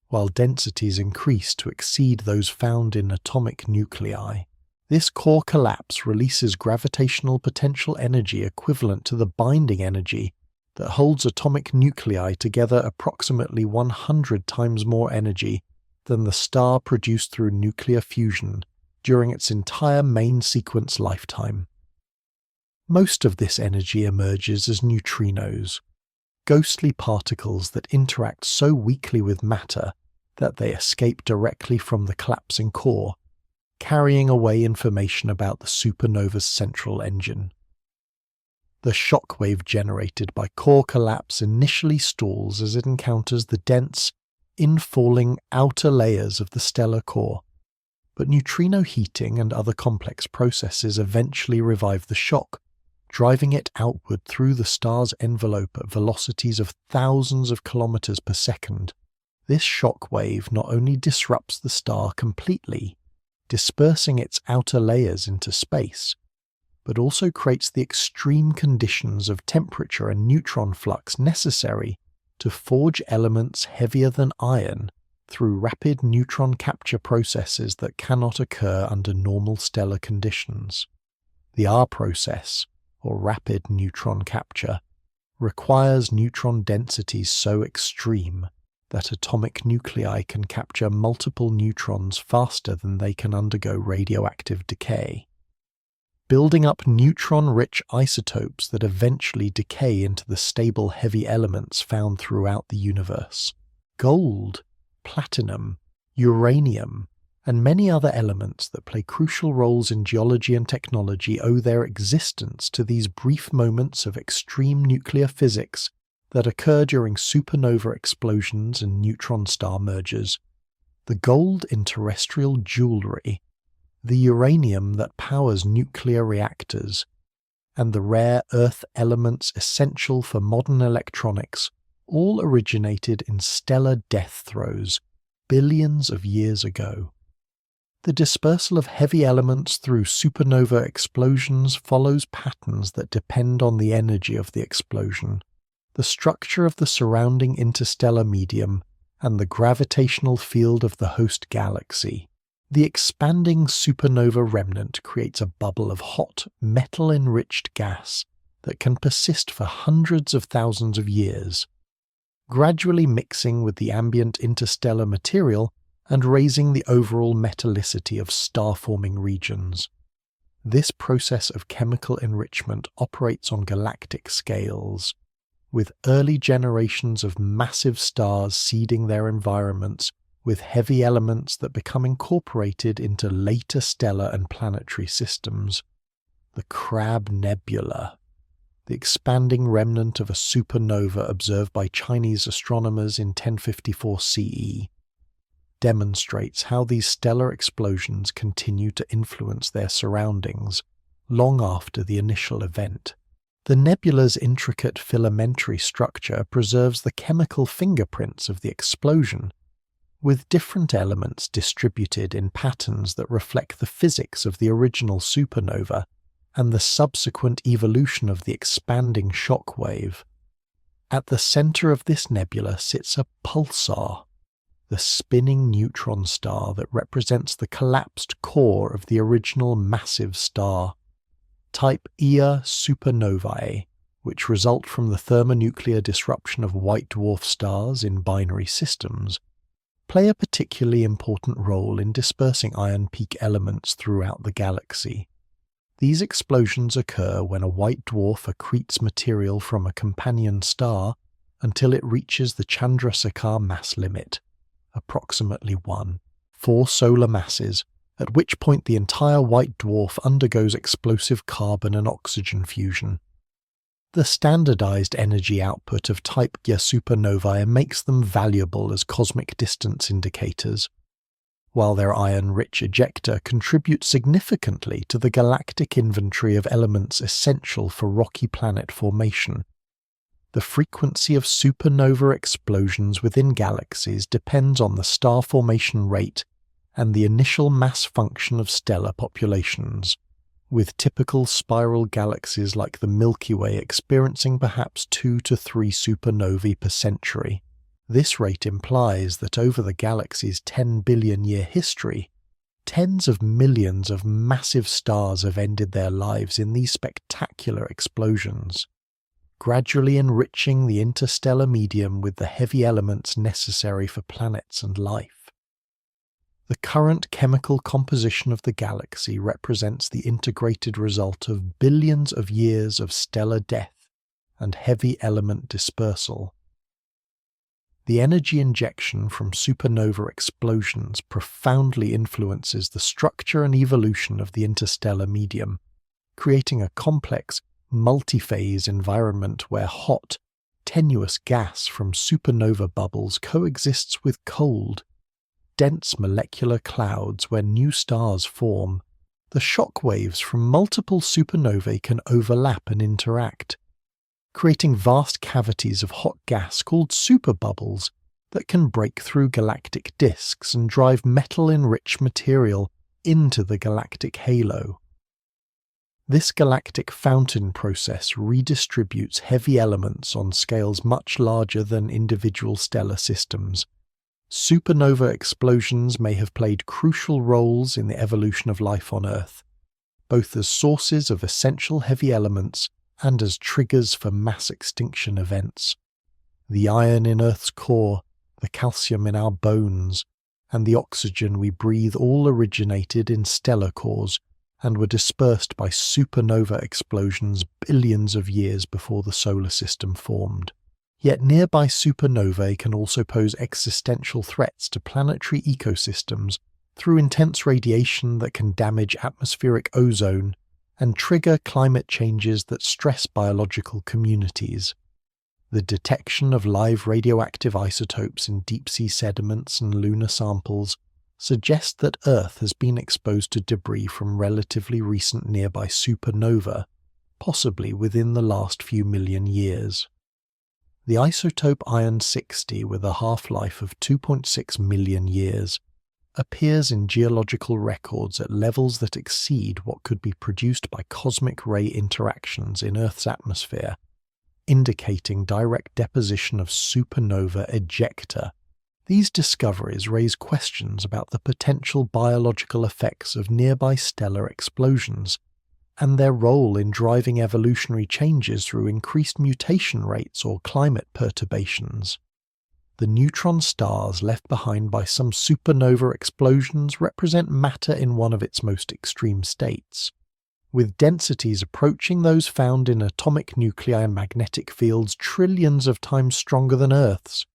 while densities increase to exceed those found in atomic nuclei. This core collapse releases gravitational potential energy equivalent to the binding energy that holds atomic nuclei together, approximately 100 times more energy than the star produced through nuclear fusion during its entire main sequence lifetime. Most of this energy emerges as neutrinos, ghostly particles that interact so weakly with matter that they escape directly from the collapsing core, carrying away information about the supernova's central engine. The shockwave generated by core collapse initially stalls as it encounters the dense, infalling outer layers of the stellar core, but neutrino heating and other complex processes eventually revive the shock, driving it outward through the star's envelope at velocities of thousands of kilometers per second. This shock wave not only disrupts the star completely, dispersing its outer layers into space, but also creates the extreme conditions of temperature and neutron flux necessary to forge elements heavier than iron through rapid neutron capture processes that cannot occur under normal stellar conditions. The R process, or rapid neutron capture, requires neutron densities so extreme that atomic nuclei can capture multiple neutrons faster than they can undergo radioactive decay, building up neutron-rich isotopes that eventually decay into the stable heavy elements found throughout the universe. Gold, platinum, uranium, and many other elements that play crucial roles in geology and technology owe their existence to these brief moments of extreme nuclear physics that occur during supernova explosions and neutron star mergers. The gold in terrestrial jewelry, the uranium that powers nuclear reactors, and the rare earth elements essential for modern electronics all originated in stellar death throes billions of years ago. The dispersal of heavy elements through supernova explosions follows patterns that depend on the energy of the explosion, the structure of the surrounding interstellar medium, and the gravitational field of the host galaxy. The expanding supernova remnant creates a bubble of hot, metal-enriched gas that can persist for hundreds of thousands of years, gradually mixing with the ambient interstellar material and raising the overall metallicity of star-forming regions. This process of chemical enrichment operates on galactic scales, with early generations of massive stars seeding their environments with heavy elements that become incorporated into later stellar and planetary systems. The Crab Nebula, the expanding remnant of a supernova observed by Chinese astronomers in 1054 CE, demonstrates how these stellar explosions continue to influence their surroundings long after the initial event. The nebula's intricate filamentary structure preserves the chemical fingerprints of the explosion, with different elements distributed in patterns that reflect the physics of the original supernova and the subsequent evolution of the expanding shock wave. At the center of this nebula sits a pulsar, the spinning neutron star that represents the collapsed core of the original massive star. Type Ia supernovae, which result from the thermonuclear disruption of white dwarf stars in binary systems, play a particularly important role in dispersing iron peak elements throughout the galaxy. These explosions occur when a white dwarf accretes material from a companion star until it reaches the Chandrasekhar mass limit, approximately 1/4 solar masses, at which point the entire white dwarf undergoes explosive carbon and oxygen fusion. The standardized energy output of Type Ia supernovae makes them valuable as cosmic distance indicators, while their iron-rich ejecta contribute significantly to the galactic inventory of elements essential for rocky planet formation. The frequency of supernova explosions within galaxies depends on the star formation rate and the initial mass function of stellar populations, with typical spiral galaxies like the Milky Way experiencing perhaps 2 to 3 supernovae per century. This rate implies that over the galaxy's 10 billion year history, tens of millions of massive stars have ended their lives in these spectacular explosions, gradually enriching the interstellar medium with the heavy elements necessary for planets and life. The current chemical composition of the galaxy represents the integrated result of billions of years of stellar death and heavy element dispersal. The energy injection from supernova explosions profoundly influences the structure and evolution of the interstellar medium, creating a complex, multi-phase environment where hot, tenuous gas from supernova bubbles coexists with cold, dense molecular clouds where new stars form. The shock waves from multiple supernovae can overlap and interact, creating vast cavities of hot gas called superbubbles that can break through galactic disks and drive metal-enriched material into the galactic halo. This galactic fountain process redistributes heavy elements on scales much larger than individual stellar systems. Supernova explosions may have played crucial roles in the evolution of life on Earth, both as sources of essential heavy elements and as triggers for mass extinction events. The iron in Earth's core, the calcium in our bones, and the oxygen we breathe all originated in stellar cores and were dispersed by supernova explosions billions of years before the solar system formed. Yet nearby supernovae can also pose existential threats to planetary ecosystems through intense radiation that can damage atmospheric ozone and trigger climate changes that stress biological communities. The detection of live radioactive isotopes in deep-sea sediments and lunar samples suggests that Earth has been exposed to debris from relatively recent nearby supernova, possibly within the last few million years. The isotope iron-60, with a half-life of 2.6 million years, appears in geological records at levels that exceed what could be produced by cosmic ray interactions in Earth's atmosphere, indicating direct deposition of supernova ejecta. These discoveries raise questions about the potential biological effects of nearby stellar explosions and their role in driving evolutionary changes through increased mutation rates or climate perturbations. The neutron stars left behind by some supernova explosions represent matter in one of its most extreme states, with densities approaching those found in atomic nuclei and magnetic fields trillions of times stronger than Earth's.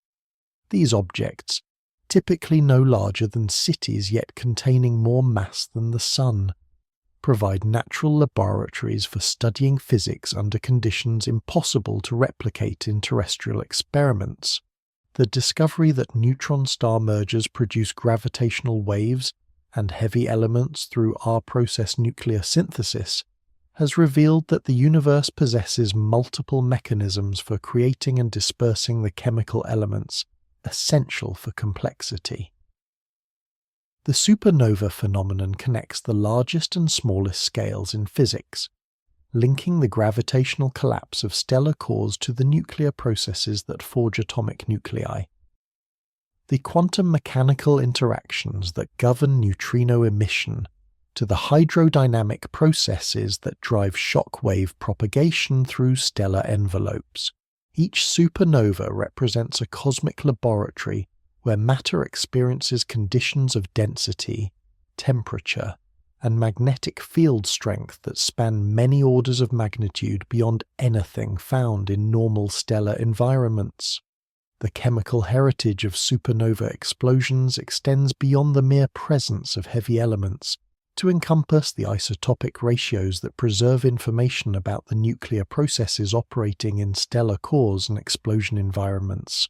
These objects, typically no larger than cities yet containing more mass than the Sun, provide natural laboratories for studying physics under conditions impossible to replicate in terrestrial experiments. The discovery that neutron star mergers produce gravitational waves and heavy elements through R-process nuclear synthesis has revealed that the universe possesses multiple mechanisms for creating and dispersing the chemical elements essential for complexity. The supernova phenomenon connects the largest and smallest scales in physics, linking the gravitational collapse of stellar cores to the nuclear processes that forge atomic nuclei. The quantum mechanical interactions that govern neutrino emission to the hydrodynamic processes that drive shock wave propagation through stellar envelopes. Each supernova represents a cosmic laboratory where matter experiences conditions of density, temperature, and magnetic field strength that span many orders of magnitude beyond anything found in normal stellar environments. The chemical heritage of supernova explosions extends beyond the mere presence of heavy elements to encompass the isotopic ratios that preserve information about the nuclear processes operating in stellar cores and explosion environments.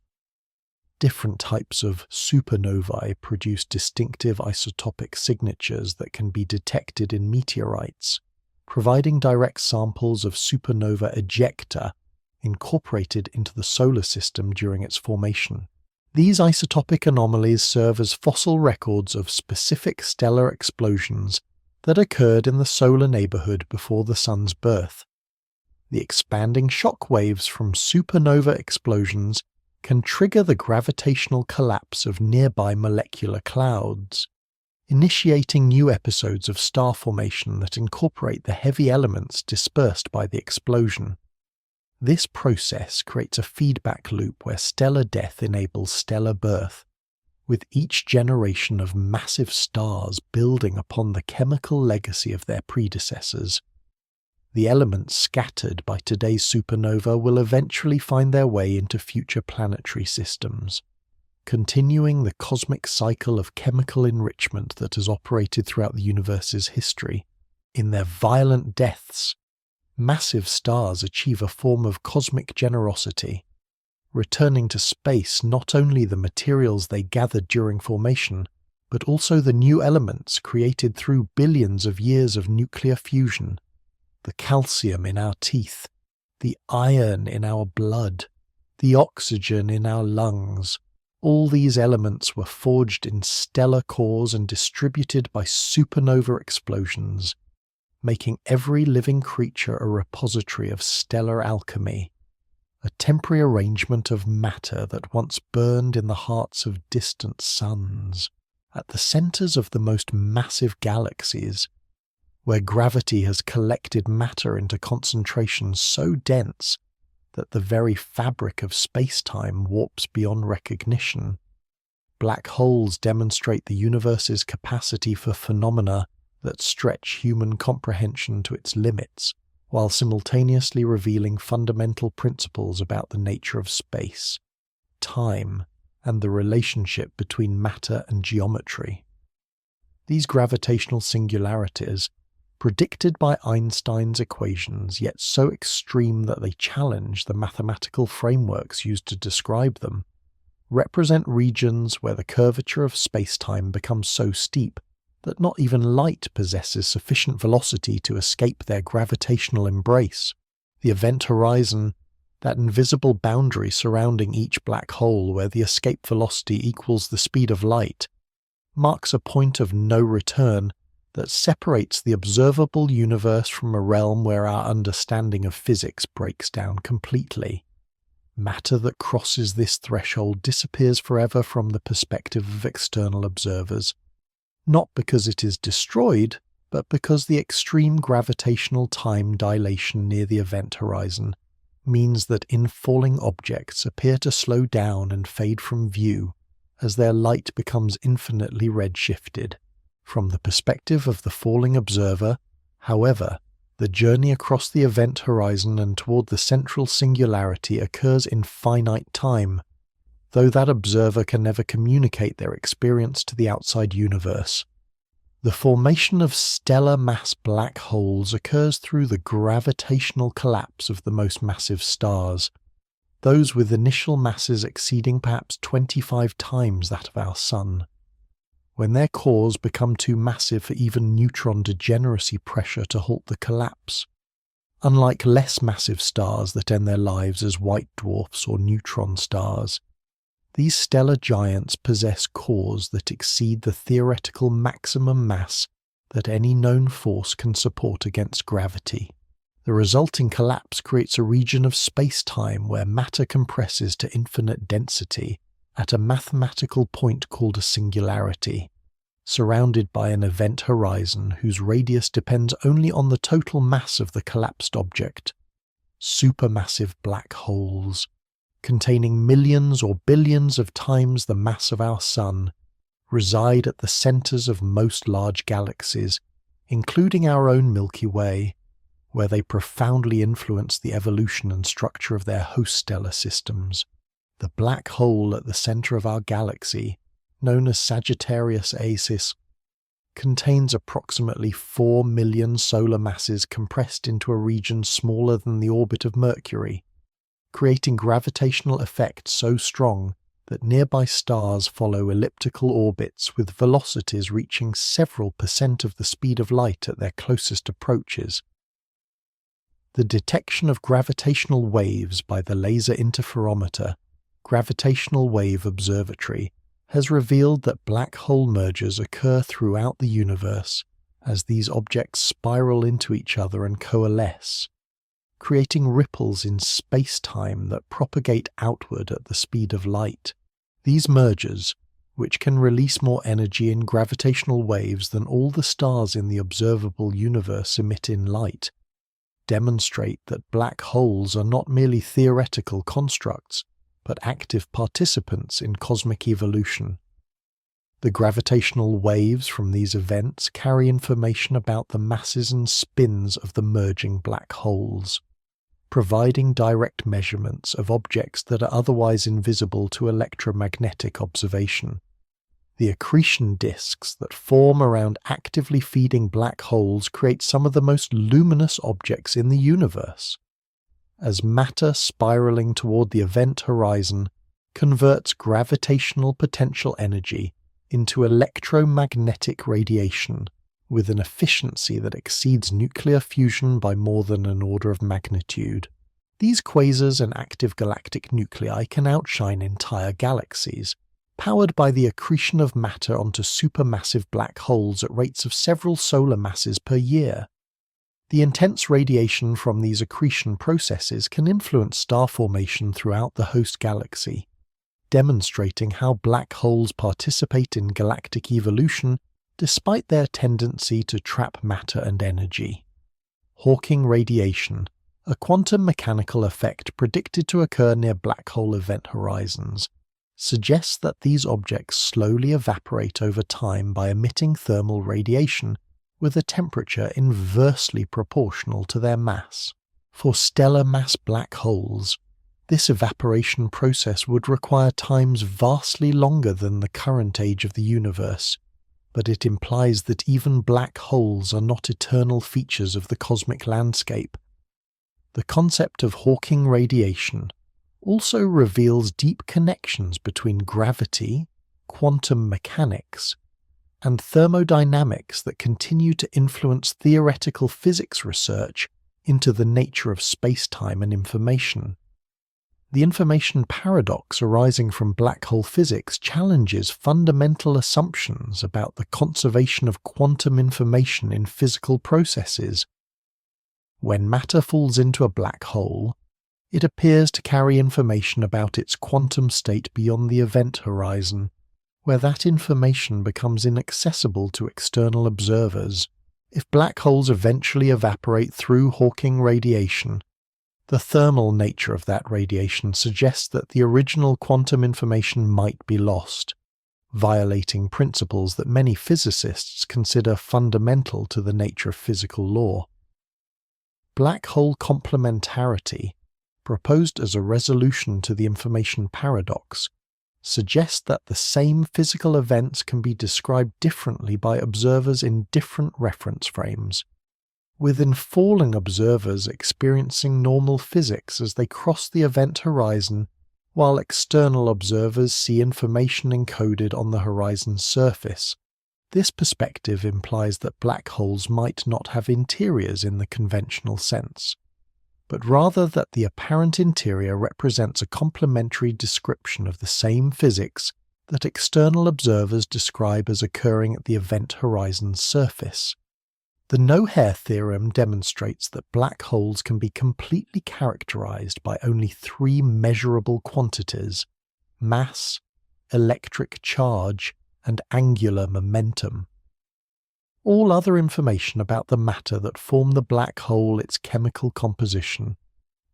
Different types of supernovae produce distinctive isotopic signatures that can be detected in meteorites, providing direct samples of supernova ejecta incorporated into the solar system during its formation. These isotopic anomalies serve as fossil records of specific stellar explosions that occurred in the solar neighborhood before the Sun's birth. The expanding shock waves from supernova explosions can trigger the gravitational collapse of nearby molecular clouds, initiating new episodes of star formation that incorporate the heavy elements dispersed by the explosion. This process creates a feedback loop where stellar death enables stellar birth, with each generation of massive stars building upon the chemical legacy of their predecessors. The elements scattered by today's supernova will eventually find their way into future planetary systems, continuing the cosmic cycle of chemical enrichment that has operated throughout the universe's history. In their violent deaths, massive stars achieve a form of cosmic generosity, returning to space not only the materials they gathered during formation, but also the new elements created through billions of years of nuclear fusion, the calcium in our teeth, the iron in our blood, the oxygen in our lungs. All these elements were forged in stellar cores and distributed by supernova explosions, making every living creature a repository of stellar alchemy, a temporary arrangement of matter that once burned in the hearts of distant suns, at the centers of the most massive galaxies, where gravity has collected matter into concentrations so dense that the very fabric of space-time warps beyond recognition. Black holes demonstrate the universe's capacity for phenomena that stretch human comprehension to its limits, while simultaneously revealing fundamental principles about the nature of space, time, and the relationship between matter and geometry. These gravitational singularities, predicted by Einstein's equations, yet so extreme that they challenge the mathematical frameworks used to describe them, represent regions where the curvature of space-time becomes so steep that not even light possesses sufficient velocity to escape their gravitational embrace. The event horizon, that invisible boundary surrounding each black hole where the escape velocity equals the speed of light, marks a point of no return that separates the observable universe from a realm where our understanding of physics breaks down completely. Matter that crosses this threshold disappears forever from the perspective of external observers, not because it is destroyed, but because the extreme gravitational time dilation near the event horizon means that infalling objects appear to slow down and fade from view as their light becomes infinitely redshifted. From the perspective of the falling observer, however, the journey across the event horizon and toward the central singularity occurs in finite time, though that observer can never communicate their experience to the outside universe. The formation of stellar mass black holes occurs through the gravitational collapse of the most massive stars, those with initial masses exceeding perhaps 25 times that of our Sun. When their cores become too massive for even neutron degeneracy pressure to halt the collapse. Unlike less massive stars that end their lives as white dwarfs or neutron stars, these stellar giants possess cores that exceed the theoretical maximum mass that any known force can support against gravity. The resulting collapse creates a region of space-time where matter compresses to infinite density at a mathematical point called a singularity, surrounded by an event horizon whose radius depends only on the total mass of the collapsed object. Supermassive black holes, containing millions or billions of times the mass of our Sun, reside at the centers of most large galaxies, including our own Milky Way, where they profoundly influence the evolution and structure of their host stellar systems. The black hole at the center of our galaxy, known as Sagittarius Acis, contains approximately 4 million solar masses compressed into a region smaller than the orbit of Mercury, creating gravitational effects so strong that nearby stars follow elliptical orbits with velocities reaching several % of the speed of light at their closest approaches. The detection of gravitational waves by the Laser Interferometer Gravitational Wave Observatory has revealed that black hole mergers occur throughout the universe as these objects spiral into each other and coalesce, creating ripples in space-time that propagate outward at the speed of light. These mergers, which can release more energy in gravitational waves than all the stars in the observable universe emit in light, demonstrate that black holes are not merely theoretical constructs, but active participants in cosmic evolution. The gravitational waves from these events carry information about the masses and spins of the merging black holes, providing direct measurements of objects that are otherwise invisible to electromagnetic observation. The accretion disks that form around actively feeding black holes create some of the most luminous objects in the universe, as matter spiraling toward the event horizon converts gravitational potential energy into electromagnetic radiation with an efficiency that exceeds nuclear fusion by more than an order of magnitude. These quasars and active galactic nuclei can outshine entire galaxies, powered by the accretion of matter onto supermassive black holes at rates of several solar masses per year. The intense radiation from these accretion processes can influence star formation throughout the host galaxy, demonstrating how black holes participate in galactic evolution despite their tendency to trap matter and energy. Hawking radiation, a quantum mechanical effect predicted to occur near black hole event horizons, suggests that these objects slowly evaporate over time by emitting thermal radiation with a temperature inversely proportional to their mass. For stellar mass black holes, this evaporation process would require times vastly longer than the current age of the universe, but it implies that even black holes are not eternal features of the cosmic landscape. The concept of Hawking radiation also reveals deep connections between gravity, quantum mechanics, and thermodynamics that continue to influence theoretical physics research into the nature of space-time and information. The information paradox arising from black hole physics challenges fundamental assumptions about the conservation of quantum information in physical processes. When matter falls into a black hole, it appears to carry information about its quantum state beyond the event horizon, where that information becomes inaccessible to external observers. If black holes eventually evaporate through Hawking radiation, the thermal nature of that radiation suggests that the original quantum information might be lost, violating principles that many physicists consider fundamental to the nature of physical law. Black hole complementarity, proposed as a resolution to the information paradox, suggests that the same physical events can be described differently by observers in different reference frames, with infalling observers experiencing normal physics as they cross the event horizon, while external observers see information encoded on the horizon's surface. This perspective implies that black holes might not have interiors in the conventional sense, but rather that the apparent interior represents a complementary description of the same physics that external observers describe as occurring at the event horizon's surface. The no-hair theorem demonstrates that black holes can be completely characterized by only three measurable quantities: mass, electric charge, and angular momentum. All other information about the matter that form the black hole, its chemical composition,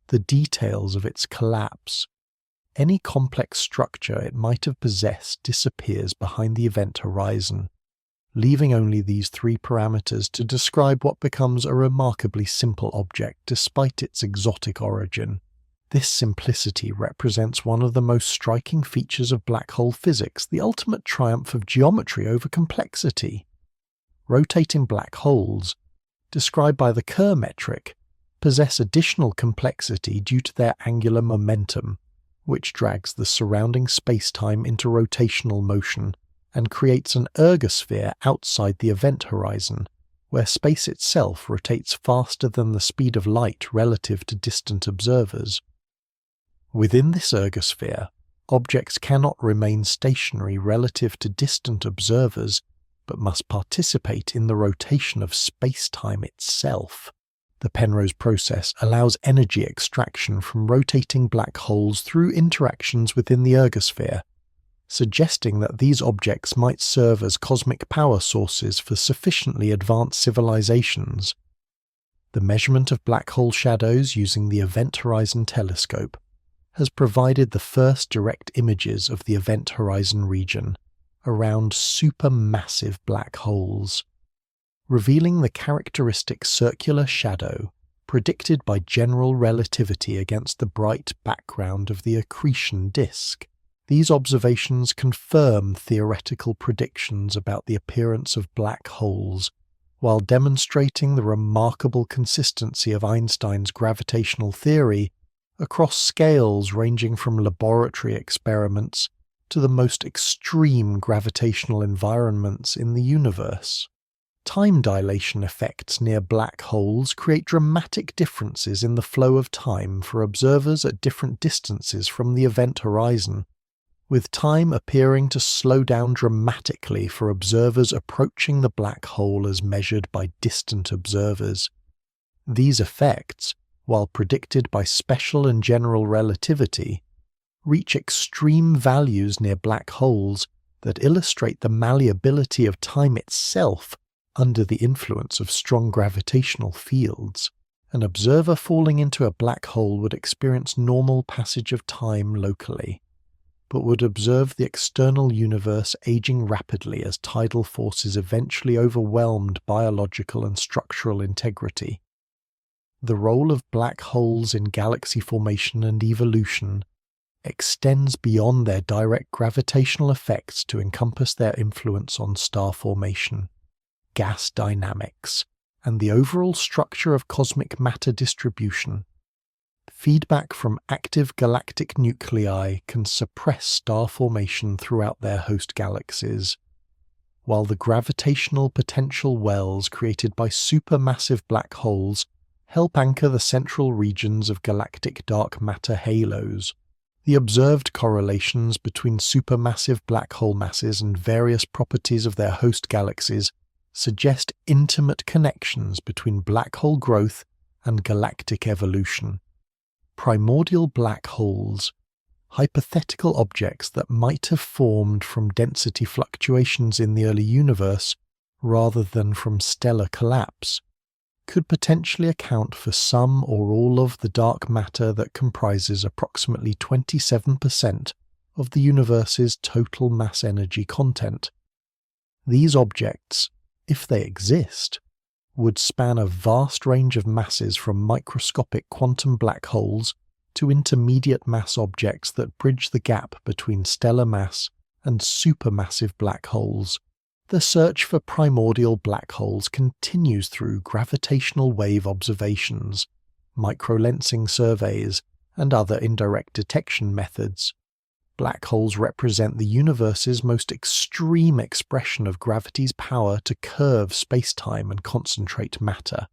the details of its collapse, any complex structure it might have possessed disappears behind the event horizon, leaving only these three parameters to describe what becomes a remarkably simple object despite its exotic origin. This simplicity represents one of the most striking features of black hole physics, the ultimate triumph of geometry over complexity. Rotating black holes, described by the Kerr metric, possess additional complexity due to their angular momentum, which drags the surrounding space-time into rotational motion and creates an ergosphere outside the event horizon, where space itself rotates faster than the speed of light relative to distant observers. Within this ergosphere, objects cannot remain stationary relative to distant observers, but must participate in the rotation of space-time itself. The Penrose process allows energy extraction from rotating black holes through interactions within the ergosphere, suggesting that these objects might serve as cosmic power sources for sufficiently advanced civilizations. The measurement of black hole shadows using the Event Horizon Telescope has provided the first direct images of the Event Horizon region, around supermassive black holes, revealing the characteristic circular shadow predicted by general relativity against the bright background of the accretion disk. These observations confirm theoretical predictions about the appearance of black holes, while demonstrating the remarkable consistency of Einstein's gravitational theory across scales ranging from laboratory experiments to the most extreme gravitational environments in the universe. Time dilation effects near black holes create dramatic differences in the flow of time for observers at different distances from the event horizon, with time appearing to slow down dramatically for observers approaching the black hole as measured by distant observers. These effects, while predicted by special and general relativity, reach extreme values near black holes that illustrate the malleability of time itself under the influence of strong gravitational fields. An observer falling into a black hole would experience normal passage of time locally, but would observe the external universe aging rapidly as tidal forces eventually overwhelmed biological and structural integrity. The role of black holes in galaxy formation and evolution extends beyond their direct gravitational effects to encompass their influence on star formation, gas dynamics, and the overall structure of cosmic matter distribution. Feedback from active galactic nuclei can suppress star formation throughout their host galaxies, while the gravitational potential wells created by supermassive black holes help anchor the central regions of galactic dark matter halos. The observed correlations between supermassive black hole masses and various properties of their host galaxies suggest intimate connections between black hole growth and galactic evolution. Primordial black holes, hypothetical objects that might have formed from density fluctuations in the early universe rather than from stellar collapse, could potentially account for some or all of the dark matter that comprises approximately 27% of the universe's total mass energy content. These objects, if they exist, would span a vast range of masses from microscopic quantum black holes to intermediate mass objects that bridge the gap between stellar mass and supermassive black holes. The search for primordial black holes continues through gravitational wave observations, microlensing surveys, and other indirect detection methods. Black holes represent the universe's most extreme expression of gravity's power to curve space-time and concentrate matter.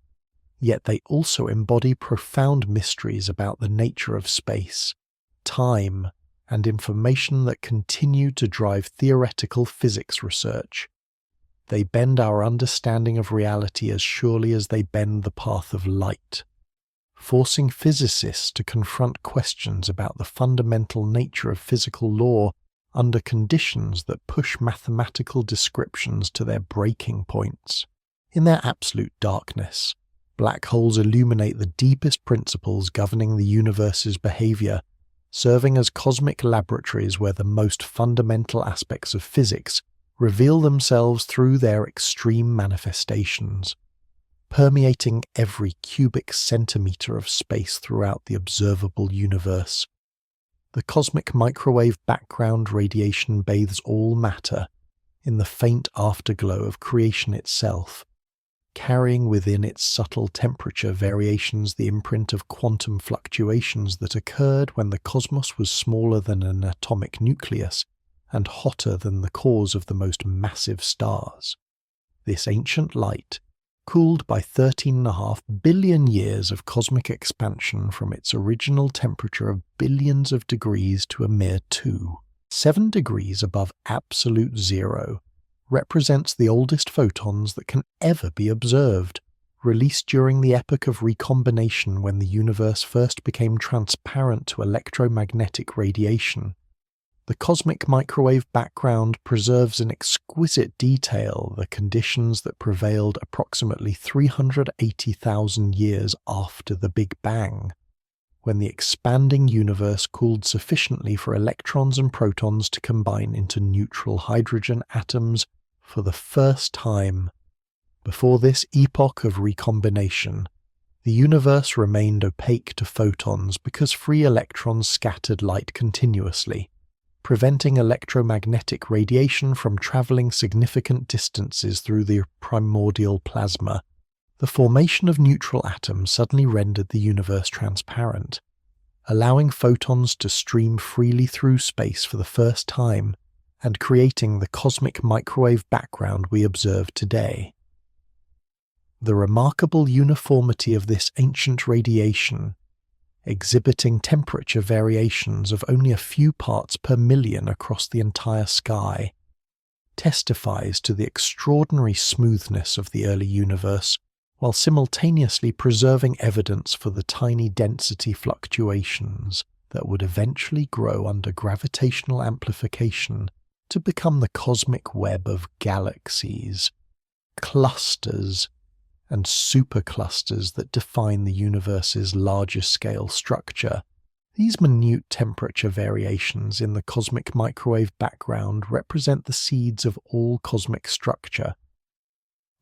Yet they also embody profound mysteries about the nature of space, time, and information that continue to drive theoretical physics research. They bend our understanding of reality as surely as they bend the path of light, forcing physicists to confront questions about the fundamental nature of physical law under conditions that push mathematical descriptions to their breaking points. In their absolute darkness, black holes illuminate the deepest principles governing the universe's behavior, serving as cosmic laboratories where the most fundamental aspects of physics reveal themselves through their extreme manifestations, permeating every cubic centimeter of space throughout the observable universe. The cosmic microwave background radiation bathes all matter in the faint afterglow of creation itself, carrying within its subtle temperature variations the imprint of quantum fluctuations that occurred when the cosmos was smaller than an atomic nucleus and hotter than the cores of the most massive stars. This ancient light, cooled by 13.5 billion years of cosmic expansion from its original temperature of billions of degrees to a mere 7 degrees above absolute zero, represents the oldest photons that can ever be observed, released during the epoch of recombination when the universe first became transparent to electromagnetic radiation. The cosmic microwave background preserves in exquisite detail the conditions that prevailed approximately 380,000 years after the Big Bang. when the expanding universe cooled sufficiently for electrons and protons to combine into neutral hydrogen atoms for the first time. Before this epoch of recombination, the universe remained opaque to photons because free electrons scattered light continuously, preventing electromagnetic radiation from traveling significant distances through the primordial plasma. The formation of neutral atoms suddenly rendered the universe transparent, allowing photons to stream freely through space for the first time and creating the cosmic microwave background we observe today. The remarkable uniformity of this ancient radiation, exhibiting temperature variations of only a few parts per million across the entire sky, testifies to the extraordinary smoothness of the early universe, while simultaneously preserving evidence for the tiny density fluctuations that would eventually grow under gravitational amplification to become the cosmic web of galaxies, clusters, and superclusters that define the universe's larger-scale structure. These minute temperature variations in the cosmic microwave background represent the seeds of all cosmic structure.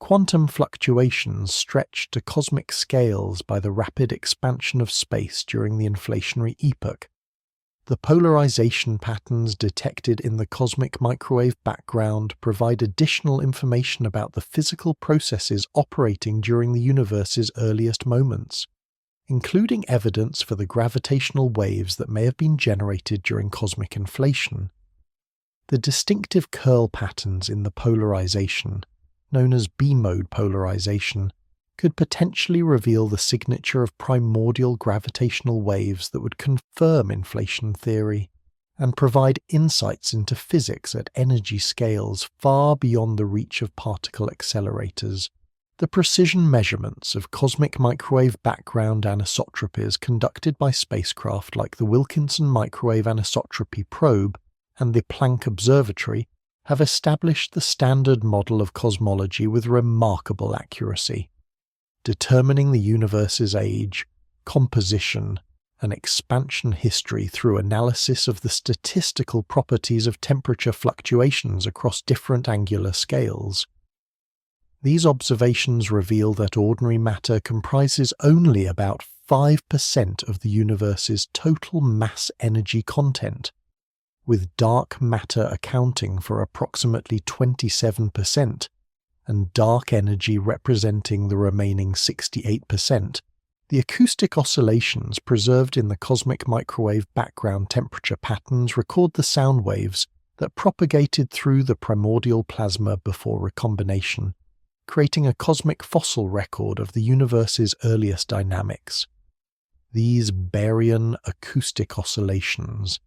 Quantum fluctuations stretch to cosmic scales by the rapid expansion of space during the inflationary epoch. The polarization patterns detected in the cosmic microwave background provide additional information about the physical processes operating during the universe's earliest moments, including evidence for the gravitational waves that may have been generated during cosmic inflation. The distinctive curl patterns in the polarization, known as B-mode polarization, could potentially reveal the signature of primordial gravitational waves that would confirm inflation theory and provide insights into physics at energy scales far beyond the reach of particle accelerators. The precision measurements of cosmic microwave background anisotropies conducted by spacecraft like the Wilkinson Microwave Anisotropy Probe and the Planck Observatory have established the standard model of cosmology with remarkable accuracy, determining the universe's age, composition, and expansion history through analysis of the statistical properties of temperature fluctuations across different angular scales. These observations reveal that ordinary matter comprises only about 5% of the universe's total mass-energy content, with dark matter accounting for approximately 27%, and dark energy representing the remaining 68%. The acoustic oscillations preserved in the cosmic microwave background temperature patterns record the sound waves that propagated through the primordial plasma before recombination, creating a cosmic fossil record of the universe's earliest dynamics. These baryon acoustic oscillations,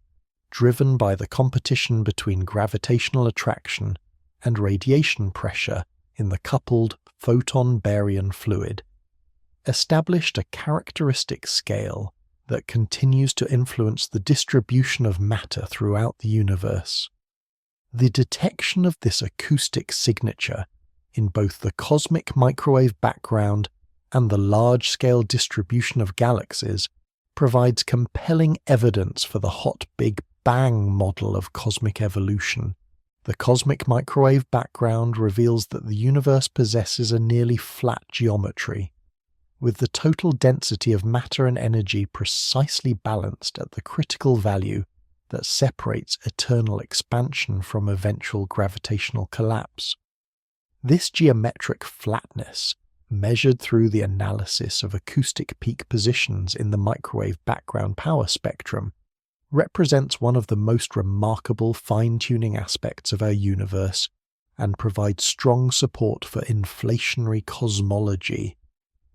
driven by the competition between gravitational attraction and radiation pressure in the coupled photon-baryon fluid, established a characteristic scale that continues to influence the distribution of matter throughout the universe. The detection of this acoustic signature in both the cosmic microwave background and the large-scale distribution of galaxies provides compelling evidence for the hot Big Bang model of cosmic evolution. The cosmic microwave background reveals that the universe possesses a nearly flat geometry, with the total density of matter and energy precisely balanced at the critical value that separates eternal expansion from eventual gravitational collapse. This geometric flatness, measured through the analysis of acoustic peak positions in the microwave background power spectrum, represents one of the most remarkable fine-tuning aspects of our universe and provides strong support for inflationary cosmology,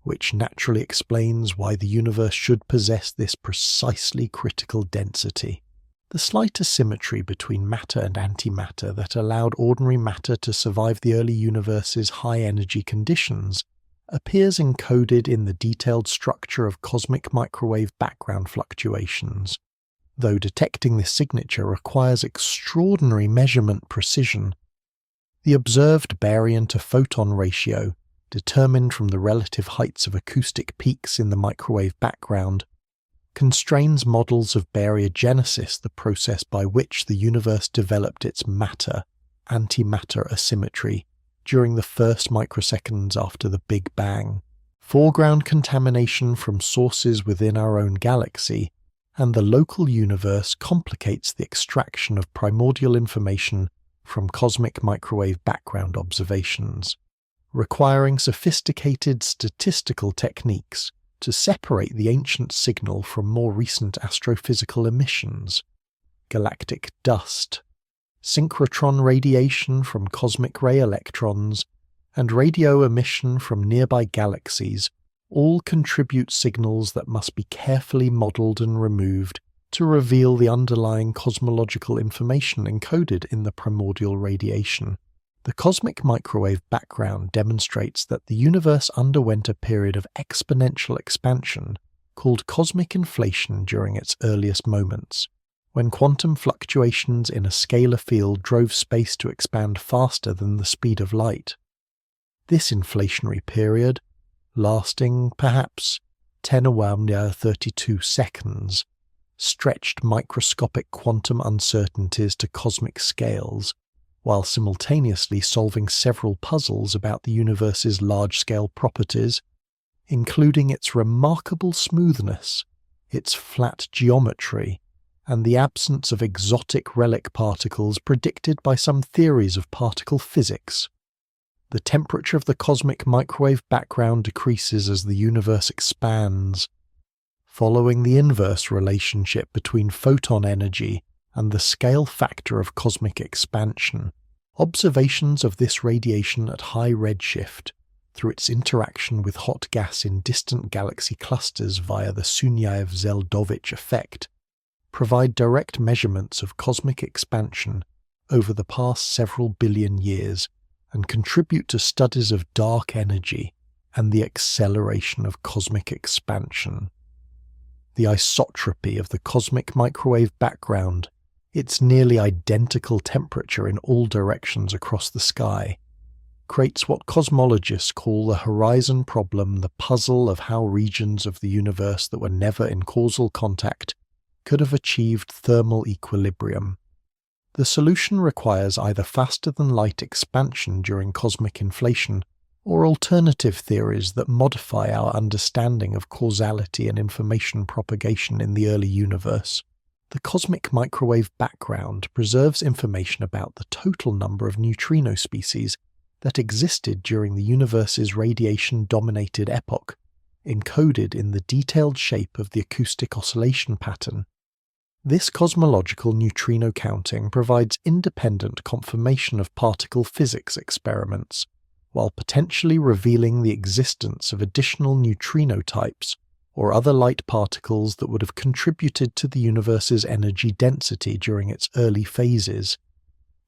which naturally explains why the universe should possess this precisely critical density. The slight asymmetry between matter and antimatter that allowed ordinary matter to survive the early universe's high-energy conditions appears encoded in the detailed structure of cosmic microwave background fluctuations. Though detecting this signature requires extraordinary measurement precision, the observed baryon-to-photon ratio, determined from the relative heights of acoustic peaks in the microwave background, constrains models of baryogenesis, the process by which the universe developed its matter-antimatter asymmetry during the first microseconds after the Big Bang, foreground contamination from sources within our own galaxy, and the local universe complicates the extraction of primordial information from cosmic microwave background observations, requiring sophisticated statistical techniques to separate the ancient signal from more recent astrophysical emissions, galactic dust, synchrotron radiation from cosmic ray electrons, and radio emission from nearby galaxies all contribute signals that must be carefully modelled and removed to reveal the underlying cosmological information encoded in the primordial radiation. The cosmic microwave background demonstrates that the universe underwent a period of exponential expansion called cosmic inflation during its earliest moments, when quantum fluctuations in a scalar field drove space to expand faster than the speed of light. This inflationary period, lasting perhaps 10^32 seconds, stretched microscopic quantum uncertainties to cosmic scales, while simultaneously solving several puzzles about the universe's large-scale properties, including its remarkable smoothness, its flat geometry, and the absence of exotic relic particles predicted by some theories of particle physics. The temperature of the cosmic microwave background decreases as the universe expands, following the inverse relationship between photon energy and the scale factor of cosmic expansion. Observations of this radiation at high redshift, through its interaction with hot gas in distant galaxy clusters via the Sunyaev-Zeldovich effect, provide direct measurements of cosmic expansion over the past several billion years and contribute to studies of dark energy and the acceleration of cosmic expansion. The isotropy of the cosmic microwave background, its nearly identical temperature in all directions across the sky, creates what cosmologists call the horizon problem, the puzzle of how regions of the universe that were never in causal contact could have achieved thermal equilibrium. The solution requires either faster-than-light expansion during cosmic inflation or alternative theories that modify our understanding of causality and information propagation in the early universe. The cosmic microwave background preserves information about the total number of neutrino species that existed during the universe's radiation-dominated epoch, encoded in the detailed shape of the acoustic oscillation pattern. This cosmological neutrino counting provides independent confirmation of particle physics experiments, while potentially revealing the existence of additional neutrino types or other light particles that would have contributed to the universe's energy density during its early phases.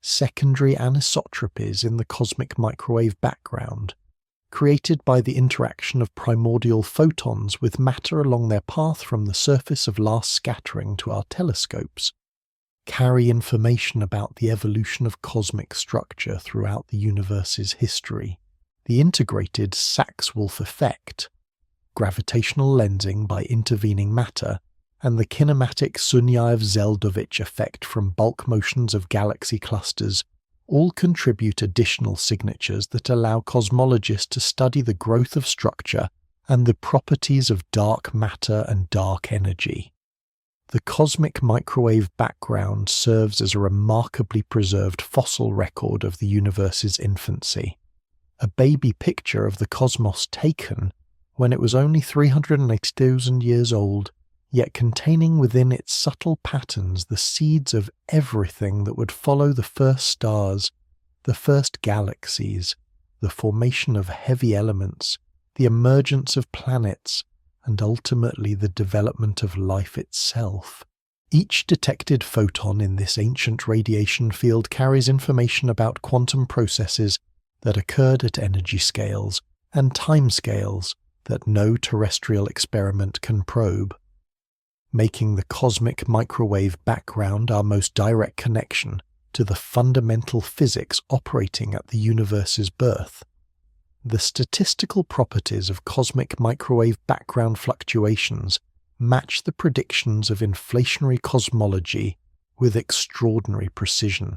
Secondary anisotropies in the cosmic microwave background, created by the interaction of primordial photons with matter along their path from the surface of last scattering to our telescopes, carry information about the evolution of cosmic structure throughout the universe's history. The integrated Sachs-Wolf effect, gravitational lensing by intervening matter, and the kinematic Sunyaev-Zeldovich effect from bulk motions of galaxy clusters all contribute additional signatures that allow cosmologists to study the growth of structure and the properties of dark matter and dark energy. The cosmic microwave background serves as a remarkably preserved fossil record of the universe's infancy, a baby picture of the cosmos taken when it was only 380,000 years old, yet containing within its subtle patterns the seeds of everything that would follow the first stars, the first galaxies, the formation of heavy elements, the emergence of planets, and ultimately the development of life itself. Each detected photon in this ancient radiation field carries information about quantum processes that occurred at energy scales and time scales that no terrestrial experiment can probe, making the cosmic microwave background our most direct connection to the fundamental physics operating at the universe's birth. The statistical properties of cosmic microwave background fluctuations match the predictions of inflationary cosmology with extraordinary precision,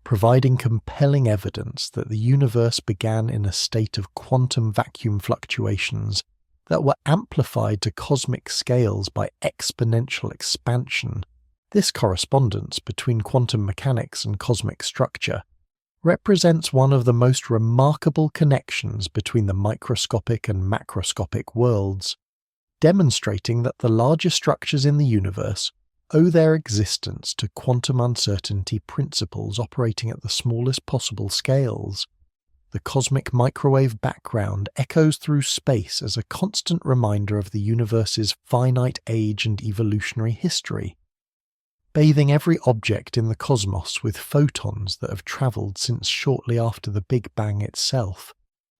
providing compelling evidence that the universe began in a state of quantum vacuum fluctuations that were amplified to cosmic scales by exponential expansion. This correspondence between quantum mechanics and cosmic structure represents one of the most remarkable connections between the microscopic and macroscopic worlds, demonstrating that the larger structures in the universe owe their existence to quantum uncertainty principles operating at the smallest possible scales. The cosmic microwave background echoes through space as a constant reminder of the universe's finite age and evolutionary history, bathing every object in the cosmos with photons that have travelled since shortly after the Big Bang itself.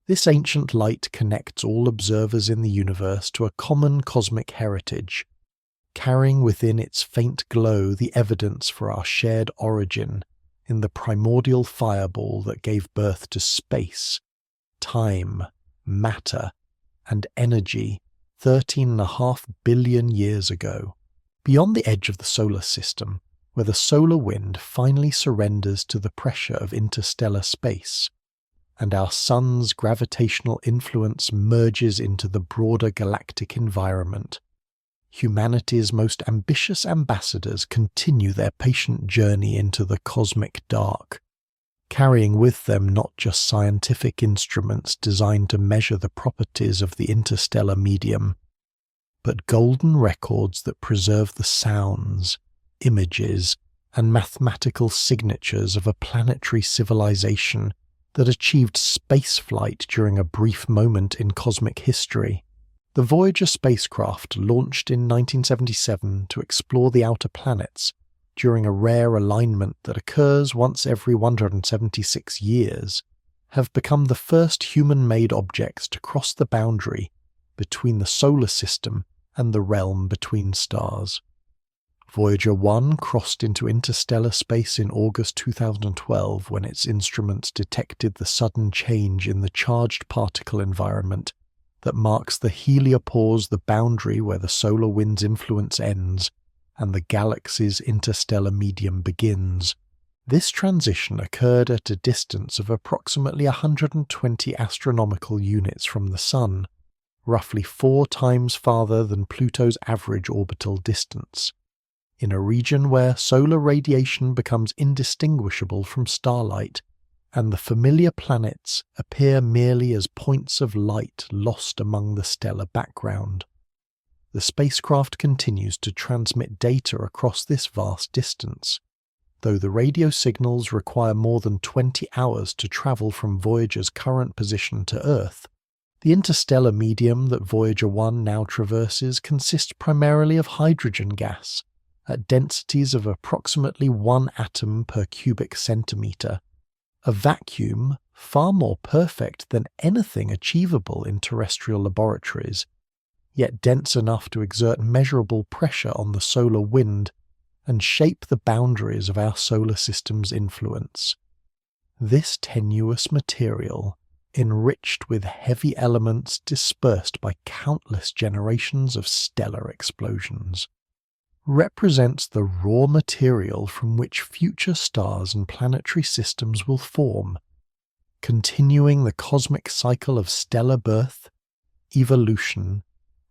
This ancient light connects all observers in the universe to a common cosmic heritage, carrying within its faint glow the evidence for our shared origin in the primordial fireball that gave birth to space, time, matter, and energy 13.5 billion years ago. Beyond the edge of the solar system, where the solar wind finally surrenders to the pressure of interstellar space, and our sun's gravitational influence merges into the broader galactic environment, humanity's most ambitious ambassadors continue their patient journey into the cosmic dark, carrying with them not just scientific instruments designed to measure the properties of the interstellar medium, but golden records that preserve the sounds, images, and mathematical signatures of a planetary civilization that achieved spaceflight during a brief moment in cosmic history. The Voyager spacecraft launched in 1977 to explore the outer planets during a rare alignment that occurs once every 176 years, have become the first human-made objects to cross the boundary between the solar system and the realm between stars. Voyager 1 crossed into interstellar space in August 2012 when its instruments detected the sudden change in the charged particle environment that marks the heliopause, the boundary where the solar wind's influence ends and the galaxy's interstellar medium begins. This transition occurred at a distance of approximately 120 astronomical units from the Sun, roughly 4 times farther than Pluto's average orbital distance, in a region where solar radiation becomes indistinguishable from starlight, and the familiar planets appear merely as points of light lost among the stellar background. The spacecraft continues to transmit data across this vast distance, though the radio signals require more than 20 hours to travel from Voyager's current position to Earth. The interstellar medium that Voyager 1 now traverses consists primarily of hydrogen gas, at densities of approximately 1 atom per cubic centimetre, a vacuum far more perfect than anything achievable in terrestrial laboratories, yet dense enough to exert measurable pressure on the solar wind and shape the boundaries of our solar system's influence. This tenuous material, enriched with heavy elements dispersed by countless generations of stellar explosions, represents the raw material from which future stars and planetary systems will form, continuing the cosmic cycle of stellar birth, evolution,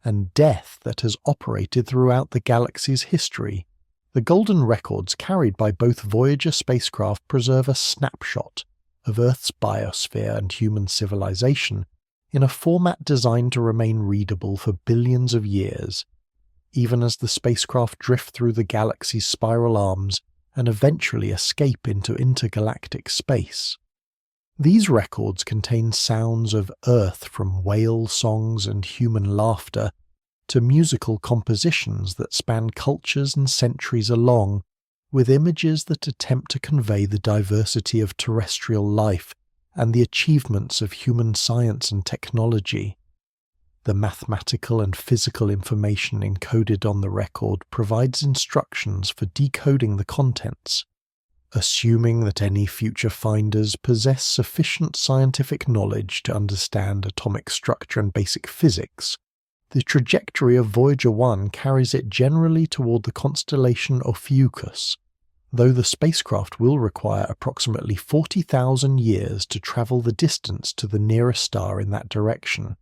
and death that has operated throughout the galaxy's history. The golden records carried by both Voyager spacecraft preserve a snapshot of Earth's biosphere and human civilization in a format designed to remain readable for billions of years, even as the spacecraft drift through the galaxy's spiral arms and eventually escape into intergalactic space. These records contain sounds of Earth, from whale songs and human laughter to musical compositions that span cultures and centuries along, with images that attempt to convey the diversity of terrestrial life and the achievements of human science and technology. The mathematical and physical information encoded on the record provides instructions for decoding the contents, assuming that any future finders possess sufficient scientific knowledge to understand atomic structure and basic physics. The trajectory of Voyager 1 carries it generally toward the constellation Ophiuchus, though the spacecraft will require approximately 40,000 years to travel the distance to the nearest star in that direction.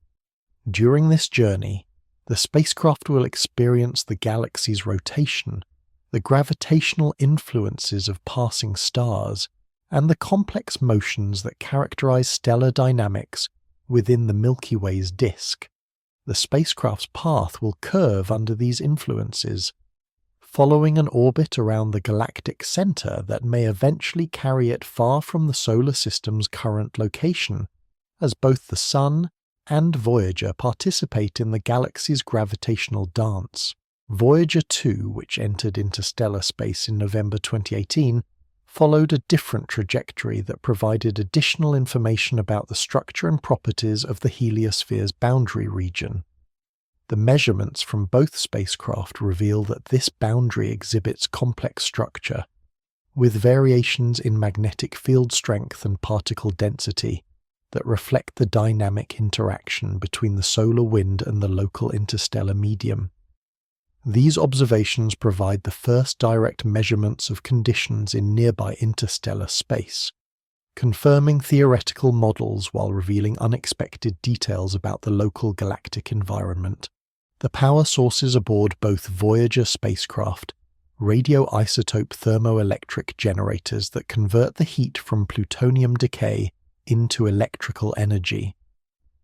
During this journey, the spacecraft will experience the galaxy's rotation, the gravitational influences of passing stars, and the complex motions that characterize stellar dynamics within the Milky Way's disk. The spacecraft's path will curve under these influences, following an orbit around the galactic center that may eventually carry it far from the solar system's current location, as both the Sun and Voyager participate in the galaxy's gravitational dance. Voyager 2, which entered interstellar space in November 2018, followed a different trajectory that provided additional information about the structure and properties of the heliosphere's boundary region. The measurements from both spacecraft reveal that this boundary exhibits complex structure, with variations in magnetic field strength and particle density that reflect the dynamic interaction between the solar wind and the local interstellar medium. These observations provide the first direct measurements of conditions in nearby interstellar space, confirming theoretical models while revealing unexpected details about the local galactic environment. The power sources aboard both Voyager spacecraft, radioisotope thermoelectric generators that convert the heat from plutonium decay into electrical energy,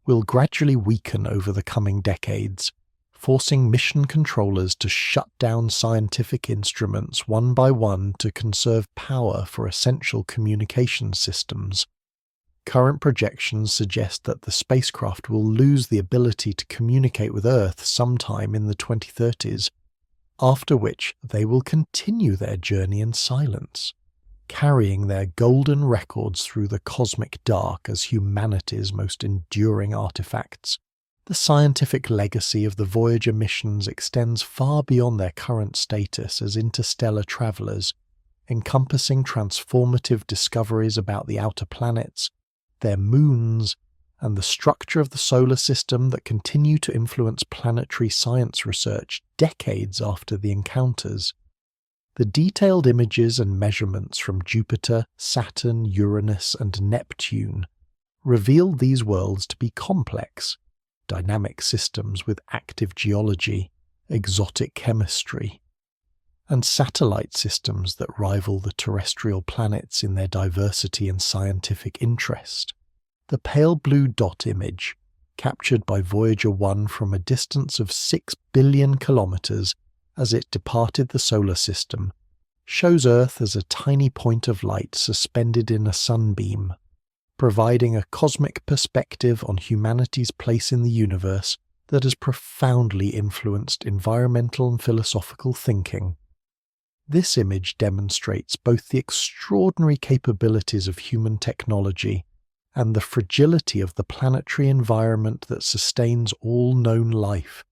will gradually weaken over the coming decades, forcing mission controllers to shut down scientific instruments one by one to conserve power for essential communication systems. Current projections suggest that the spacecraft will lose the ability to communicate with Earth sometime in the 2030s, after which they will continue their journey in silence, carrying their golden records through the cosmic dark as humanity's most enduring artifacts. The scientific legacy of the Voyager missions extends far beyond their current status as interstellar travelers, encompassing transformative discoveries about the outer planets, their moons, and the structure of the solar system that continue to influence planetary science research decades after the encounters. The detailed images and measurements from Jupiter, Saturn, Uranus, and Neptune reveal these worlds to be complex, dynamic systems with active geology, exotic chemistry, and satellite systems that rival the terrestrial planets in their diversity and scientific interest. The pale blue dot image, captured by Voyager 1 from a distance of 6 billion kilometers as it departed the solar system, shows Earth as a tiny point of light suspended in a sunbeam, providing a cosmic perspective on humanity's place in the universe that has profoundly influenced environmental and philosophical thinking. This image demonstrates both the extraordinary capabilities of human technology and the fragility of the planetary environment that sustains all known life,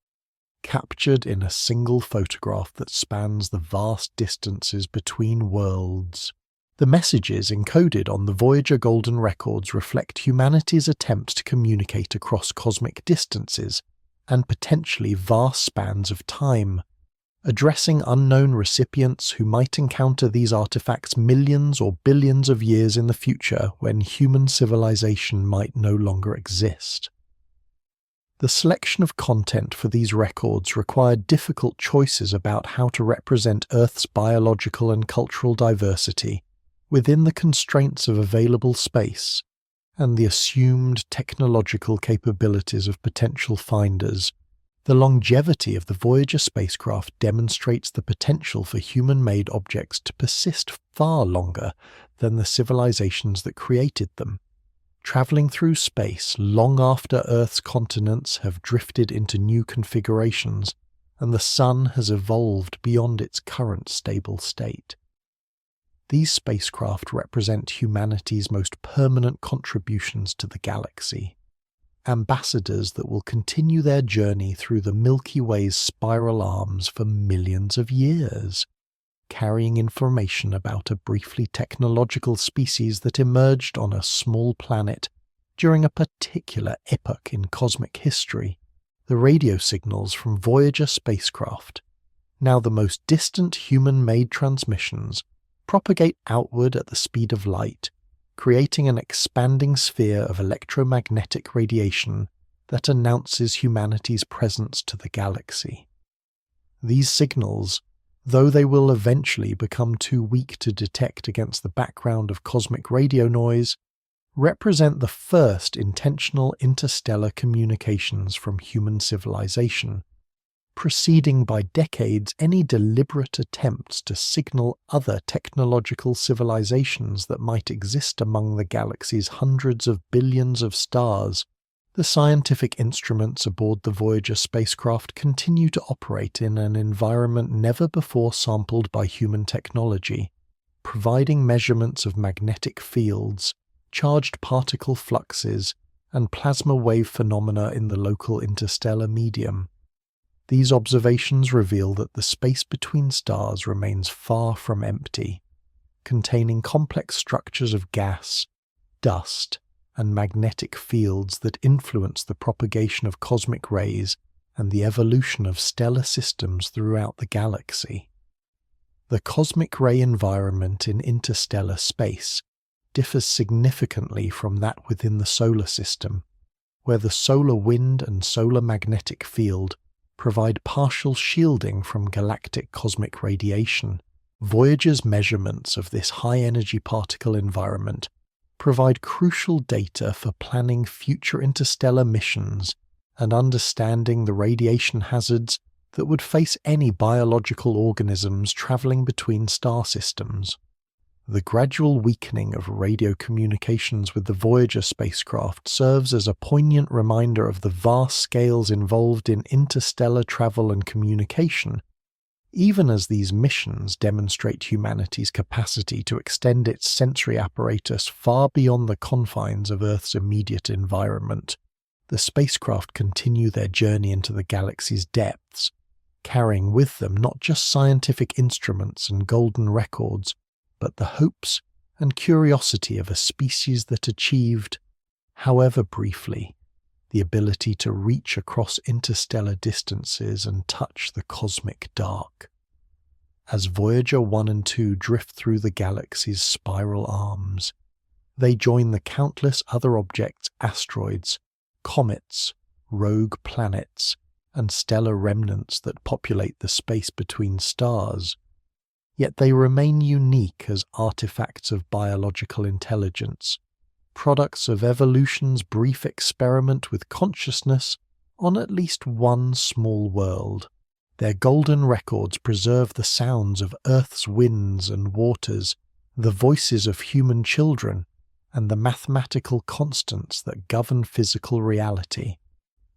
captured in a single photograph that spans the vast distances between worlds. The messages encoded on the Voyager Golden Records reflect humanity's attempt to communicate across cosmic distances and potentially vast spans of time, addressing unknown recipients who might encounter these artifacts millions or billions of years in the future when human civilization might no longer exist. The selection of content for these records required difficult choices about how to represent Earth's biological and cultural diversity within the constraints of available space and the assumed technological capabilities of potential finders. The longevity of the Voyager spacecraft demonstrates the potential for human-made objects to persist far longer than the civilizations that created them, traveling through space long after Earth's continents have drifted into new configurations and the Sun has evolved beyond its current stable state. These spacecraft represent humanity's most permanent contributions to the galaxy, ambassadors that will continue their journey through the Milky Way's spiral arms for millions of years, carrying information about a briefly technological species that emerged on a small planet during a particular epoch in cosmic history. the radio signals from Voyager spacecraft, now the most distant human-made transmissions, propagate outward at the speed of light, creating an expanding sphere of electromagnetic radiation that announces humanity's presence to the galaxy. These signals, though they will eventually become too weak to detect against the background of cosmic radio noise, represent the first intentional interstellar communications from human civilization, preceding by decades any deliberate attempts to signal other technological civilizations that might exist among the galaxy's hundreds of billions of stars. The scientific instruments aboard the Voyager spacecraft continue to operate in an environment never before sampled by human technology, providing measurements of magnetic fields, charged particle fluxes, and plasma wave phenomena in the local interstellar medium. These observations reveal that the space between stars remains far from empty, containing complex structures of gas, dust, and magnetic fields that influence the propagation of cosmic rays and the evolution of stellar systems throughout the galaxy. The cosmic ray environment in interstellar space differs significantly from that within the solar system, where the solar wind and solar magnetic field provide partial shielding from galactic cosmic radiation. Voyager's measurements of this high-energy particle environment provide crucial data for planning future interstellar missions and understanding the radiation hazards that would face any biological organisms traveling between star systems. The gradual weakening of radio communications with the Voyager spacecraft serves as a poignant reminder of the vast scales involved in interstellar travel and communication, even as these missions demonstrate humanity's capacity to extend its sensory apparatus far beyond the confines of Earth's immediate environment. The spacecraft continue their journey into the galaxy's depths, carrying with them not just scientific instruments and golden records, but the hopes and curiosity of a species that achieved, however briefly, the ability to reach across interstellar distances and touch the cosmic dark. As Voyager 1 and 2 drift through the galaxy's spiral arms, they join the countless other objects, asteroids, comets, rogue planets, and stellar remnants that populate the space between stars. Yet they remain unique as artifacts of biological intelligence, products of evolution's brief experiment with consciousness on at least one small world. Their golden records preserve the sounds of Earth's winds and waters, the voices of human children, and the mathematical constants that govern physical reality.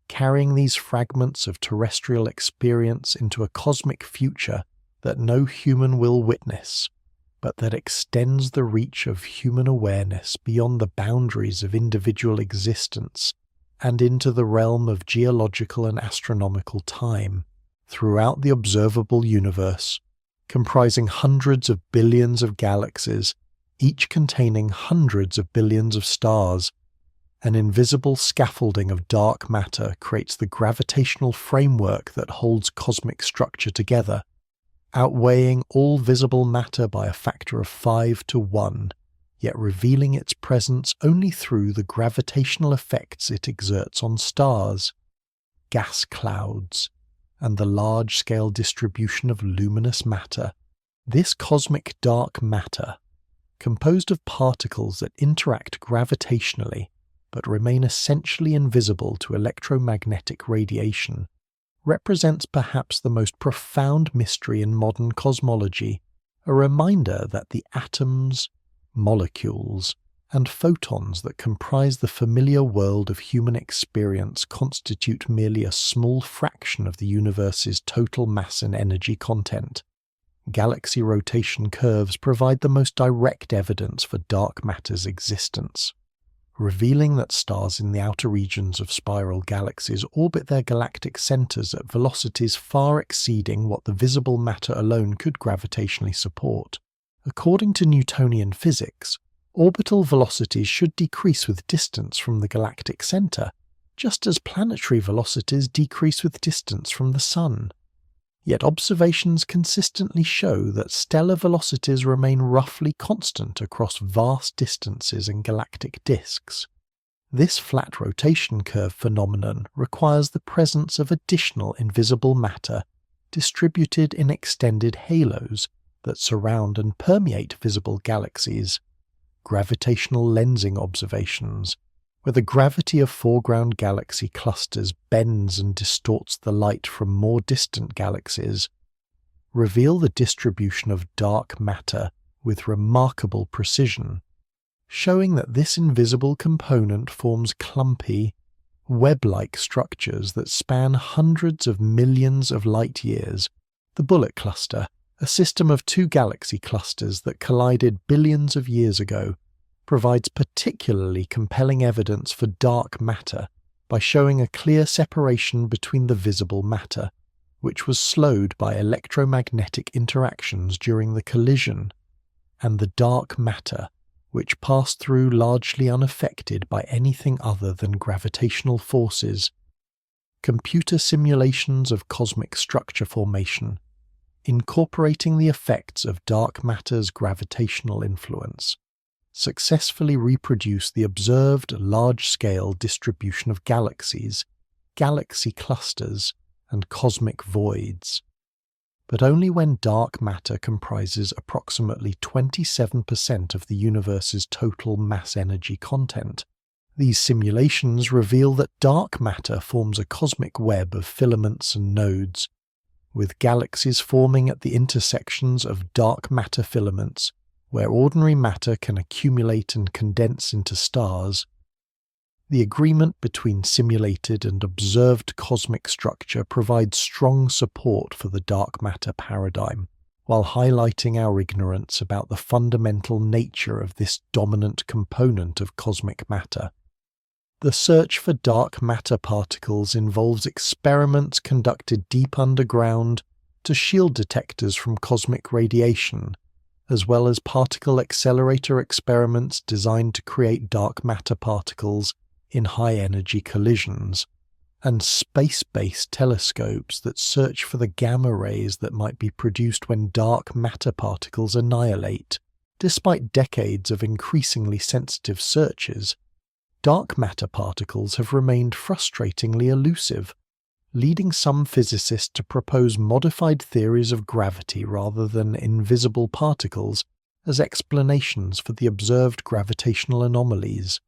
Carrying these fragments of terrestrial experience into a cosmic future that no human will witness, but that extends the reach of human awareness beyond the boundaries of individual existence and into the realm of geological and astronomical time, throughout the observable universe, comprising hundreds of billions of galaxies, each containing hundreds of billions of stars. An invisible scaffolding of dark matter creates the gravitational framework that holds cosmic structure together, outweighing all visible matter by a factor of 5 to 1, yet revealing its presence only through the gravitational effects it exerts on stars, gas clouds, and the large-scale distribution of luminous matter. This cosmic dark matter, composed of particles that interact gravitationally but remain essentially invisible to electromagnetic radiation, represents perhaps the most profound mystery in modern cosmology, a reminder that the atoms, molecules, and photons that comprise the familiar world of human experience constitute merely a small fraction of the universe's total mass and energy content. Galaxy rotation curves provide the most direct evidence for dark matter's existence, revealing that stars in the outer regions of spiral galaxies orbit their galactic centers at velocities far exceeding what the visible matter alone could gravitationally support. According to Newtonian physics, orbital velocities should decrease with distance from the galactic center, just as planetary velocities decrease with distance from the Sun. Yet observations consistently show that stellar velocities remain roughly constant across vast distances in galactic disks. This flat rotation curve phenomenon requires the presence of additional invisible matter distributed in extended halos that surround and permeate visible galaxies. Gravitational lensing observations, where the gravity of foreground galaxy clusters bends and distorts the light from more distant galaxies, reveal the distribution of dark matter with remarkable precision, showing that this invisible component forms clumpy, web-like structures that span hundreds of millions of light years. The Bullet Cluster, a system of two galaxy clusters that collided billions of years ago, provides particularly compelling evidence for dark matter by showing a clear separation between the visible matter, which was slowed by electromagnetic interactions during the collision, and the dark matter, which passed through largely unaffected by anything other than gravitational forces. Computer simulations of cosmic structure formation, incorporating the effects of dark matter's gravitational influence, successfully reproduce the observed large-scale distribution of galaxies, galaxy clusters, and cosmic voids. But only when dark matter comprises approximately 27% of the universe's total mass-energy content. These simulations reveal that dark matter forms a cosmic web of filaments and nodes, with galaxies forming at the intersections of dark matter filaments, where ordinary matter can accumulate and condense into stars. The agreement between simulated and observed cosmic structure provides strong support for the dark matter paradigm, while highlighting our ignorance about the fundamental nature of this dominant component of cosmic matter. The search for dark matter particles involves experiments conducted deep underground to shield detectors from cosmic radiation, as well as particle accelerator experiments designed to create dark matter particles in high-energy collisions, and space-based telescopes that search for the gamma rays that might be produced when dark matter particles annihilate. Despite decades of increasingly sensitive searches, dark matter particles have remained frustratingly elusive, leading some physicists to propose modified theories of gravity rather than invisible particles as explanations for the observed gravitational anomalies.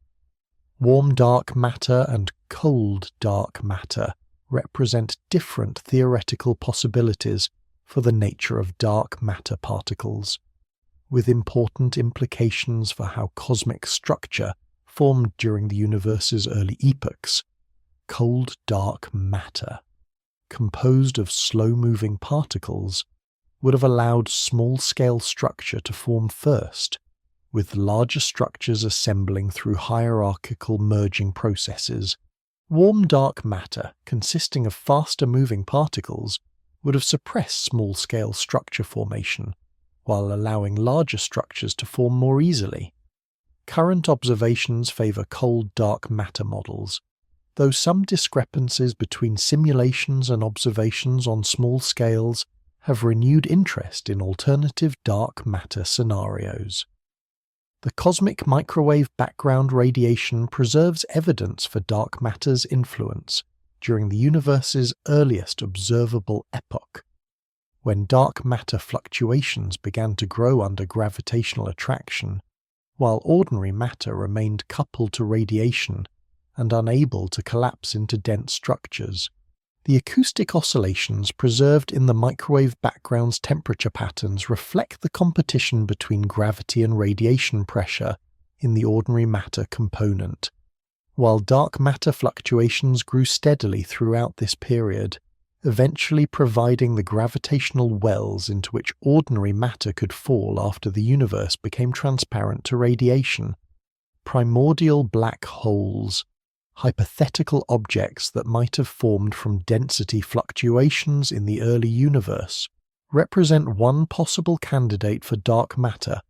Warm dark matter and cold dark matter represent different theoretical possibilities for the nature of dark matter particles, with important implications for how cosmic structure formed during the universe's early epochs. Cold dark matter, composed of slow-moving particles, would have allowed small-scale structure to form first, with larger structures assembling through hierarchical merging processes. Warm dark matter, consisting of faster-moving particles, would have suppressed small-scale structure formation, while allowing larger structures to form more easily. Current observations favour cold dark matter models, though some discrepancies between simulations and observations on small scales have renewed interest in alternative dark matter scenarios. The cosmic microwave background radiation preserves evidence for dark matter's influence during the universe's earliest observable epoch, when dark matter fluctuations began to grow under gravitational attraction, while ordinary matter remained coupled to radiation and unable to collapse into dense structures. The acoustic oscillations preserved in the microwave background's temperature patterns reflect the competition between gravity and radiation pressure in the ordinary matter component. While dark matter fluctuations grew steadily throughout this period, eventually providing the gravitational wells into which ordinary matter could fall after the universe became transparent to radiation. Primordial black holes, hypothetical objects that might have formed from density fluctuations in the early universe, represent one possible candidate for dark matter,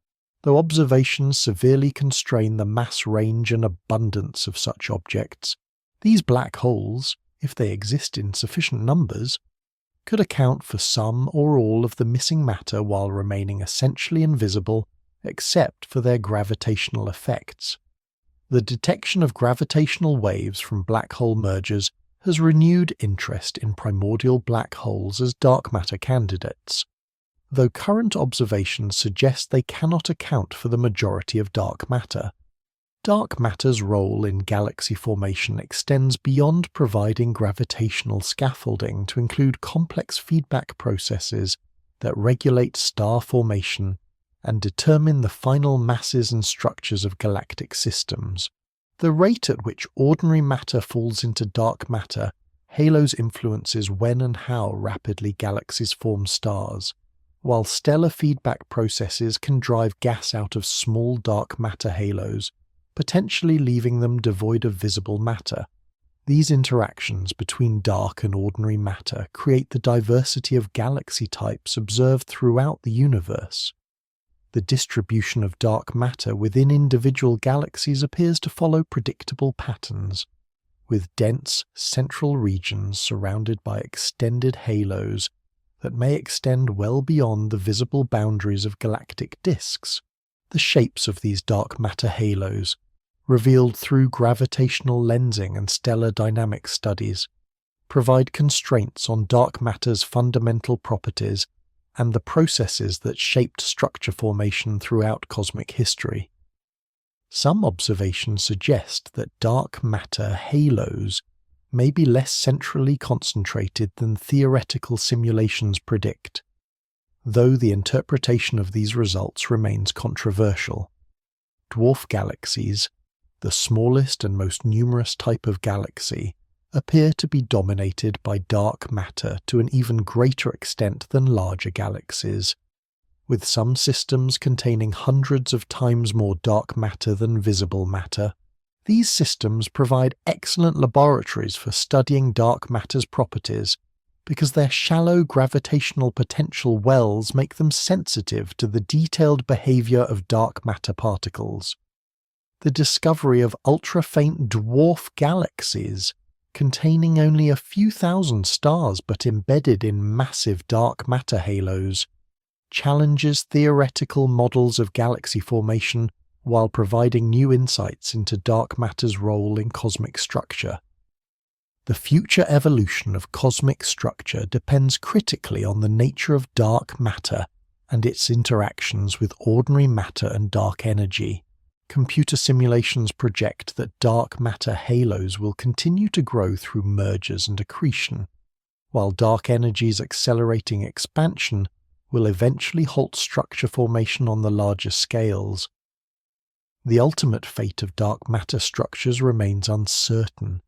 though observations severely constrain the mass range and abundance of such objects. These black holes, if they exist in sufficient numbers, could account for some or all of the missing matter while remaining essentially invisible except for their gravitational effects. The detection of gravitational waves from black hole mergers has renewed interest in primordial black holes as dark matter candidates, though current observations suggest they cannot account for the majority of dark matter. Dark matter's role in galaxy formation extends beyond providing gravitational scaffolding to include complex feedback processes that regulate star formation and determine the final masses and structures of galactic systems. The rate at which ordinary matter falls into dark matter halos influences when and how rapidly galaxies form stars, while stellar feedback processes can drive gas out of small dark matter halos, potentially leaving them devoid of visible matter. These interactions between dark and ordinary matter create the diversity of galaxy types observed throughout the universe. The distribution of dark matter within individual galaxies appears to follow predictable patterns, with dense central regions surrounded by extended halos that may extend well beyond the visible boundaries of galactic disks. The shapes of these dark matter halos, revealed through gravitational lensing and stellar dynamics studies, provide constraints on dark matter's fundamental properties and the processes that shaped structure formation throughout cosmic history. Some observations suggest that dark matter halos may be less centrally concentrated than theoretical simulations predict, though the interpretation of these results remains controversial. Dwarf galaxies, the smallest and most numerous type of galaxy, appear to be dominated by dark matter to an even greater extent than larger galaxies, with some systems containing hundreds of times more dark matter than visible matter. These systems provide excellent laboratories for studying dark matter's properties because their shallow gravitational potential wells make them sensitive to the detailed behavior of dark matter particles. The discovery of ultra-faint dwarf galaxies, containing only a few thousand stars but embedded in massive dark matter halos, challenges theoretical models of galaxy formation while providing new insights into dark matter's role in cosmic structure. The future evolution of cosmic structure depends critically on the nature of dark matter and its interactions with ordinary matter and dark energy. Computer simulations project that dark matter halos will continue to grow through mergers and accretion, while dark energy's accelerating expansion will eventually halt structure formation on the larger scales. The ultimate fate of dark matter structures remains uncertain,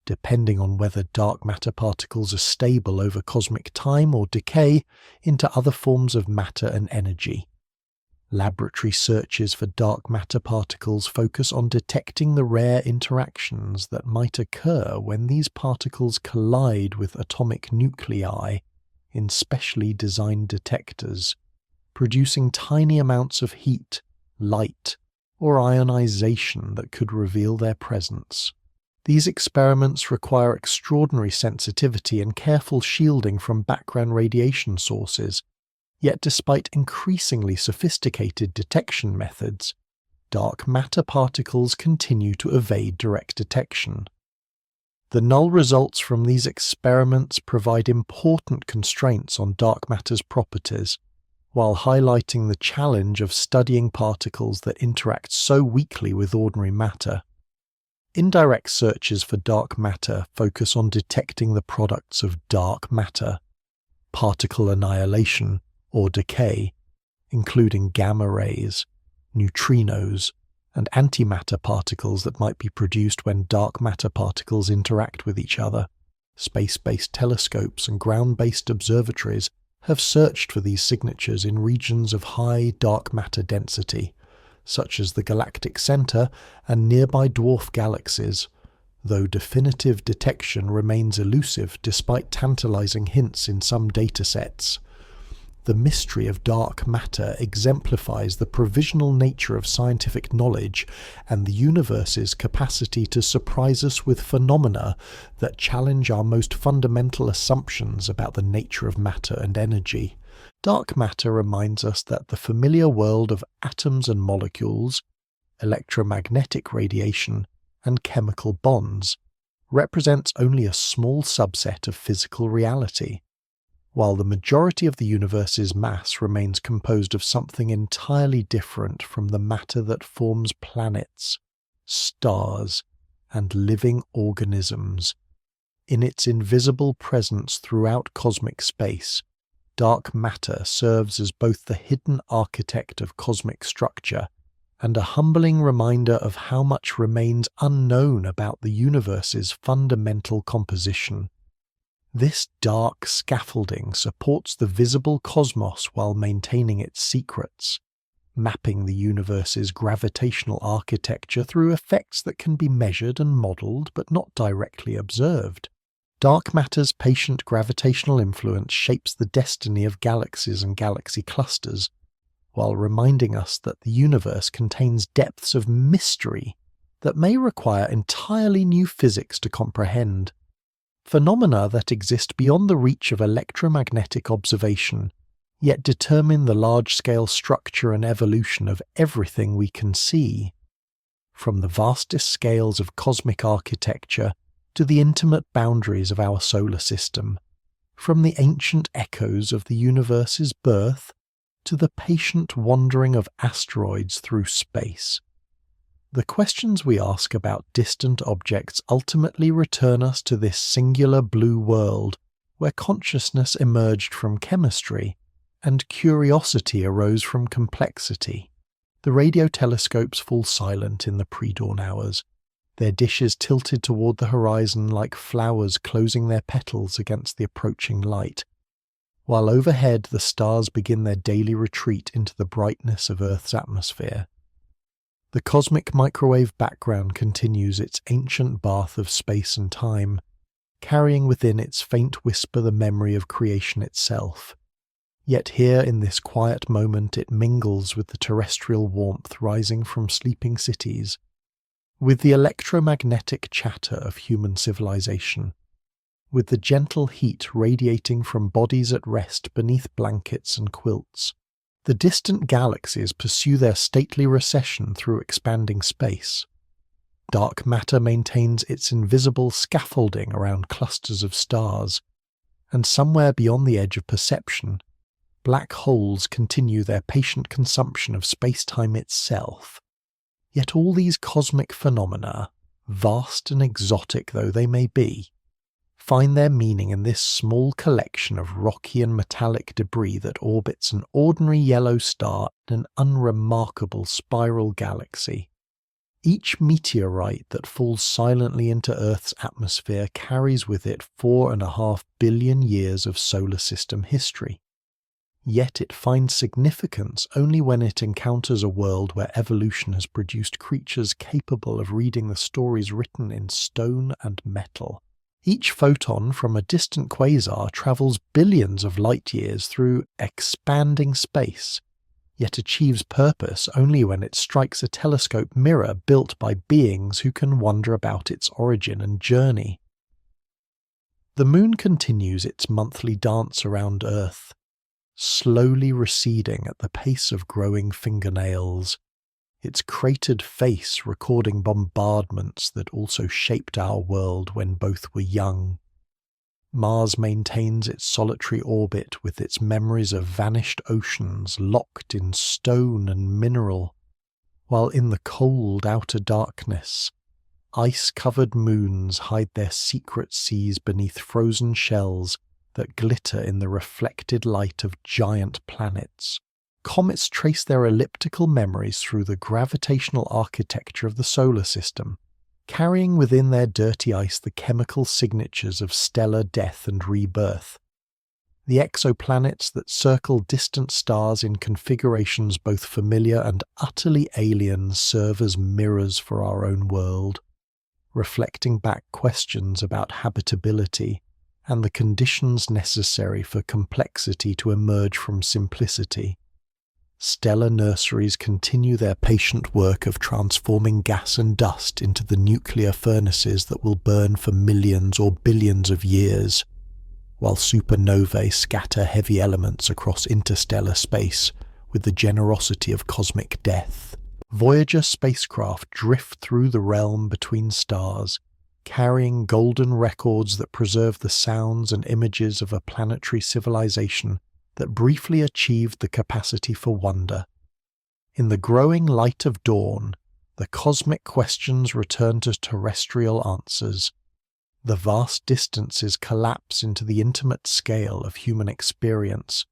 depending on whether dark matter particles are stable over cosmic time or decay into other forms of matter and energy. Laboratory searches for dark matter particles focus on detecting the rare interactions that might occur when these particles collide with atomic nuclei in specially designed detectors, producing tiny amounts of heat, light, or ionization that could reveal their presence. These experiments require extraordinary sensitivity and careful shielding from background radiation sources. Yet despite increasingly sophisticated detection methods, dark matter particles continue to evade direct detection. The null results from these experiments provide important constraints on dark matter's properties, while highlighting the challenge of studying particles that interact so weakly with ordinary matter. Indirect searches for dark matter focus on detecting the products of dark matter, particle annihilation, or decay, including gamma rays, neutrinos, and antimatter particles that might be produced when dark matter particles interact with each other. Space-based telescopes and ground-based observatories have searched for these signatures in regions of high dark matter density, such as the galactic center and nearby dwarf galaxies, though definitive detection remains elusive despite tantalizing hints in some datasets. The mystery of dark matter exemplifies the provisional nature of scientific knowledge and the universe's capacity to surprise us with phenomena that challenge our most fundamental assumptions about the nature of matter and energy. Dark matter reminds us that the familiar world of atoms and molecules, electromagnetic radiation, and chemical bonds represents only a small subset of physical reality, while the majority of the universe's mass remains composed of something entirely different from the matter that forms planets, stars, and living organisms. In its invisible presence throughout cosmic space, dark matter serves as both the hidden architect of cosmic structure and a humbling reminder of how much remains unknown about the universe's fundamental composition. This dark scaffolding supports the visible cosmos while maintaining its secrets, mapping the universe's gravitational architecture through effects that can be measured and modelled but not directly observed. Dark matter's patient gravitational influence shapes the destiny of galaxies and galaxy clusters, while reminding us that the universe contains depths of mystery that may require entirely new physics to comprehend. Phenomena that exist beyond the reach of electromagnetic observation, yet determine the large-scale structure and evolution of everything we can see. From the vastest scales of cosmic architecture to the intimate boundaries of our solar system, from the ancient echoes of the universe's birth to the patient wandering of asteroids through space. The questions we ask about distant objects ultimately return us to this singular blue world where consciousness emerged from chemistry and curiosity arose from complexity. The radio telescopes fall silent in the pre-dawn hours, their dishes tilted toward the horizon like flowers closing their petals against the approaching light, while overhead the stars begin their daily retreat into the brightness of Earth's atmosphere. The cosmic microwave background continues its ancient bath of space and time, carrying within its faint whisper the memory of creation itself. Yet here in this quiet moment it mingles with the terrestrial warmth rising from sleeping cities, with the electromagnetic chatter of human civilization, with the gentle heat radiating from bodies at rest beneath blankets and quilts. The distant galaxies pursue their stately recession through expanding space. Dark matter maintains its invisible scaffolding around clusters of stars, and somewhere beyond the edge of perception, black holes continue their patient consumption of space-time itself. Yet all these cosmic phenomena, vast and exotic though they may be, find their meaning in this small collection of rocky and metallic debris that orbits an ordinary yellow star in an unremarkable spiral galaxy. Each meteorite that falls silently into Earth's atmosphere carries with it 4.5 billion years of solar system history. Yet it finds significance only when it encounters a world where evolution has produced creatures capable of reading the stories written in stone and metal. Each photon from a distant quasar travels billions of light years through expanding space, yet achieves purpose only when it strikes a telescope mirror built by beings who can wonder about its origin and journey. The moon continues its monthly dance around Earth, slowly receding at the pace of growing fingernails, its cratered face recording bombardments that also shaped our world when both were young. Mars maintains its solitary orbit with its memories of vanished oceans locked in stone and mineral, while in the cold outer darkness, ice-covered moons hide their secret seas beneath frozen shells that glitter in the reflected light of giant planets. Comets trace their elliptical memories through the gravitational architecture of the solar system, carrying within their dirty ice the chemical signatures of stellar death and rebirth. The exoplanets that circle distant stars in configurations both familiar and utterly alien serve as mirrors for our own world, reflecting back questions about habitability, and the conditions necessary for complexity to emerge from simplicity. Stellar nurseries continue their patient work of transforming gas and dust into the nuclear furnaces that will burn for millions or billions of years, while supernovae scatter heavy elements across interstellar space with the generosity of cosmic death. Voyager spacecraft drift through the realm between stars, carrying golden records that preserve the sounds and images of a planetary civilization that briefly achieved the capacity for wonder. In the growing light of dawn, the cosmic questions return to terrestrial answers. The vast distances collapse into the intimate scale of human experience,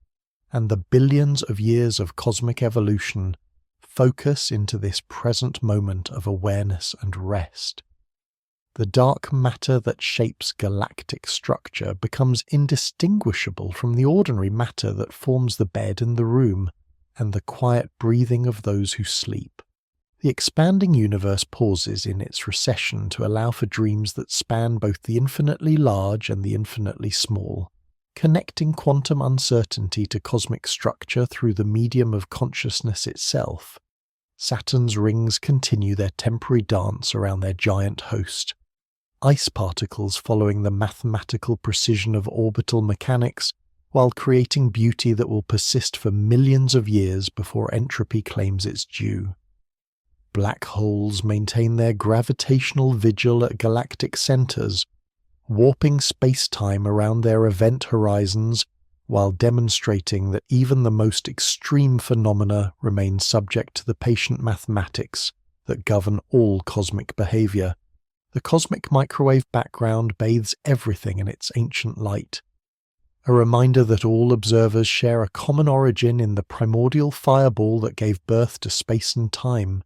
and the billions of years of cosmic evolution focus into this present moment of awareness and rest. The dark matter that shapes galactic structure becomes indistinguishable from the ordinary matter that forms the bed and the room, and the quiet breathing of those who sleep. The expanding universe pauses in its recession to allow for dreams that span both the infinitely large and the infinitely small, connecting quantum uncertainty to cosmic structure through the medium of consciousness itself. Saturn's rings continue their temporary dance around their giant host, ice particles following the mathematical precision of orbital mechanics, while creating beauty that will persist for millions of years before entropy claims its due. Black holes maintain their gravitational vigil at galactic centers, warping space-time around their event horizons while demonstrating that even the most extreme phenomena remain subject to the patient mathematics that govern all cosmic behavior. The cosmic microwave background bathes everything in its ancient light, a reminder that all observers share a common origin in the primordial fireball that gave birth to space and time.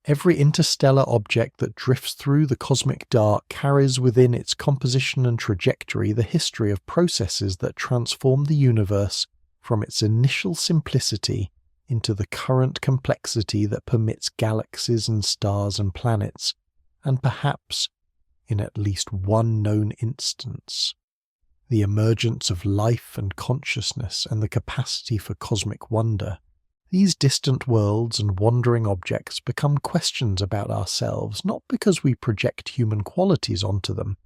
Every interstellar object that drifts through the cosmic dark carries within its composition and trajectory the history of processes that transform the universe from its initial simplicity into the current complexity that permits galaxies and stars and planets, and perhaps, in at least one known instance, the emergence of life and consciousness and the capacity for cosmic wonder. These distant worlds and wandering objects become questions about ourselves, not because we project human qualities onto them,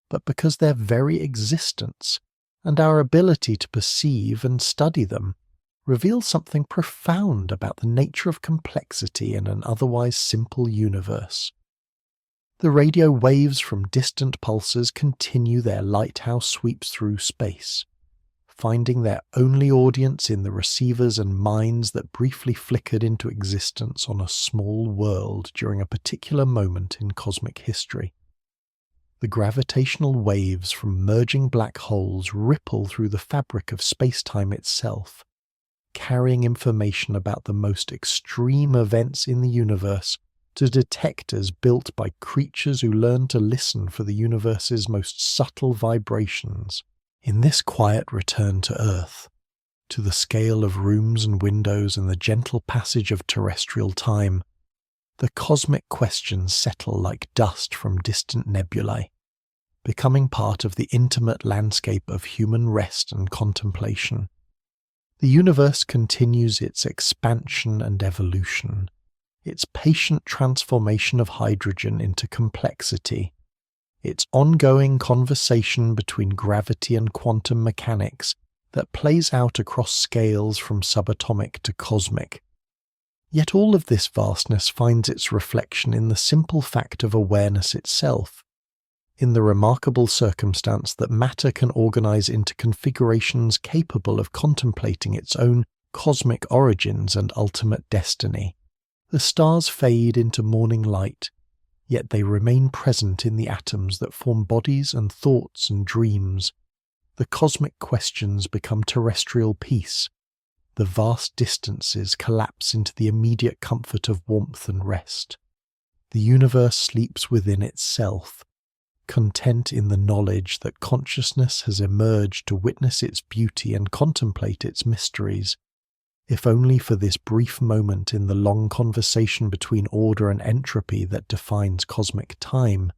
but because their very existence and our ability to perceive and study them reveal something profound about the nature of complexity in an otherwise simple universe. The radio waves from distant pulsars continue their lighthouse sweeps through space, finding their only audience in the receivers and minds that briefly flickered into existence on a small world during a particular moment in cosmic history. The gravitational waves from merging black holes ripple through the fabric of space-time itself, carrying information about the most extreme events in the universe to detectors built by creatures who learn to listen for the universe's most subtle vibrations. In this quiet return to Earth, to the scale of rooms and windows and the gentle passage of terrestrial time, the cosmic questions settle like dust from distant nebulae, becoming part of the intimate landscape of human rest and contemplation. The universe continues its expansion and evolution, its patient transformation of hydrogen into complexity, its ongoing conversation between gravity and quantum mechanics that plays out across scales from subatomic to cosmic. Yet all of this vastness finds its reflection in the simple fact of awareness itself, in the remarkable circumstance that matter can organize into configurations capable of contemplating its own cosmic origins and ultimate destiny. The stars fade into morning light, yet they remain present in the atoms that form bodies and thoughts and dreams. The cosmic questions become terrestrial peace. The vast distances collapse into the immediate comfort of warmth and rest. The universe sleeps within itself, content in the knowledge that consciousness has emerged to witness its beauty and contemplate its mysteries, if only for this brief moment in the long conversation between order and entropy that defines cosmic time.